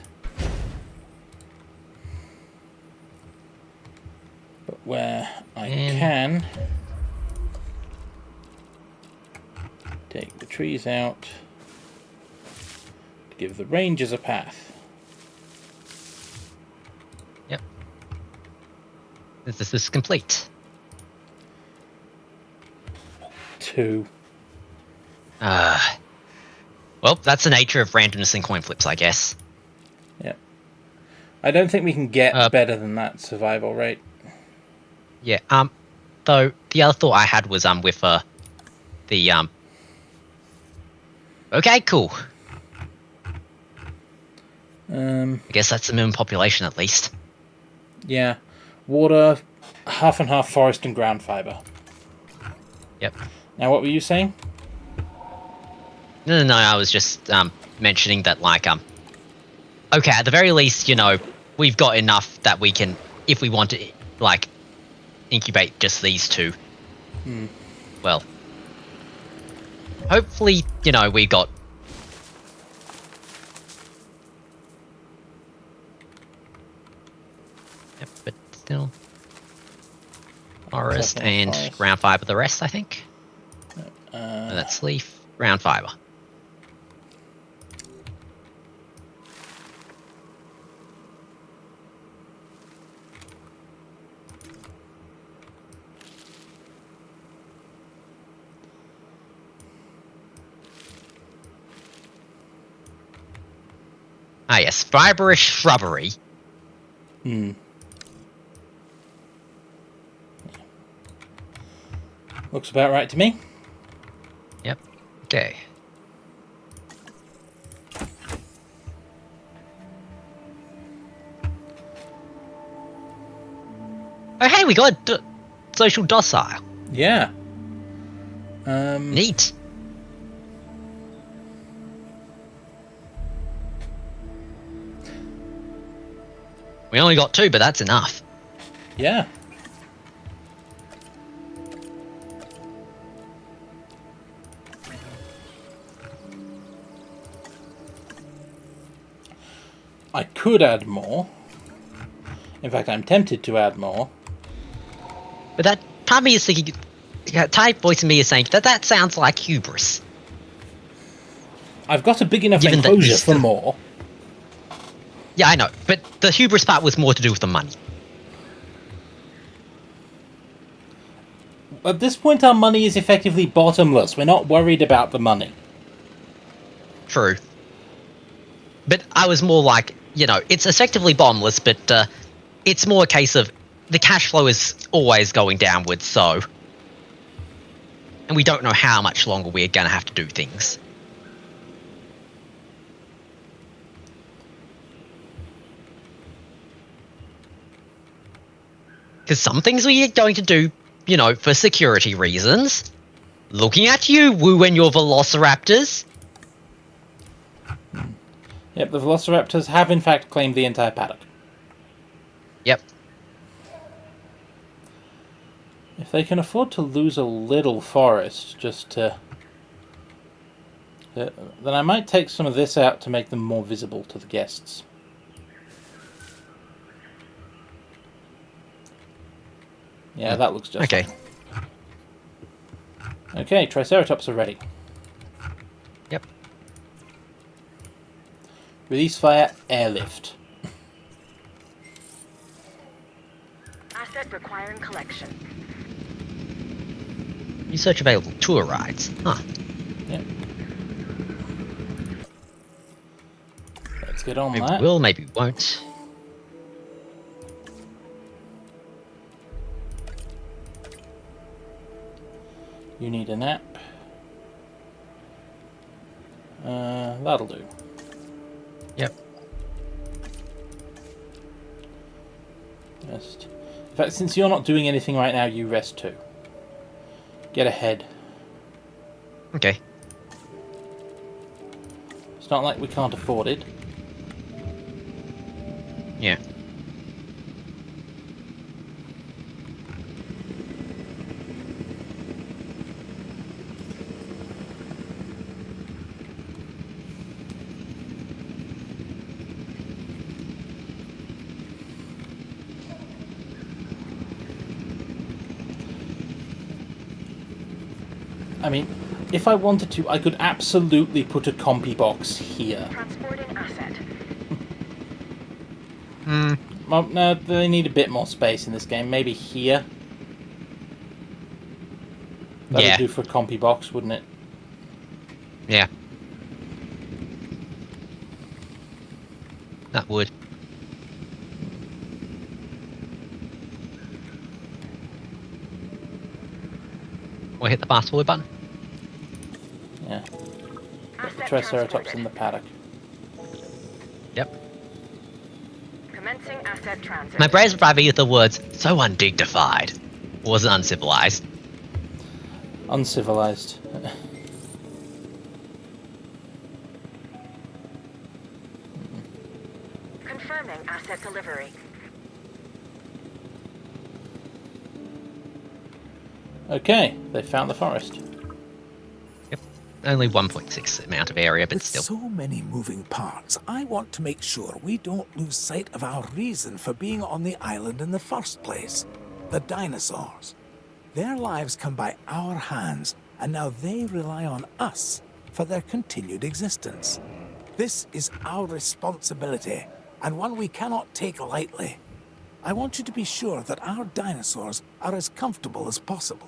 But where I can... take the trees out to give the rangers a path. Yep. This is complete. 2. Well, that's the nature of randomness and coin flips, I guess. Yep. I don't think we can get better than that survival rate. Yeah. Though the other thought I had was with the Okay, cool. I guess that's the minimum population at least. Yeah. Water, half and half forest and ground fiber. Yep. Now, what were you saying? No, I was just mentioning that, like, okay, at the very least, you know, we've got enough that we can, if we want to, like, incubate just these two. Well, hopefully, you know, we got... Yep, but still... Forest and ground fiber the rest, I think. No, that's leaf, ground fiber. Ah yes, fibrous shrubbery. Looks about right to me. Yep. Okay. Oh hey, we got a social docile. Yeah. Neat. We only got 2, but that's enough. Yeah. I could add more. In fact, I'm tempted to add more. But that part of me is thinking, type voice in me is saying that sounds like hubris. I've got a big enough Given that enclosure for more. Yeah, I know, but the hubris part was more to do with the money. At this point, our money is effectively bottomless. We're not worried about the money. True. But I was more like, you know, it's effectively bottomless, but it's more a case of the cash flow is always going downwards, so... And we don't know how much longer we're going to have to do things. Because some things we are going to do, you know, for security reasons. Looking at you, Wu, and your velociraptors. Yep, the velociraptors have in fact claimed the entire paddock. Yep. If they can afford to lose a little forest just to... then I might take some of this out to make them more visible to the guests. Yeah, that looks just okay. Fine. Okay, Triceratops are ready. Yep. Release via airlift. Asset requiring collection. Research available tour rides. Huh. Yep. Let's get on Maybe that. we will, maybe we won't. You need a nap. That'll do. Yep. Rest. In fact, since you're not doing anything right now, you rest too. Get ahead. Okay. It's not like we can't afford it. Yeah. I mean, if I wanted to, I could absolutely put a compy box here. Transporting asset. Well, no, they need a bit more space in this game. Maybe here. That would do for a compy box, wouldn't it? Yeah. That would. We'll hit the fast forward button. Yeah. Put the Triceratops in the paddock. Yep. Commencing asset transit. My brains revive either the words so undignified or was it uncivilized? Uncivilized. Confirming asset delivery. Okay, they found the forest. Yep. Only 1.6 amount of area, but With still. so many moving parts, I want to make sure we don't lose sight of our reason for being on the island in the first place. The dinosaurs. Their lives come by our hands, and now they rely on us for their continued existence. This is our responsibility, and one we cannot take lightly. I want you to be sure that our dinosaurs are as comfortable as possible.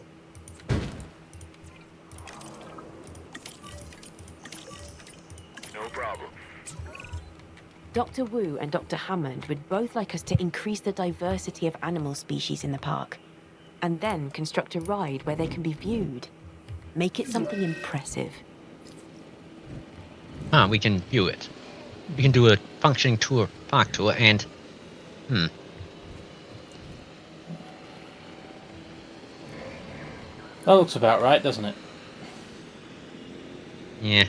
No problem. Dr. Wu and Dr. Hammond would both like us to increase the diversity of animal species in the park, and then construct a ride where they can be viewed. Make it something impressive. Ah, we can view it. We can do a functioning tour, park tour, and... That looks about right, doesn't it? Yeah.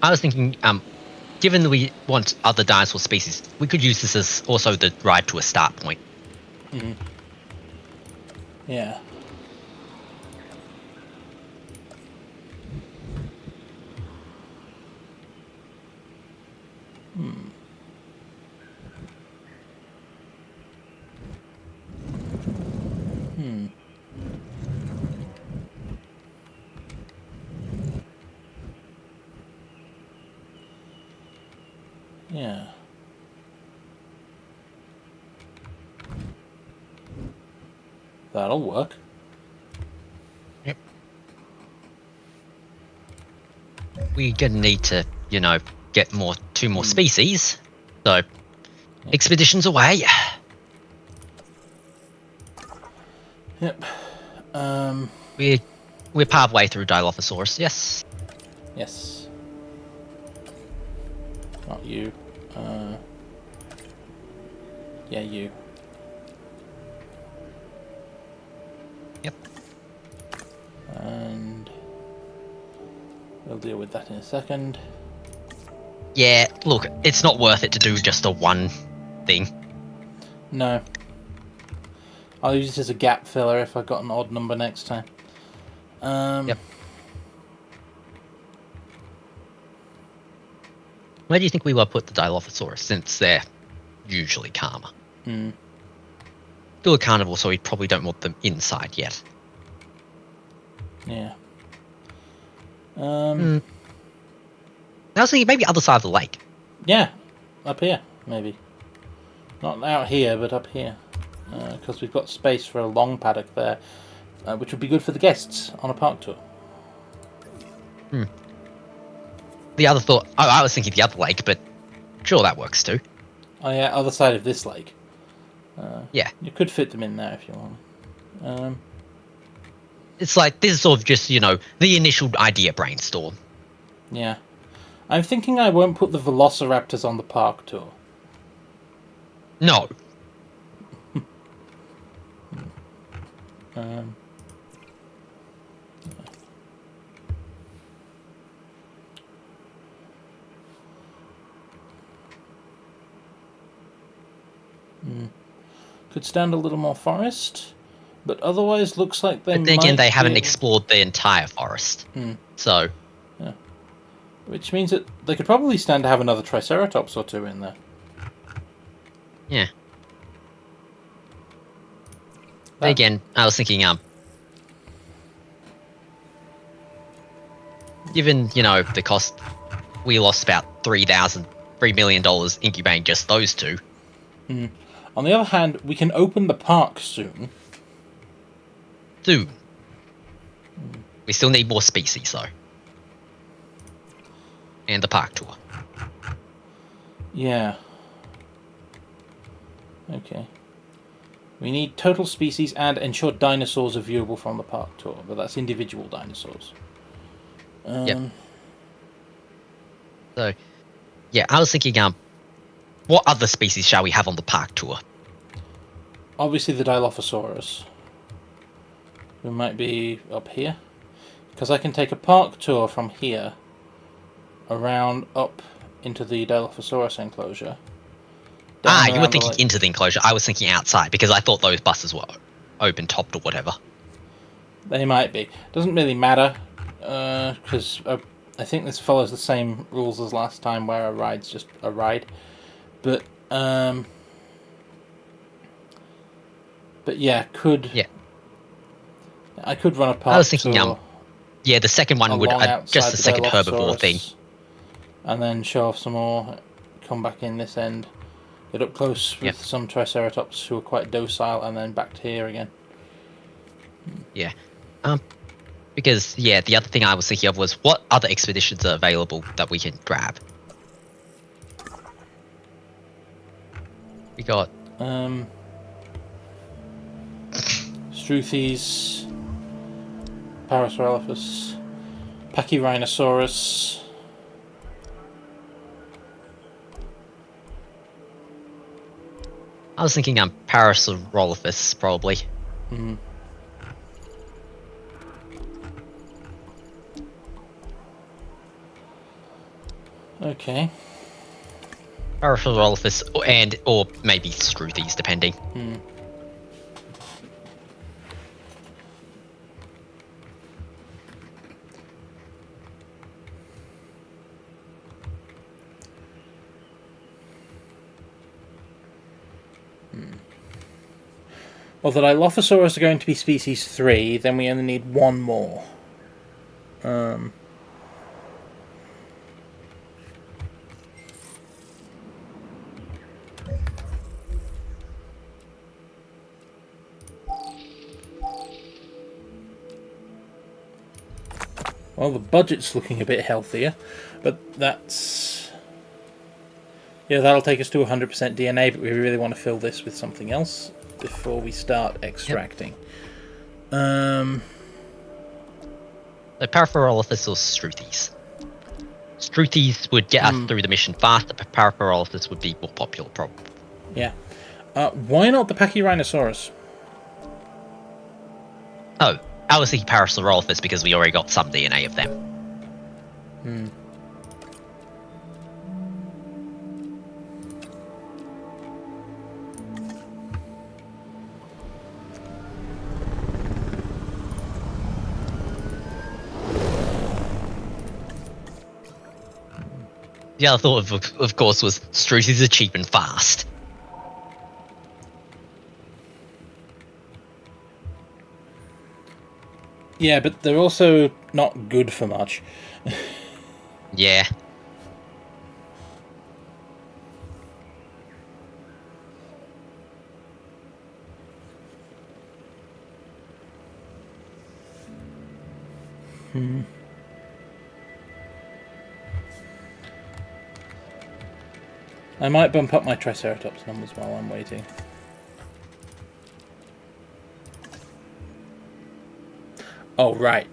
I was thinking, given that we want other dinosaur species, we could use this as also the ride to a start point. Mm-hmm. Yeah. Yeah. That'll work. Yep. We're gonna need to, get two more species. So, expeditions away. Yep. We're partway through Dilophosaurus, yes? Yes. Not you. Yeah, you. Yep. And we'll deal with that in a second. Yeah, look, it's not worth it to do just the one thing. No. I'll use this as a gap filler if I've got an odd number next time. Yep. Where do you think we will put the Dilophosaurus, since they're usually calmer? Still a carnivore, so we probably don't want them inside yet. Yeah. I was thinking maybe other side of the lake. Yeah, up here, maybe. Not out here, but up here. Because we've got space for a long paddock there, which would be good for the guests on a park tour. The other thought, I was thinking the other lake, but sure, that works too. Oh yeah, other side of this lake. Yeah. You could fit them in there if you want. It's like, this is sort of just, the initial idea brainstorm. Yeah. I'm thinking I won't put the Velociraptors on the park tour. No. Could stand a little more forest, but otherwise looks like they But then again, might they haven't be... explored the entire forest. So... Yeah. Which means that they could probably stand to have another Triceratops or two in there. Yeah. But again, I was thinking, given, the cost, we lost about $3 million incubating just those two. On the other hand, we can open the park soon. We still need more species, though. And the park tour. Yeah. Okay. We need total species and ensure dinosaurs are viewable from the park tour, but that's individual dinosaurs. Yep. So, yeah, I was thinking, what other species shall we have on the park tour? Obviously the Dilophosaurus. We might be up here. Because I can take a park tour from here around up into the Dilophosaurus enclosure. You were thinking into the enclosure. I was thinking outside, because I thought those buses were open topped or whatever. They might be. Doesn't really matter, because I think this follows the same rules as last time, where a ride's just a ride. But yeah, I could run a park. I was thinking, tour the second one would just the second herbivore thing, and then show off some more. Come back in this end, get up close with some Triceratops who are quite docile, and then back to here again. Yeah, because the other thing I was thinking of was what other expeditions are available that we can grab. We got Struthes, Parasaurolophus, Pachyrhinosaurus. I was thinking Parasaurolophus, probably. Okay. Parasaurolophus, or maybe Struthies, depending. Well, the Dilophosaurus are going to be species 3, then we only need one more. Well, the budget's looking a bit healthier, but that's... Yeah, that'll take us to 100% DNA, but we really want to fill this with something else before we start extracting. The Parasaurolophus or Struthies. Struthies would get us through the mission fast, the Parasaurolophus would be more popular, probably. Yeah. Why not the Pachyrhinosaurus? Oh, I was thinking Parasaurolophus because we already got some DNA of them. The other thought, of course, was Struthies are cheap and fast. Yeah, but they're also not good for much. Yeah. I might bump up my Triceratops numbers while I'm waiting. Oh, right.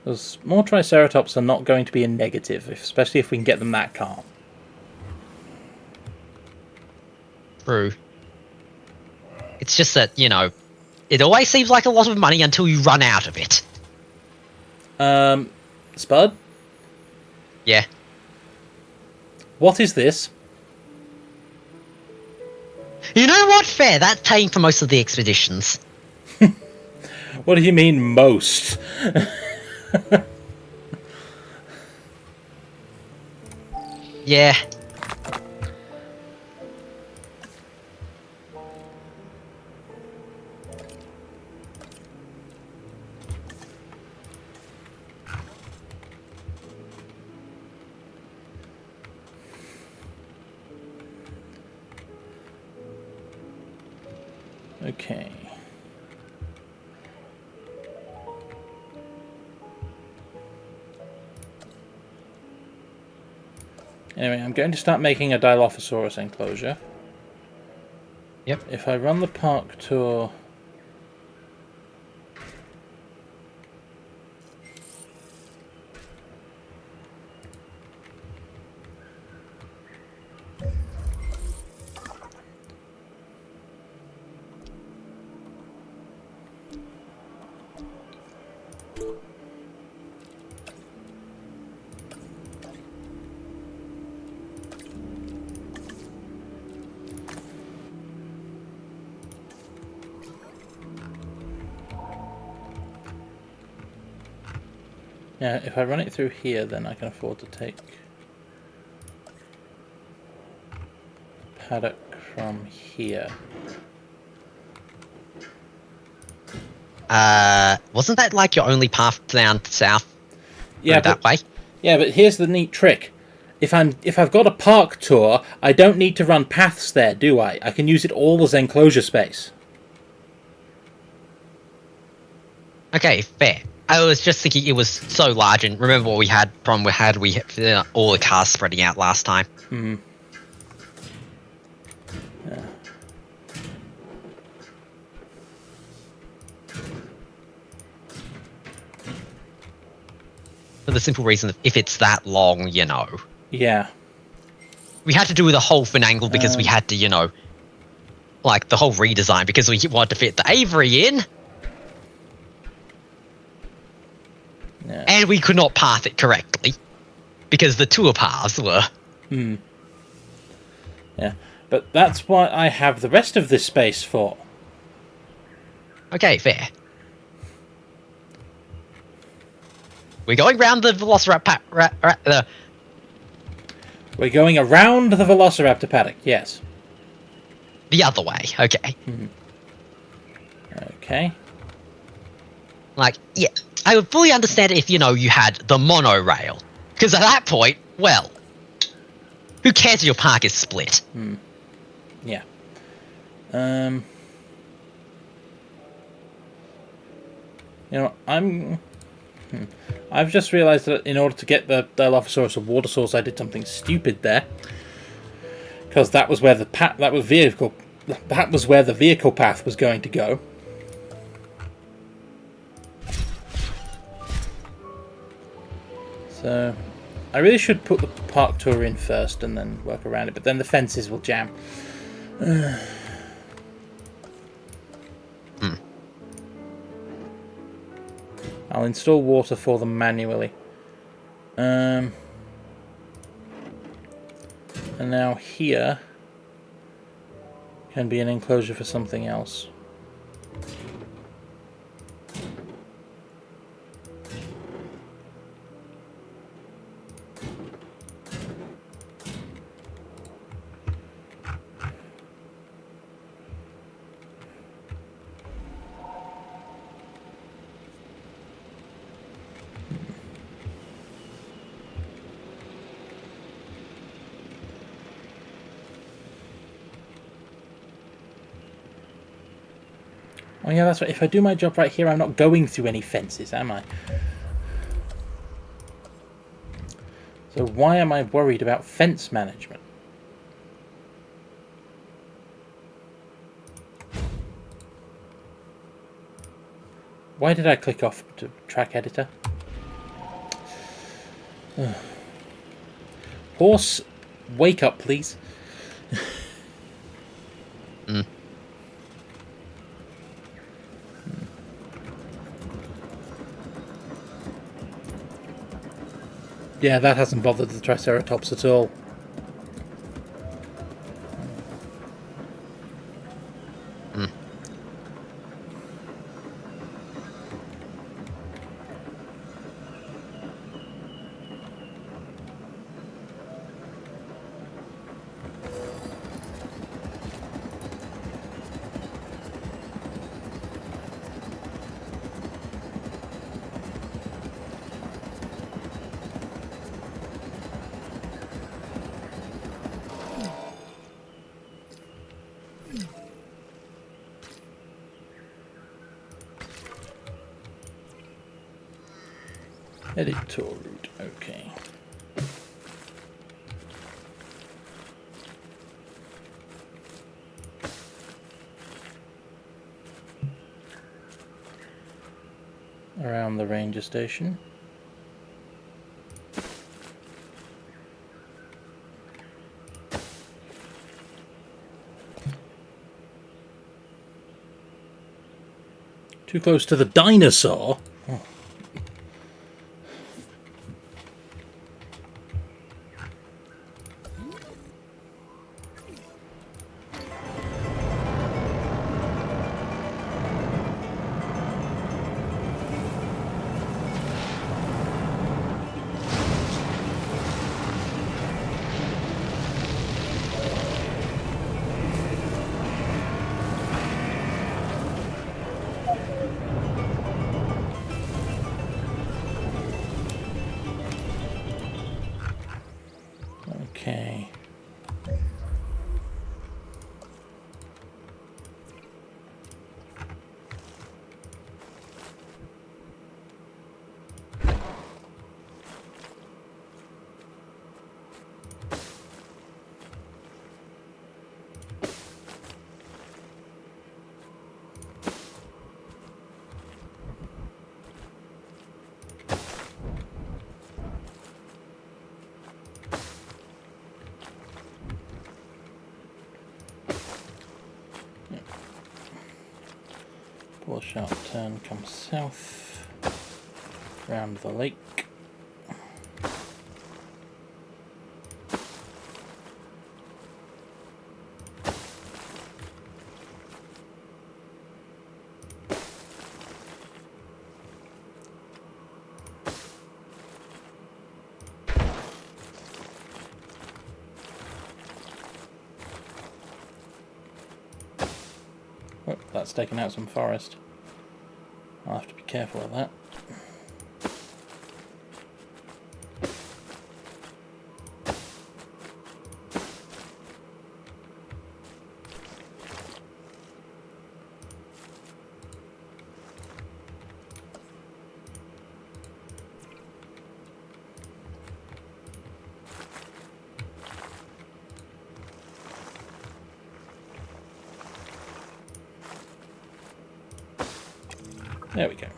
Because more Triceratops are not going to be a negative, especially if we can get them that calm. True. It's just that, you know, it always seems like a lot of money until you run out of it. Spud? Yeah. What is this? You know what? Fair. That's paying for most of the expeditions. What do you mean, most? Yeah. Okay. Anyway, I'm going to start making a Dilophosaurus enclosure. Yep. If I run the park tour... Yeah, if I run it through here, then I can afford to take paddock from here. Wasn't that like your only path down south? Yeah, that way. Yeah, but here's the neat trick. If I've got a park tour, I don't need to run paths there, do I? I can use it all as enclosure space. Okay, fair. I was just thinking it was so large, and remember what we had all the cars spreading out last time. Yeah. For the simple reason that if it's that long, you know. Yeah. We had to do the whole finagle because we had to, you know, like the whole redesign because we wanted to fit the Avery in. Yeah. And we could not path it correctly because the tour paths were. Yeah. But that's what I have the rest of this space for. Okay, fair. We're going round the Velociraptor. We're going around the Velociraptor paddock, yes. The other way, okay. Okay. Like, yeah, I would fully understand if, you know, you had the monorail. Because at that point, well, who cares if your park is split? Yeah. You know, I've just realised that in order to get the Dilophosaurus a water source, I did something stupid there. Because that was where the vehicle path was going to go. So, I really should put the park tour in first and then work around it, but then the fences will jam. I'll install water for them manually. And now here can be an enclosure for something else. Oh yeah, that's right. If I do my job right here, I'm not going through any fences, am I? So why am I worried about fence management? Why did I click off to track editor? Horse, wake up, please. Yeah, that hasn't bothered the Triceratops at all. Editor route, okay. Around the ranger station. Too close to the dinosaur? Oh. Sharp turn, come south, round the lake. Oh, that's taken out some forest. I'll have to be careful of that. There we go.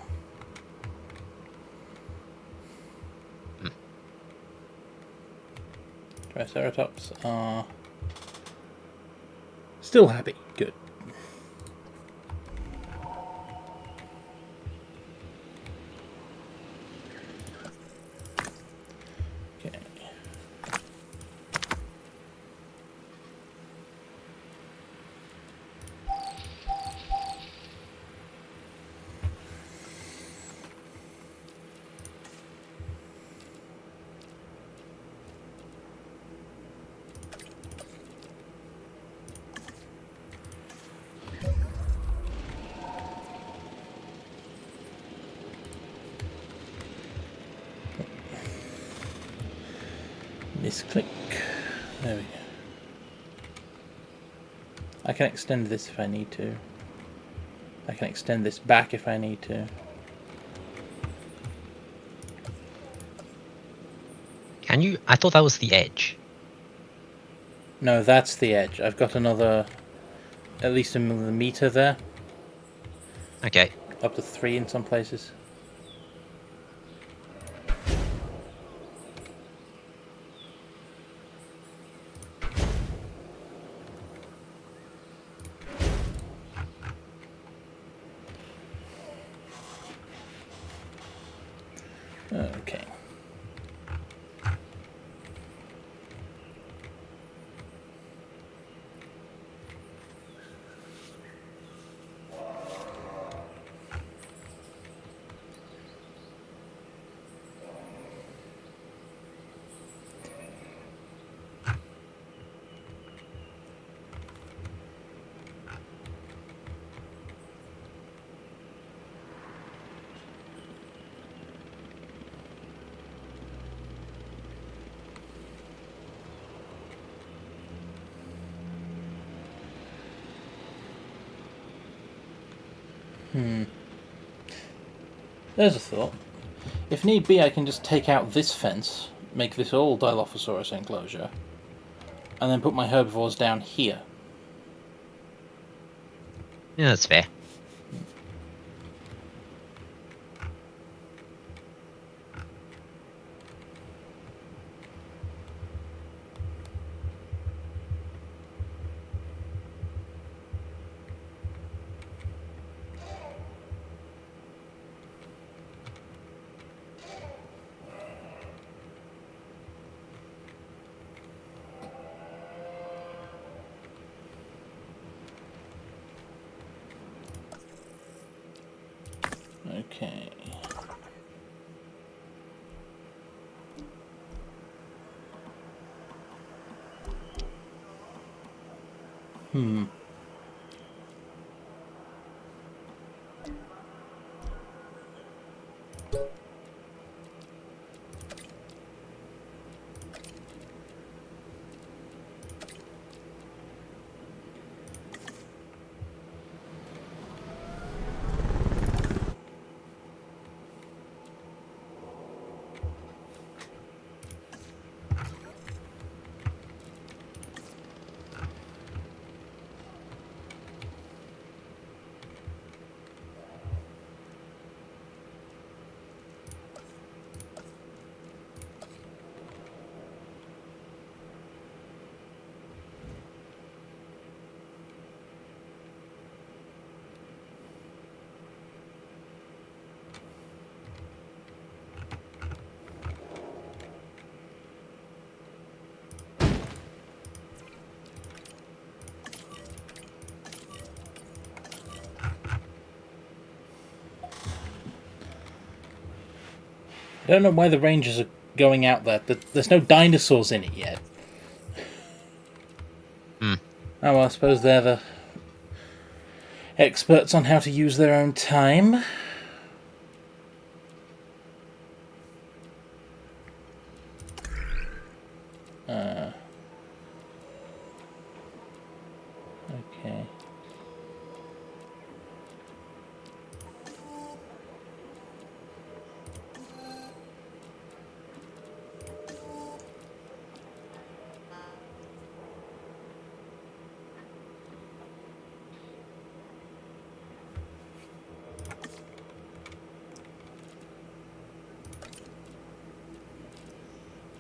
Triceratops are still happy. Good. Okay. Misclick. There we go. I can extend this if I need to. I can extend this back if I need to. Can you? I thought that was the edge. No, that's the edge. I've got another, at least a millimeter there. Okay. Up to 3 in some places. Okay. There's a thought. If need be, I can just take out this fence, make this all Dilophosaurus enclosure, and then put my herbivores down here. Yeah, that's fair. Okay. I don't know why the Rangers are going out there. There's no dinosaurs in it yet. Hmm. Oh, well, I suppose they're the experts on how to use their own time. Okay.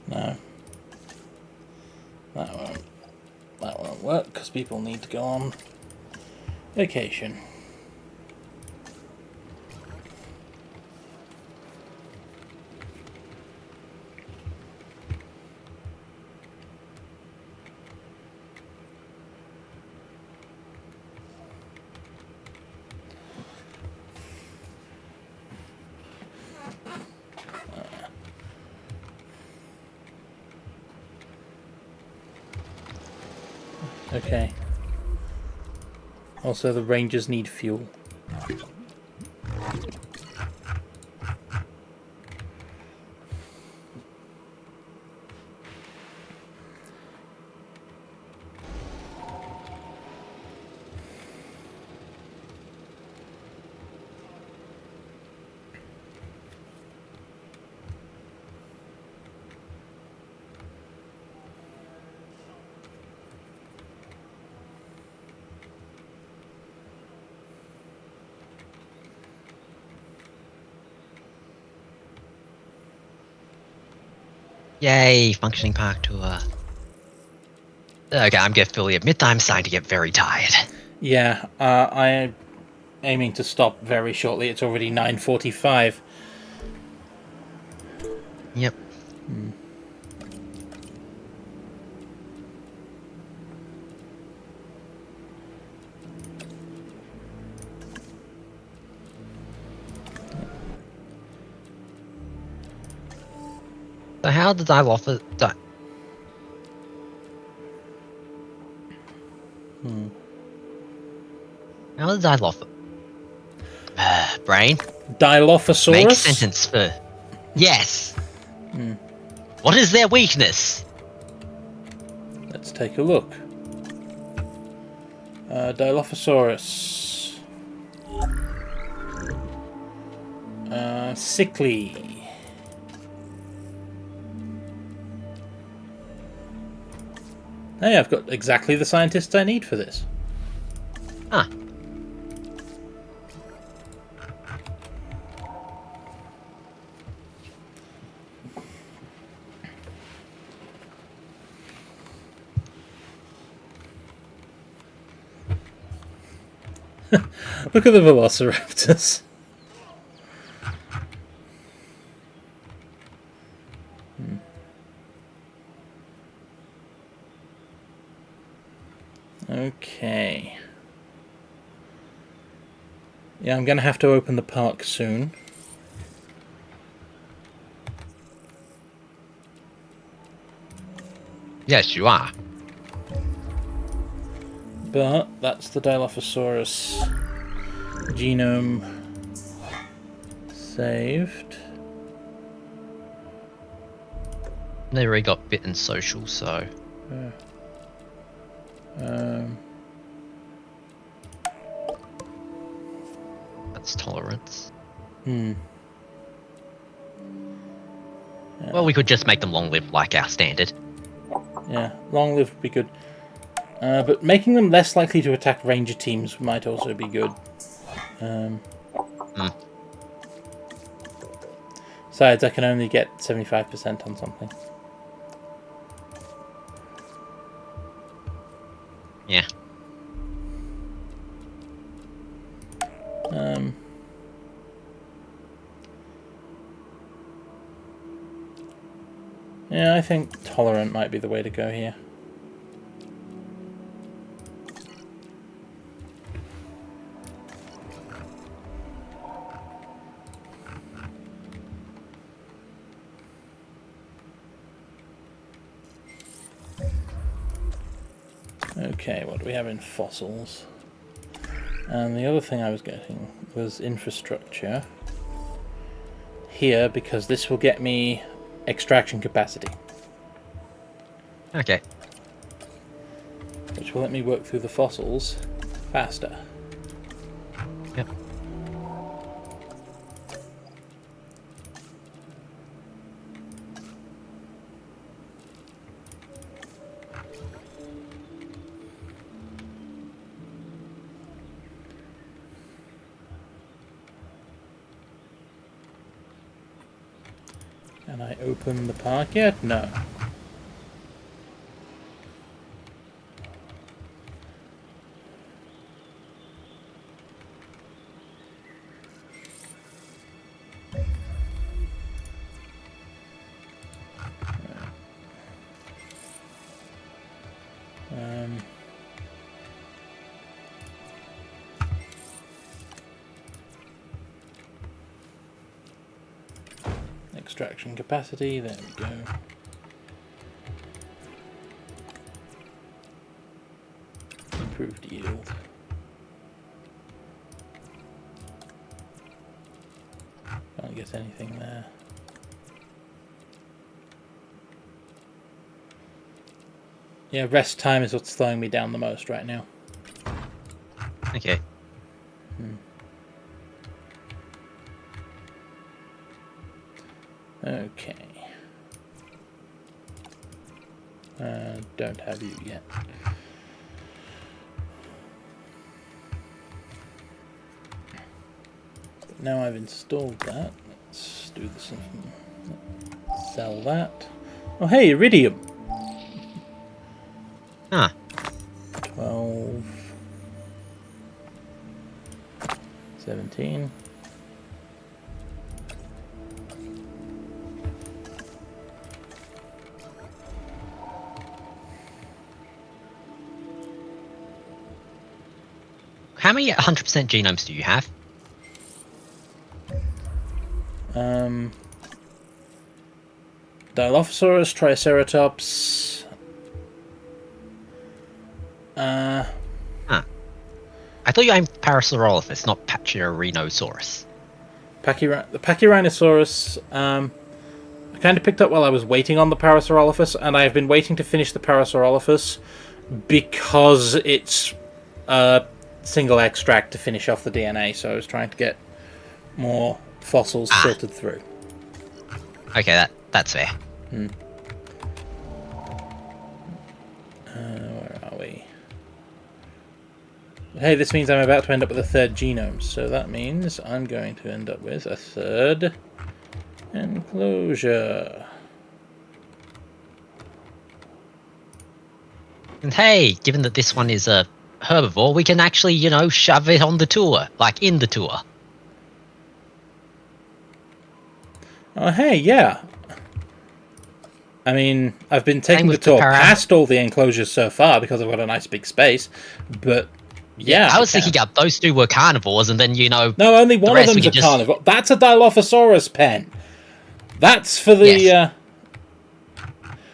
No. That won't work because people need to go on vacation. Okay. Also, the Rangers need fuel. Yay, functioning park tour. Okay, I'm going to fully admit I'm starting to get very tired. Yeah, I am aiming to stop very shortly. It's already 9:45. Yep. So how did I offer that? How did I offer? Brain? Dilophosaurus? Make sentence for... Yes! What is their weakness? Let's take a look. Dilophosaurus. Sickly. Hey, I've got exactly the scientists I need for this. Ah. Look at the velociraptors. Okay. Yeah, I'm going to have to open the park soon. Yes, you are. But that's the Dilophosaurus genome saved. They already got bitten social, so... That's tolerance. Yeah. Well, we could just make them long-lived like our standard. Yeah, long-lived would be good. But making them less likely to attack ranger teams might also be good. Besides, I can only get 75% on something. Yeah. Yeah, I think tolerant might be the way to go here. Okay, what do we have in fossils? And the other thing I was getting was infrastructure here, because this will get me extraction capacity. Okay. Which will let me work through the fossils faster. Yep. Can I open the park yet? No. Extraction capacity, there we go. Improved yield. Can't get anything there. Yeah, rest time is what's slowing me down the most right now. Okay. Okay. Don't have you yet. But now I've installed that. Let's do this. Sell that. Oh, hey, iridium. Huh. 12. 17. How many 100% genomes do you have? Dilophosaurus, Triceratops. Huh. I thought you aimed Parasaurolophus, not Pachyrhinosaurus. The Pachyrhinosaurus, I kind of picked up while I was waiting on the Parasaurolophus, and I've been waiting to finish the Parasaurolophus because it's a single extract to finish off the DNA, so I was trying to get more fossils filtered through. Okay, that's fair. Where are we? Hey, this means I'm about to end up with a third genome, so that means I'm going to end up with a third enclosure. And hey, given that this one is a herbivore, we can actually, you know, shove it on the tour, like in the tour. Oh, hey, yeah. I mean, I've been taking the with tour the past all the enclosures so far because I've got a nice big space, but yeah. I was thinking up those two were carnivores, and then, you know... No, only one of them's a carnivore. That's a Dilophosaurus pen. That's for the... Yes.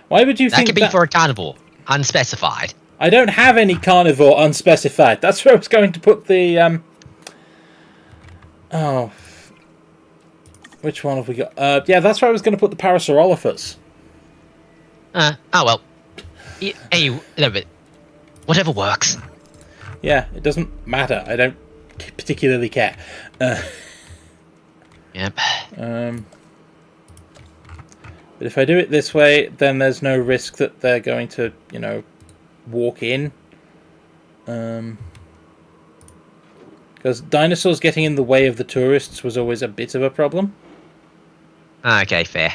Why would you think that could be for a carnivore, unspecified. I don't have any carnivore unspecified. That's where I was going to put the... Oh... Which one have we got? Yeah, that's where I was going to put the Parasaurolophus. Oh well. Hey, no, but whatever works. Yeah, it doesn't matter. I don't particularly care. Yep. But if I do it this way, then there's no risk that they're going to, you know, walk in. Because dinosaurs getting in the way of the tourists was always a bit of a problem. Okay, fair.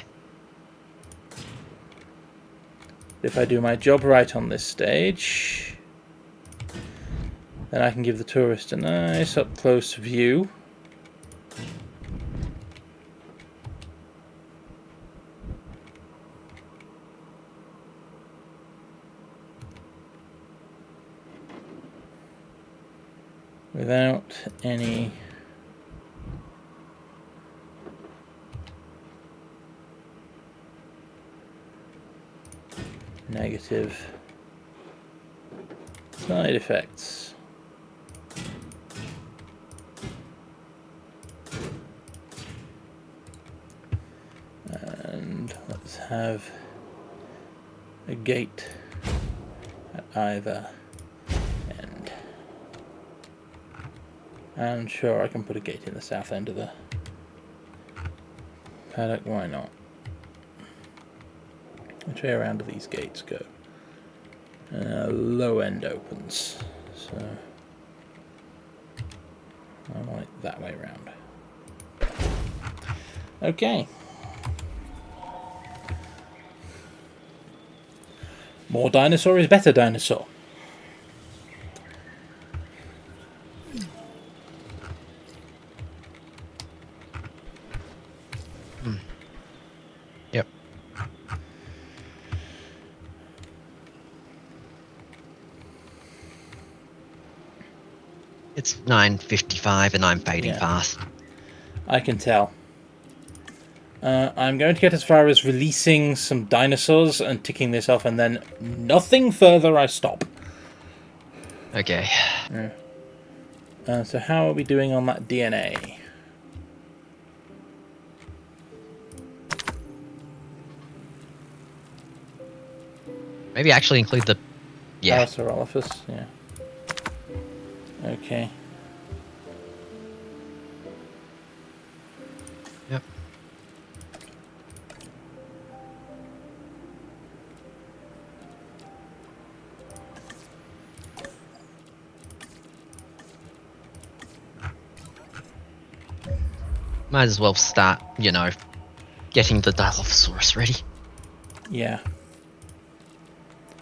If I do my job right on this stage, then I can give the tourist a nice up-close view. Without any negative Side effects. And let's have a gate at either end. And sure, I can put a gate in the south end of the paddock, why not? Which way around do these gates go? Low end opens, so I want it that way around. Okay. More dinosaur is better dinosaur. Yep. It's 9:55 and I'm fading fast. I can tell. I'm going to get as far as releasing some dinosaurs and ticking this off, and then nothing further I stop. Okay. So how are we doing on that DNA? Maybe actually include the... Yeah. Parasaurolophus, yeah. Okay. Yep. Might as well start, you know, getting the Dilophosaurus ready. Yeah.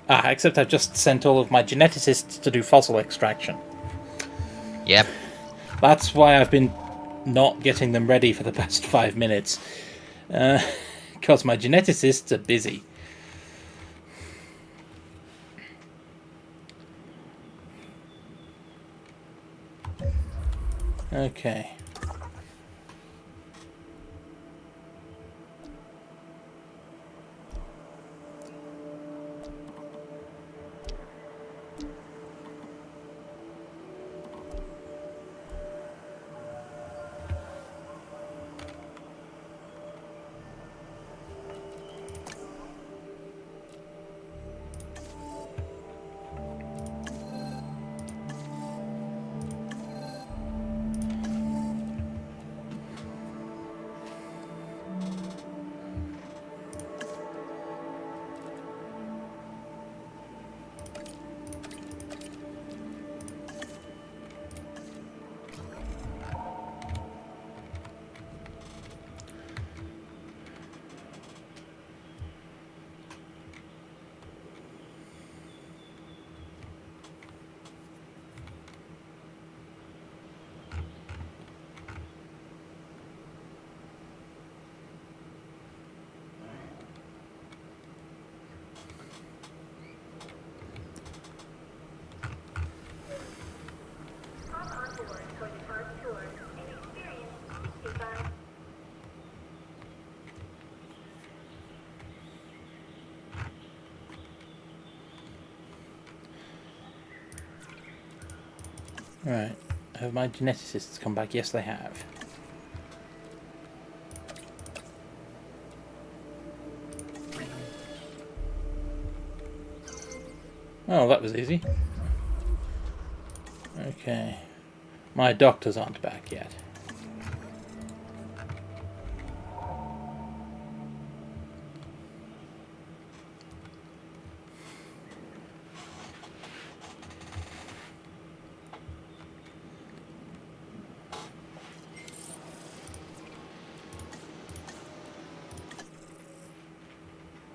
Except I've just sent all of my geneticists to do fossil extraction. Yep. That's why I've been not getting them ready for the past 5 minutes. Because my geneticists are busy. Okay. Right. Have my geneticists come back? Yes, they have. Oh, that was easy. Okay. My doctors aren't back yet.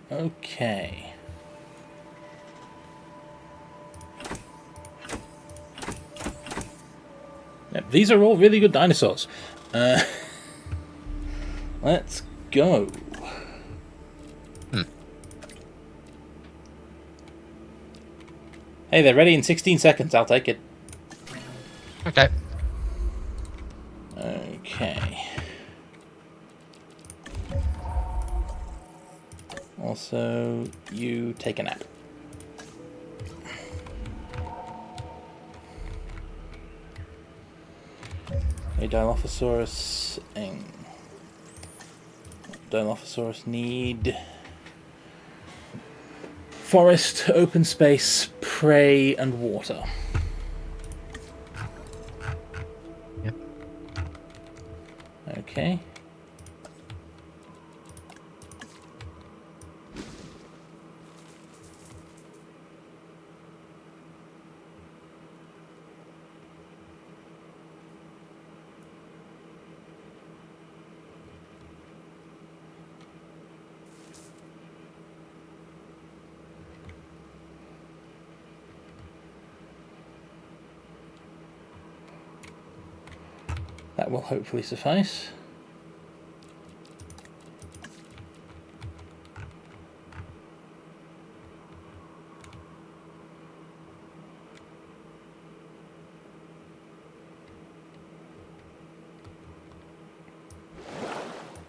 Okay. Yep, these are all really good dinosaurs. Let's go. Hey, they're ready in 16 seconds. I'll take it. Okay. Okay. Also, you take a nap. a Dilophosaurus. Dilophosaurus need forest, open space, prey, and water. Yep. Okay. That will hopefully suffice.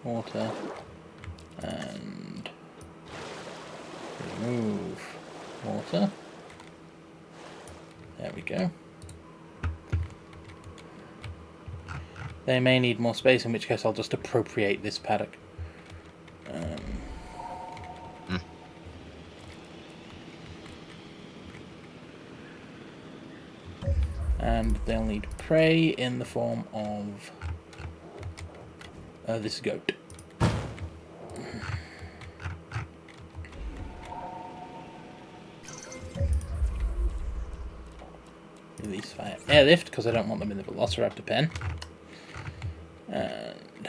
Water and remove water. There we go. They may need more space, in which case I'll just appropriate this paddock. And they'll need prey in the form of this goat. Release via airlift, because I don't want them in the Velociraptor pen. And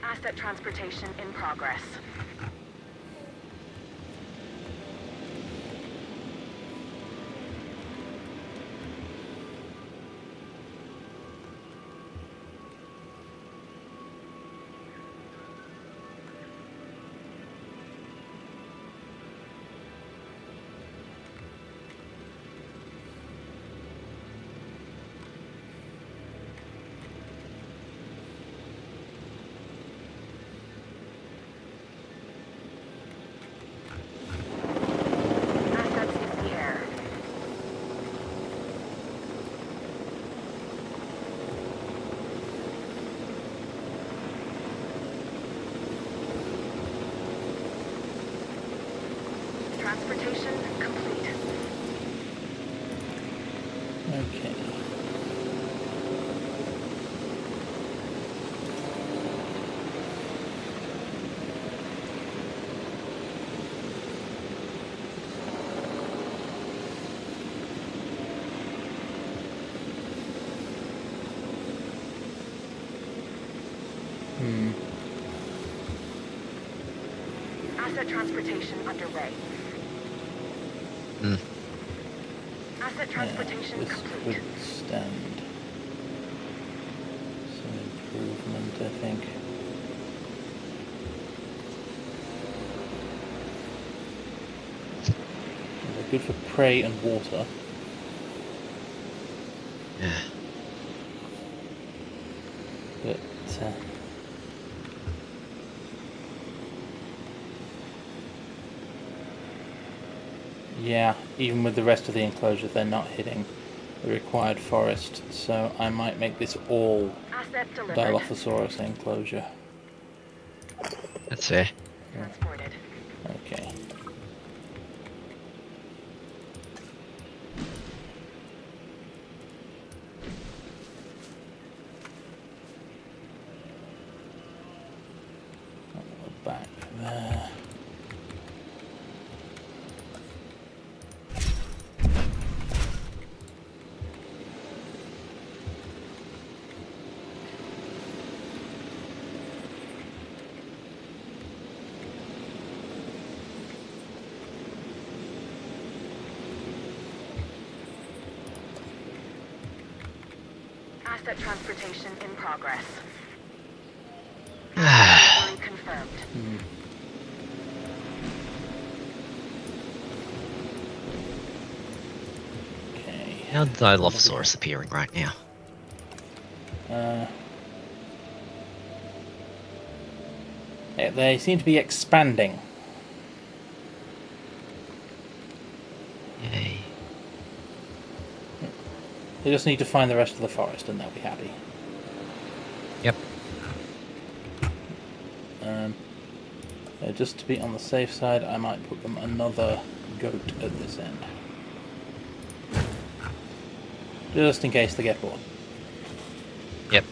Asset transportation in progress. Transportation complete. okay. Asset transportation underway. Asset transportation This complete. would stand some improvement, I think. They're good for prey and water. But yeah, even with the rest of the enclosure, they're not hitting the required forest, so I might make this all Dilophosaurus enclosure. That's fair. Transported. Okay. Back there. Asset transportation in progress. Delivery confirmed. Okay. How's the Dilophosaurus appearing right now? They seem to be expanding. Yay. They just need to find the rest of the forest and they'll be happy. Yep. Just to be on the safe side, I might put them another goat at this end. Just in case they get bored. Yep.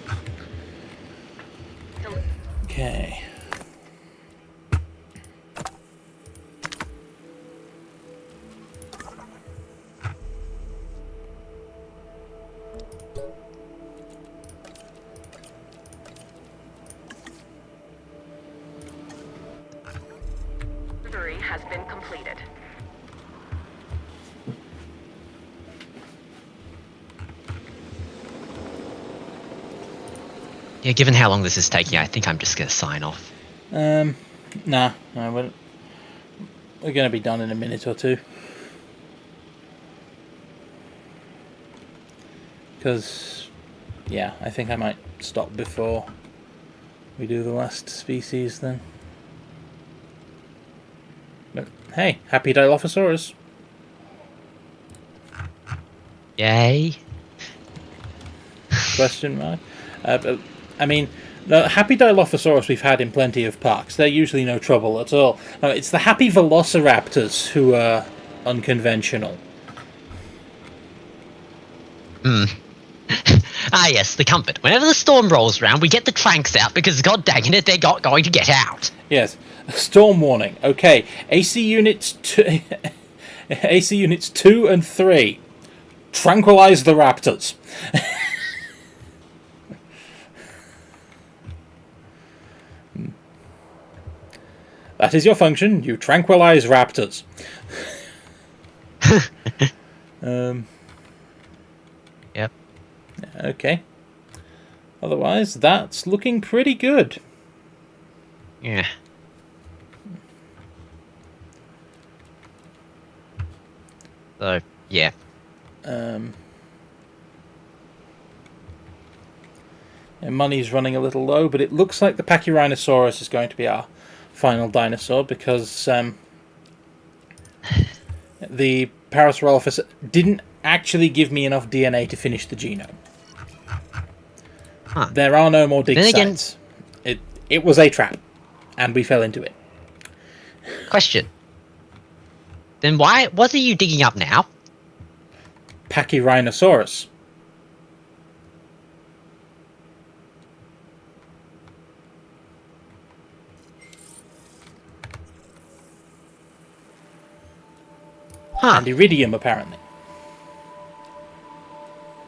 Okay. Delivery has been completed. Yeah, given how long this is taking, I think I'm just going to sign off. Nah, we're going to be done in a minute or two. Because, yeah, I think I might stop before we do the last species then. But, hey, happy Dilophosaurus. Yay. Question mark? But, I mean, the happy Dilophosaurus we've had in plenty of parks. They're usually no trouble at all. It's the happy Velociraptors who are unconventional. Ah yes, the comfort. Whenever the storm rolls around, we get the cranks out because god dang it, they're not going to get out. Yes. Storm warning. Okay. AC units 2 AC units 2 and 3. Tranquilize the raptors. That is your function. You tranquilize raptors. Yep. Okay. Otherwise, that's looking pretty good. Yeah. So, yeah. And money's running a little low, but it looks like the Pachyrhinosaurus is going to be our final dinosaur because the Parasaurolophus didn't actually give me enough DNA to finish the genome. Huh. There are no more dig sites. It was a trap, and we fell into it. Question. Then what are you digging up now? Pachyrhinosaurus. Huh. And iridium, apparently.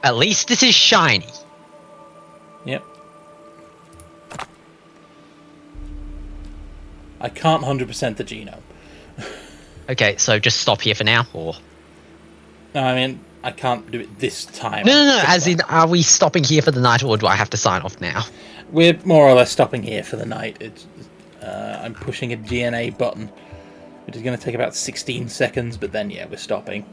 At least this is shiny. Yep. I can't 100% the genome. Okay, so just stop here for now, or? No, I mean, I can't do it this time. No, as in, are we stopping here for the night, or do I have to sign off now? We're more or less stopping here for the night. I'm pushing a DNA button. It is going to take about 16 seconds, but then, yeah, we're stopping.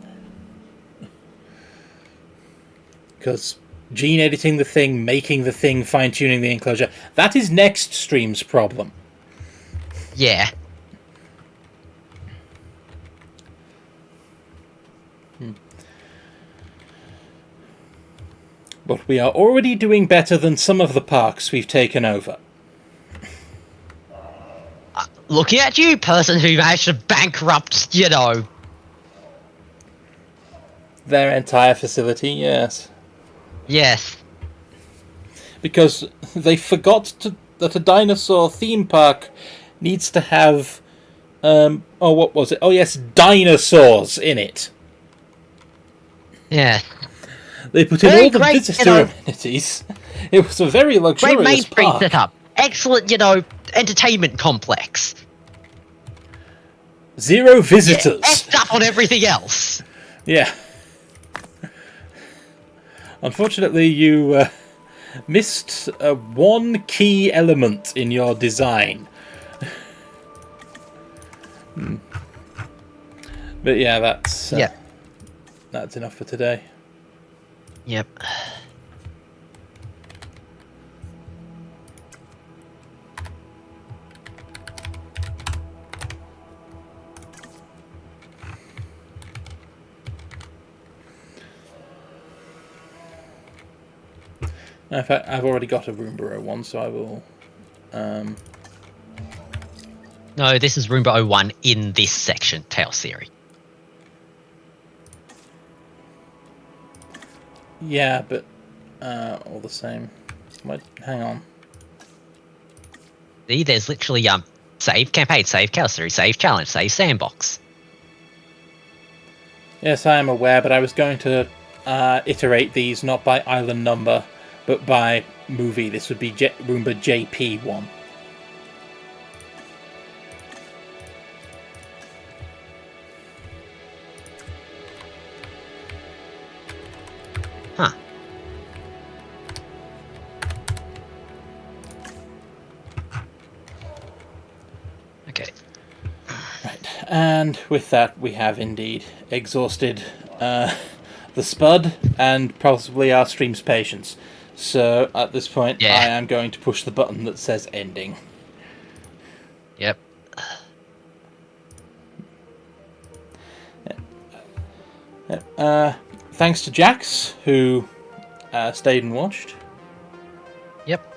Because gene editing the thing, making the thing, fine-tuning the enclosure, that is next stream's problem. Yeah. But we are already doing better than some of the parks we've taken over. Looking at you, person who managed to bankrupt, Their entire facility, yes. Yes. Because they forgot that a dinosaur theme park needs to have... what was it? Oh, yes, dinosaurs in it. Yeah. They put in all the visitor amenities. It was a very luxurious great Main Street park. setup. Excellent, entertainment complex. 0 visitors. Yeah, effed up on everything else. Yeah. Unfortunately, you missed one key element in your design. But yeah, that's enough for today. Yep. In fact, I've already got a Roomborough one, so I will... No, this is Roomba 01 in this section, Tales Theory. Yeah, but all the same. Wait, hang on. See, there's literally save campaign, save Chaos Theory, save challenge, save sandbox. Yes, I am aware, but I was going to iterate these not by island number, but by movie. This would be Roomba JP1. Huh. Okay. Right, and with that, we have indeed exhausted the Spud and possibly our stream's patience. So at this point, I am going to push the button that says ending. Yep. Thanks to Jax, who stayed and watched. Yep.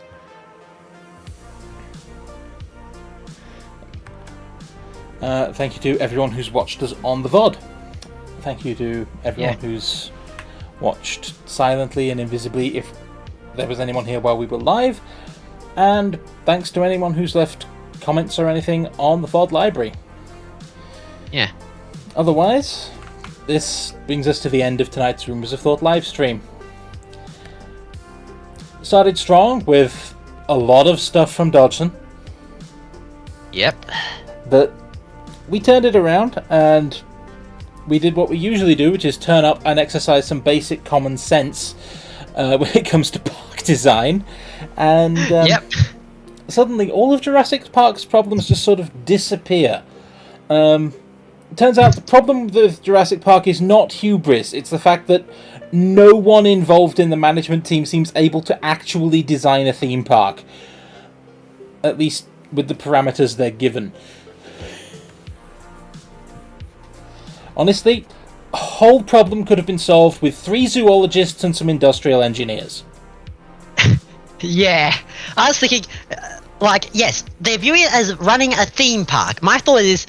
Thank you to everyone who's watched us on the VOD. Thank you to everyone who's watched silently and invisibly if there was anyone here while we were live. And thanks to anyone who's left comments or anything on the VOD library. Yeah. Otherwise, this brings us to the end of tonight's Rumours of Thought live stream. Started strong with a lot of stuff from DODGSON. Yep. But we turned it around and we did what we usually do, which is turn up and exercise some basic common sense when it comes to park design. And suddenly all of Jurassic Park's problems just sort of disappear. Turns out the problem with Jurassic Park is not hubris, it's the fact that no one involved in the management team seems able to actually design a theme park. At least with the parameters they're given. Honestly, the whole problem could have been solved with 3 zoologists and some industrial engineers. Yeah, I was thinking, yes, they're viewing it as running a theme park. My thought is,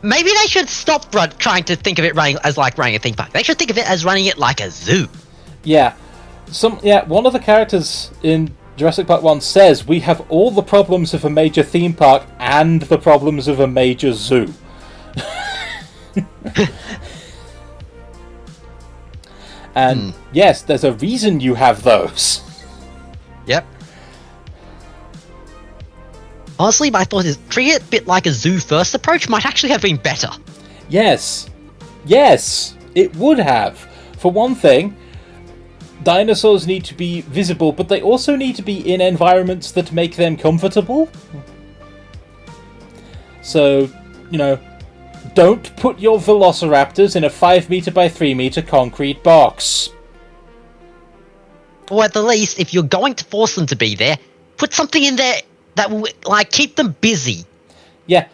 maybe they should stop trying to think of it running as like running a theme park. They should think of it as running it like a zoo. Yeah. One of the characters in Jurassic Park 1 says, we have all the problems of a major theme park and the problems of a major zoo. And yes, there's a reason you have those. Yep. Honestly, my thought is, treat it a bit like a zoo-first approach might actually have been better. Yes. Yes, it would have. For one thing, dinosaurs need to be visible, but they also need to be in environments that make them comfortable. So, don't put your velociraptors in a 5 meter by 3 meter concrete box. Or at the least, if you're going to force them to be there, put something in there that will, keep them busy. Yeah.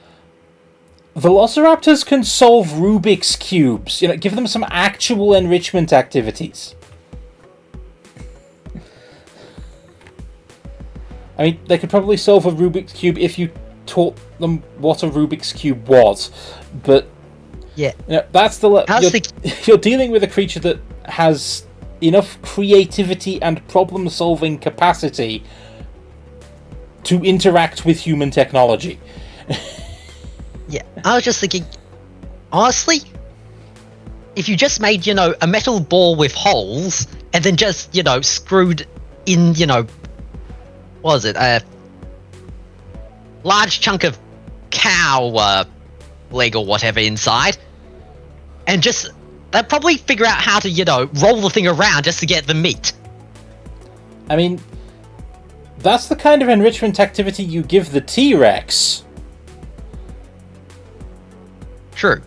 Velociraptors can solve Rubik's Cubes. Give them some actual enrichment activities. I mean, they could probably solve a Rubik's Cube if you taught them what a Rubik's Cube was. But, that's you're dealing with a creature that has enough creativity and problem-solving capacity to interact with human technology. Yeah, I was just thinking, honestly, if you just made, a metal ball with holes, and then just, screwed in, what was it, a large chunk of cow leg or whatever inside, and just, they'd probably figure out how to, roll the thing around just to get the meat. I mean, that's the kind of enrichment activity you give the T-Rex. True.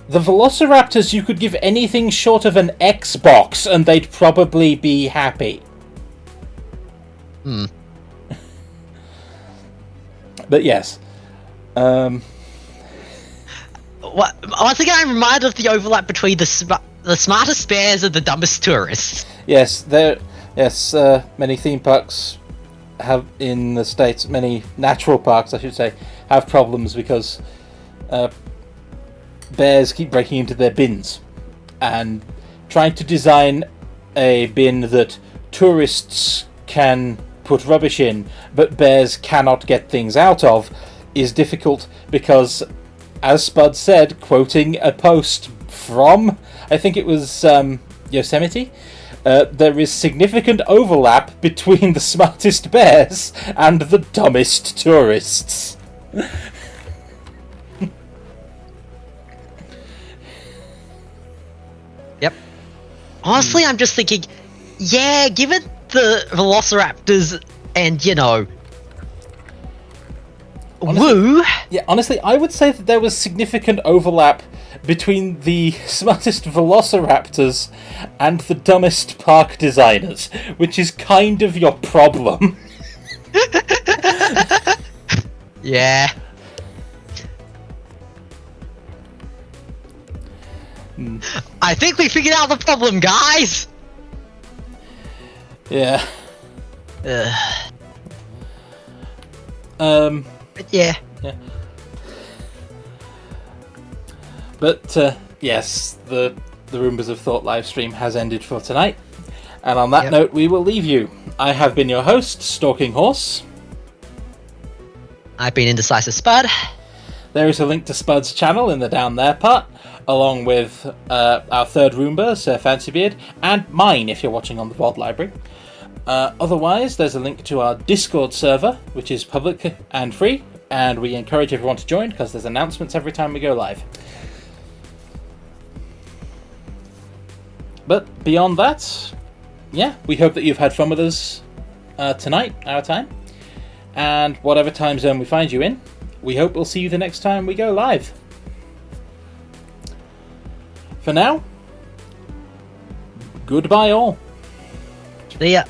The Velociraptors, you could give anything short of an Xbox and they'd probably be happy. But yes. Once again, I'm reminded of the overlap between the smartest bears and the dumbest tourists. Yes, many theme parks have in the States, many natural parks, I should say, have problems because bears keep breaking into their bins. And trying to design a bin that tourists can put rubbish in, but bears cannot get things out of, is difficult because, as Spud said, quoting a post from, I think it was Yosemite, there is significant overlap between the smartest bears and the dumbest tourists. Yep. Honestly, I'm just thinking, yeah, given the Velociraptors and, woo. Yeah, honestly, I would say that there was significant overlap between the smartest Velociraptors and the dumbest park designers, which is kind of your problem. Yeah. I think we figured out the problem, guys! Yeah. But yeah. But yes, the Roombas of Thought live stream has ended for tonight. And on that note, we will leave you. I have been your host, Stalking Horse. I've been Indecisive Spud. There is a link to Spud's channel in the down there part, along with our third Roomba, Sir Fancybeard, and mine if you're watching on the VOD library. Otherwise, there's a link to our Discord server, which is public and free, and we encourage everyone to join because there's announcements every time we go live. But beyond that, yeah, we hope that you've had fun with us tonight, our time, and whatever time zone we find you in, we hope we'll see you the next time we go live. For now, goodbye all. See ya.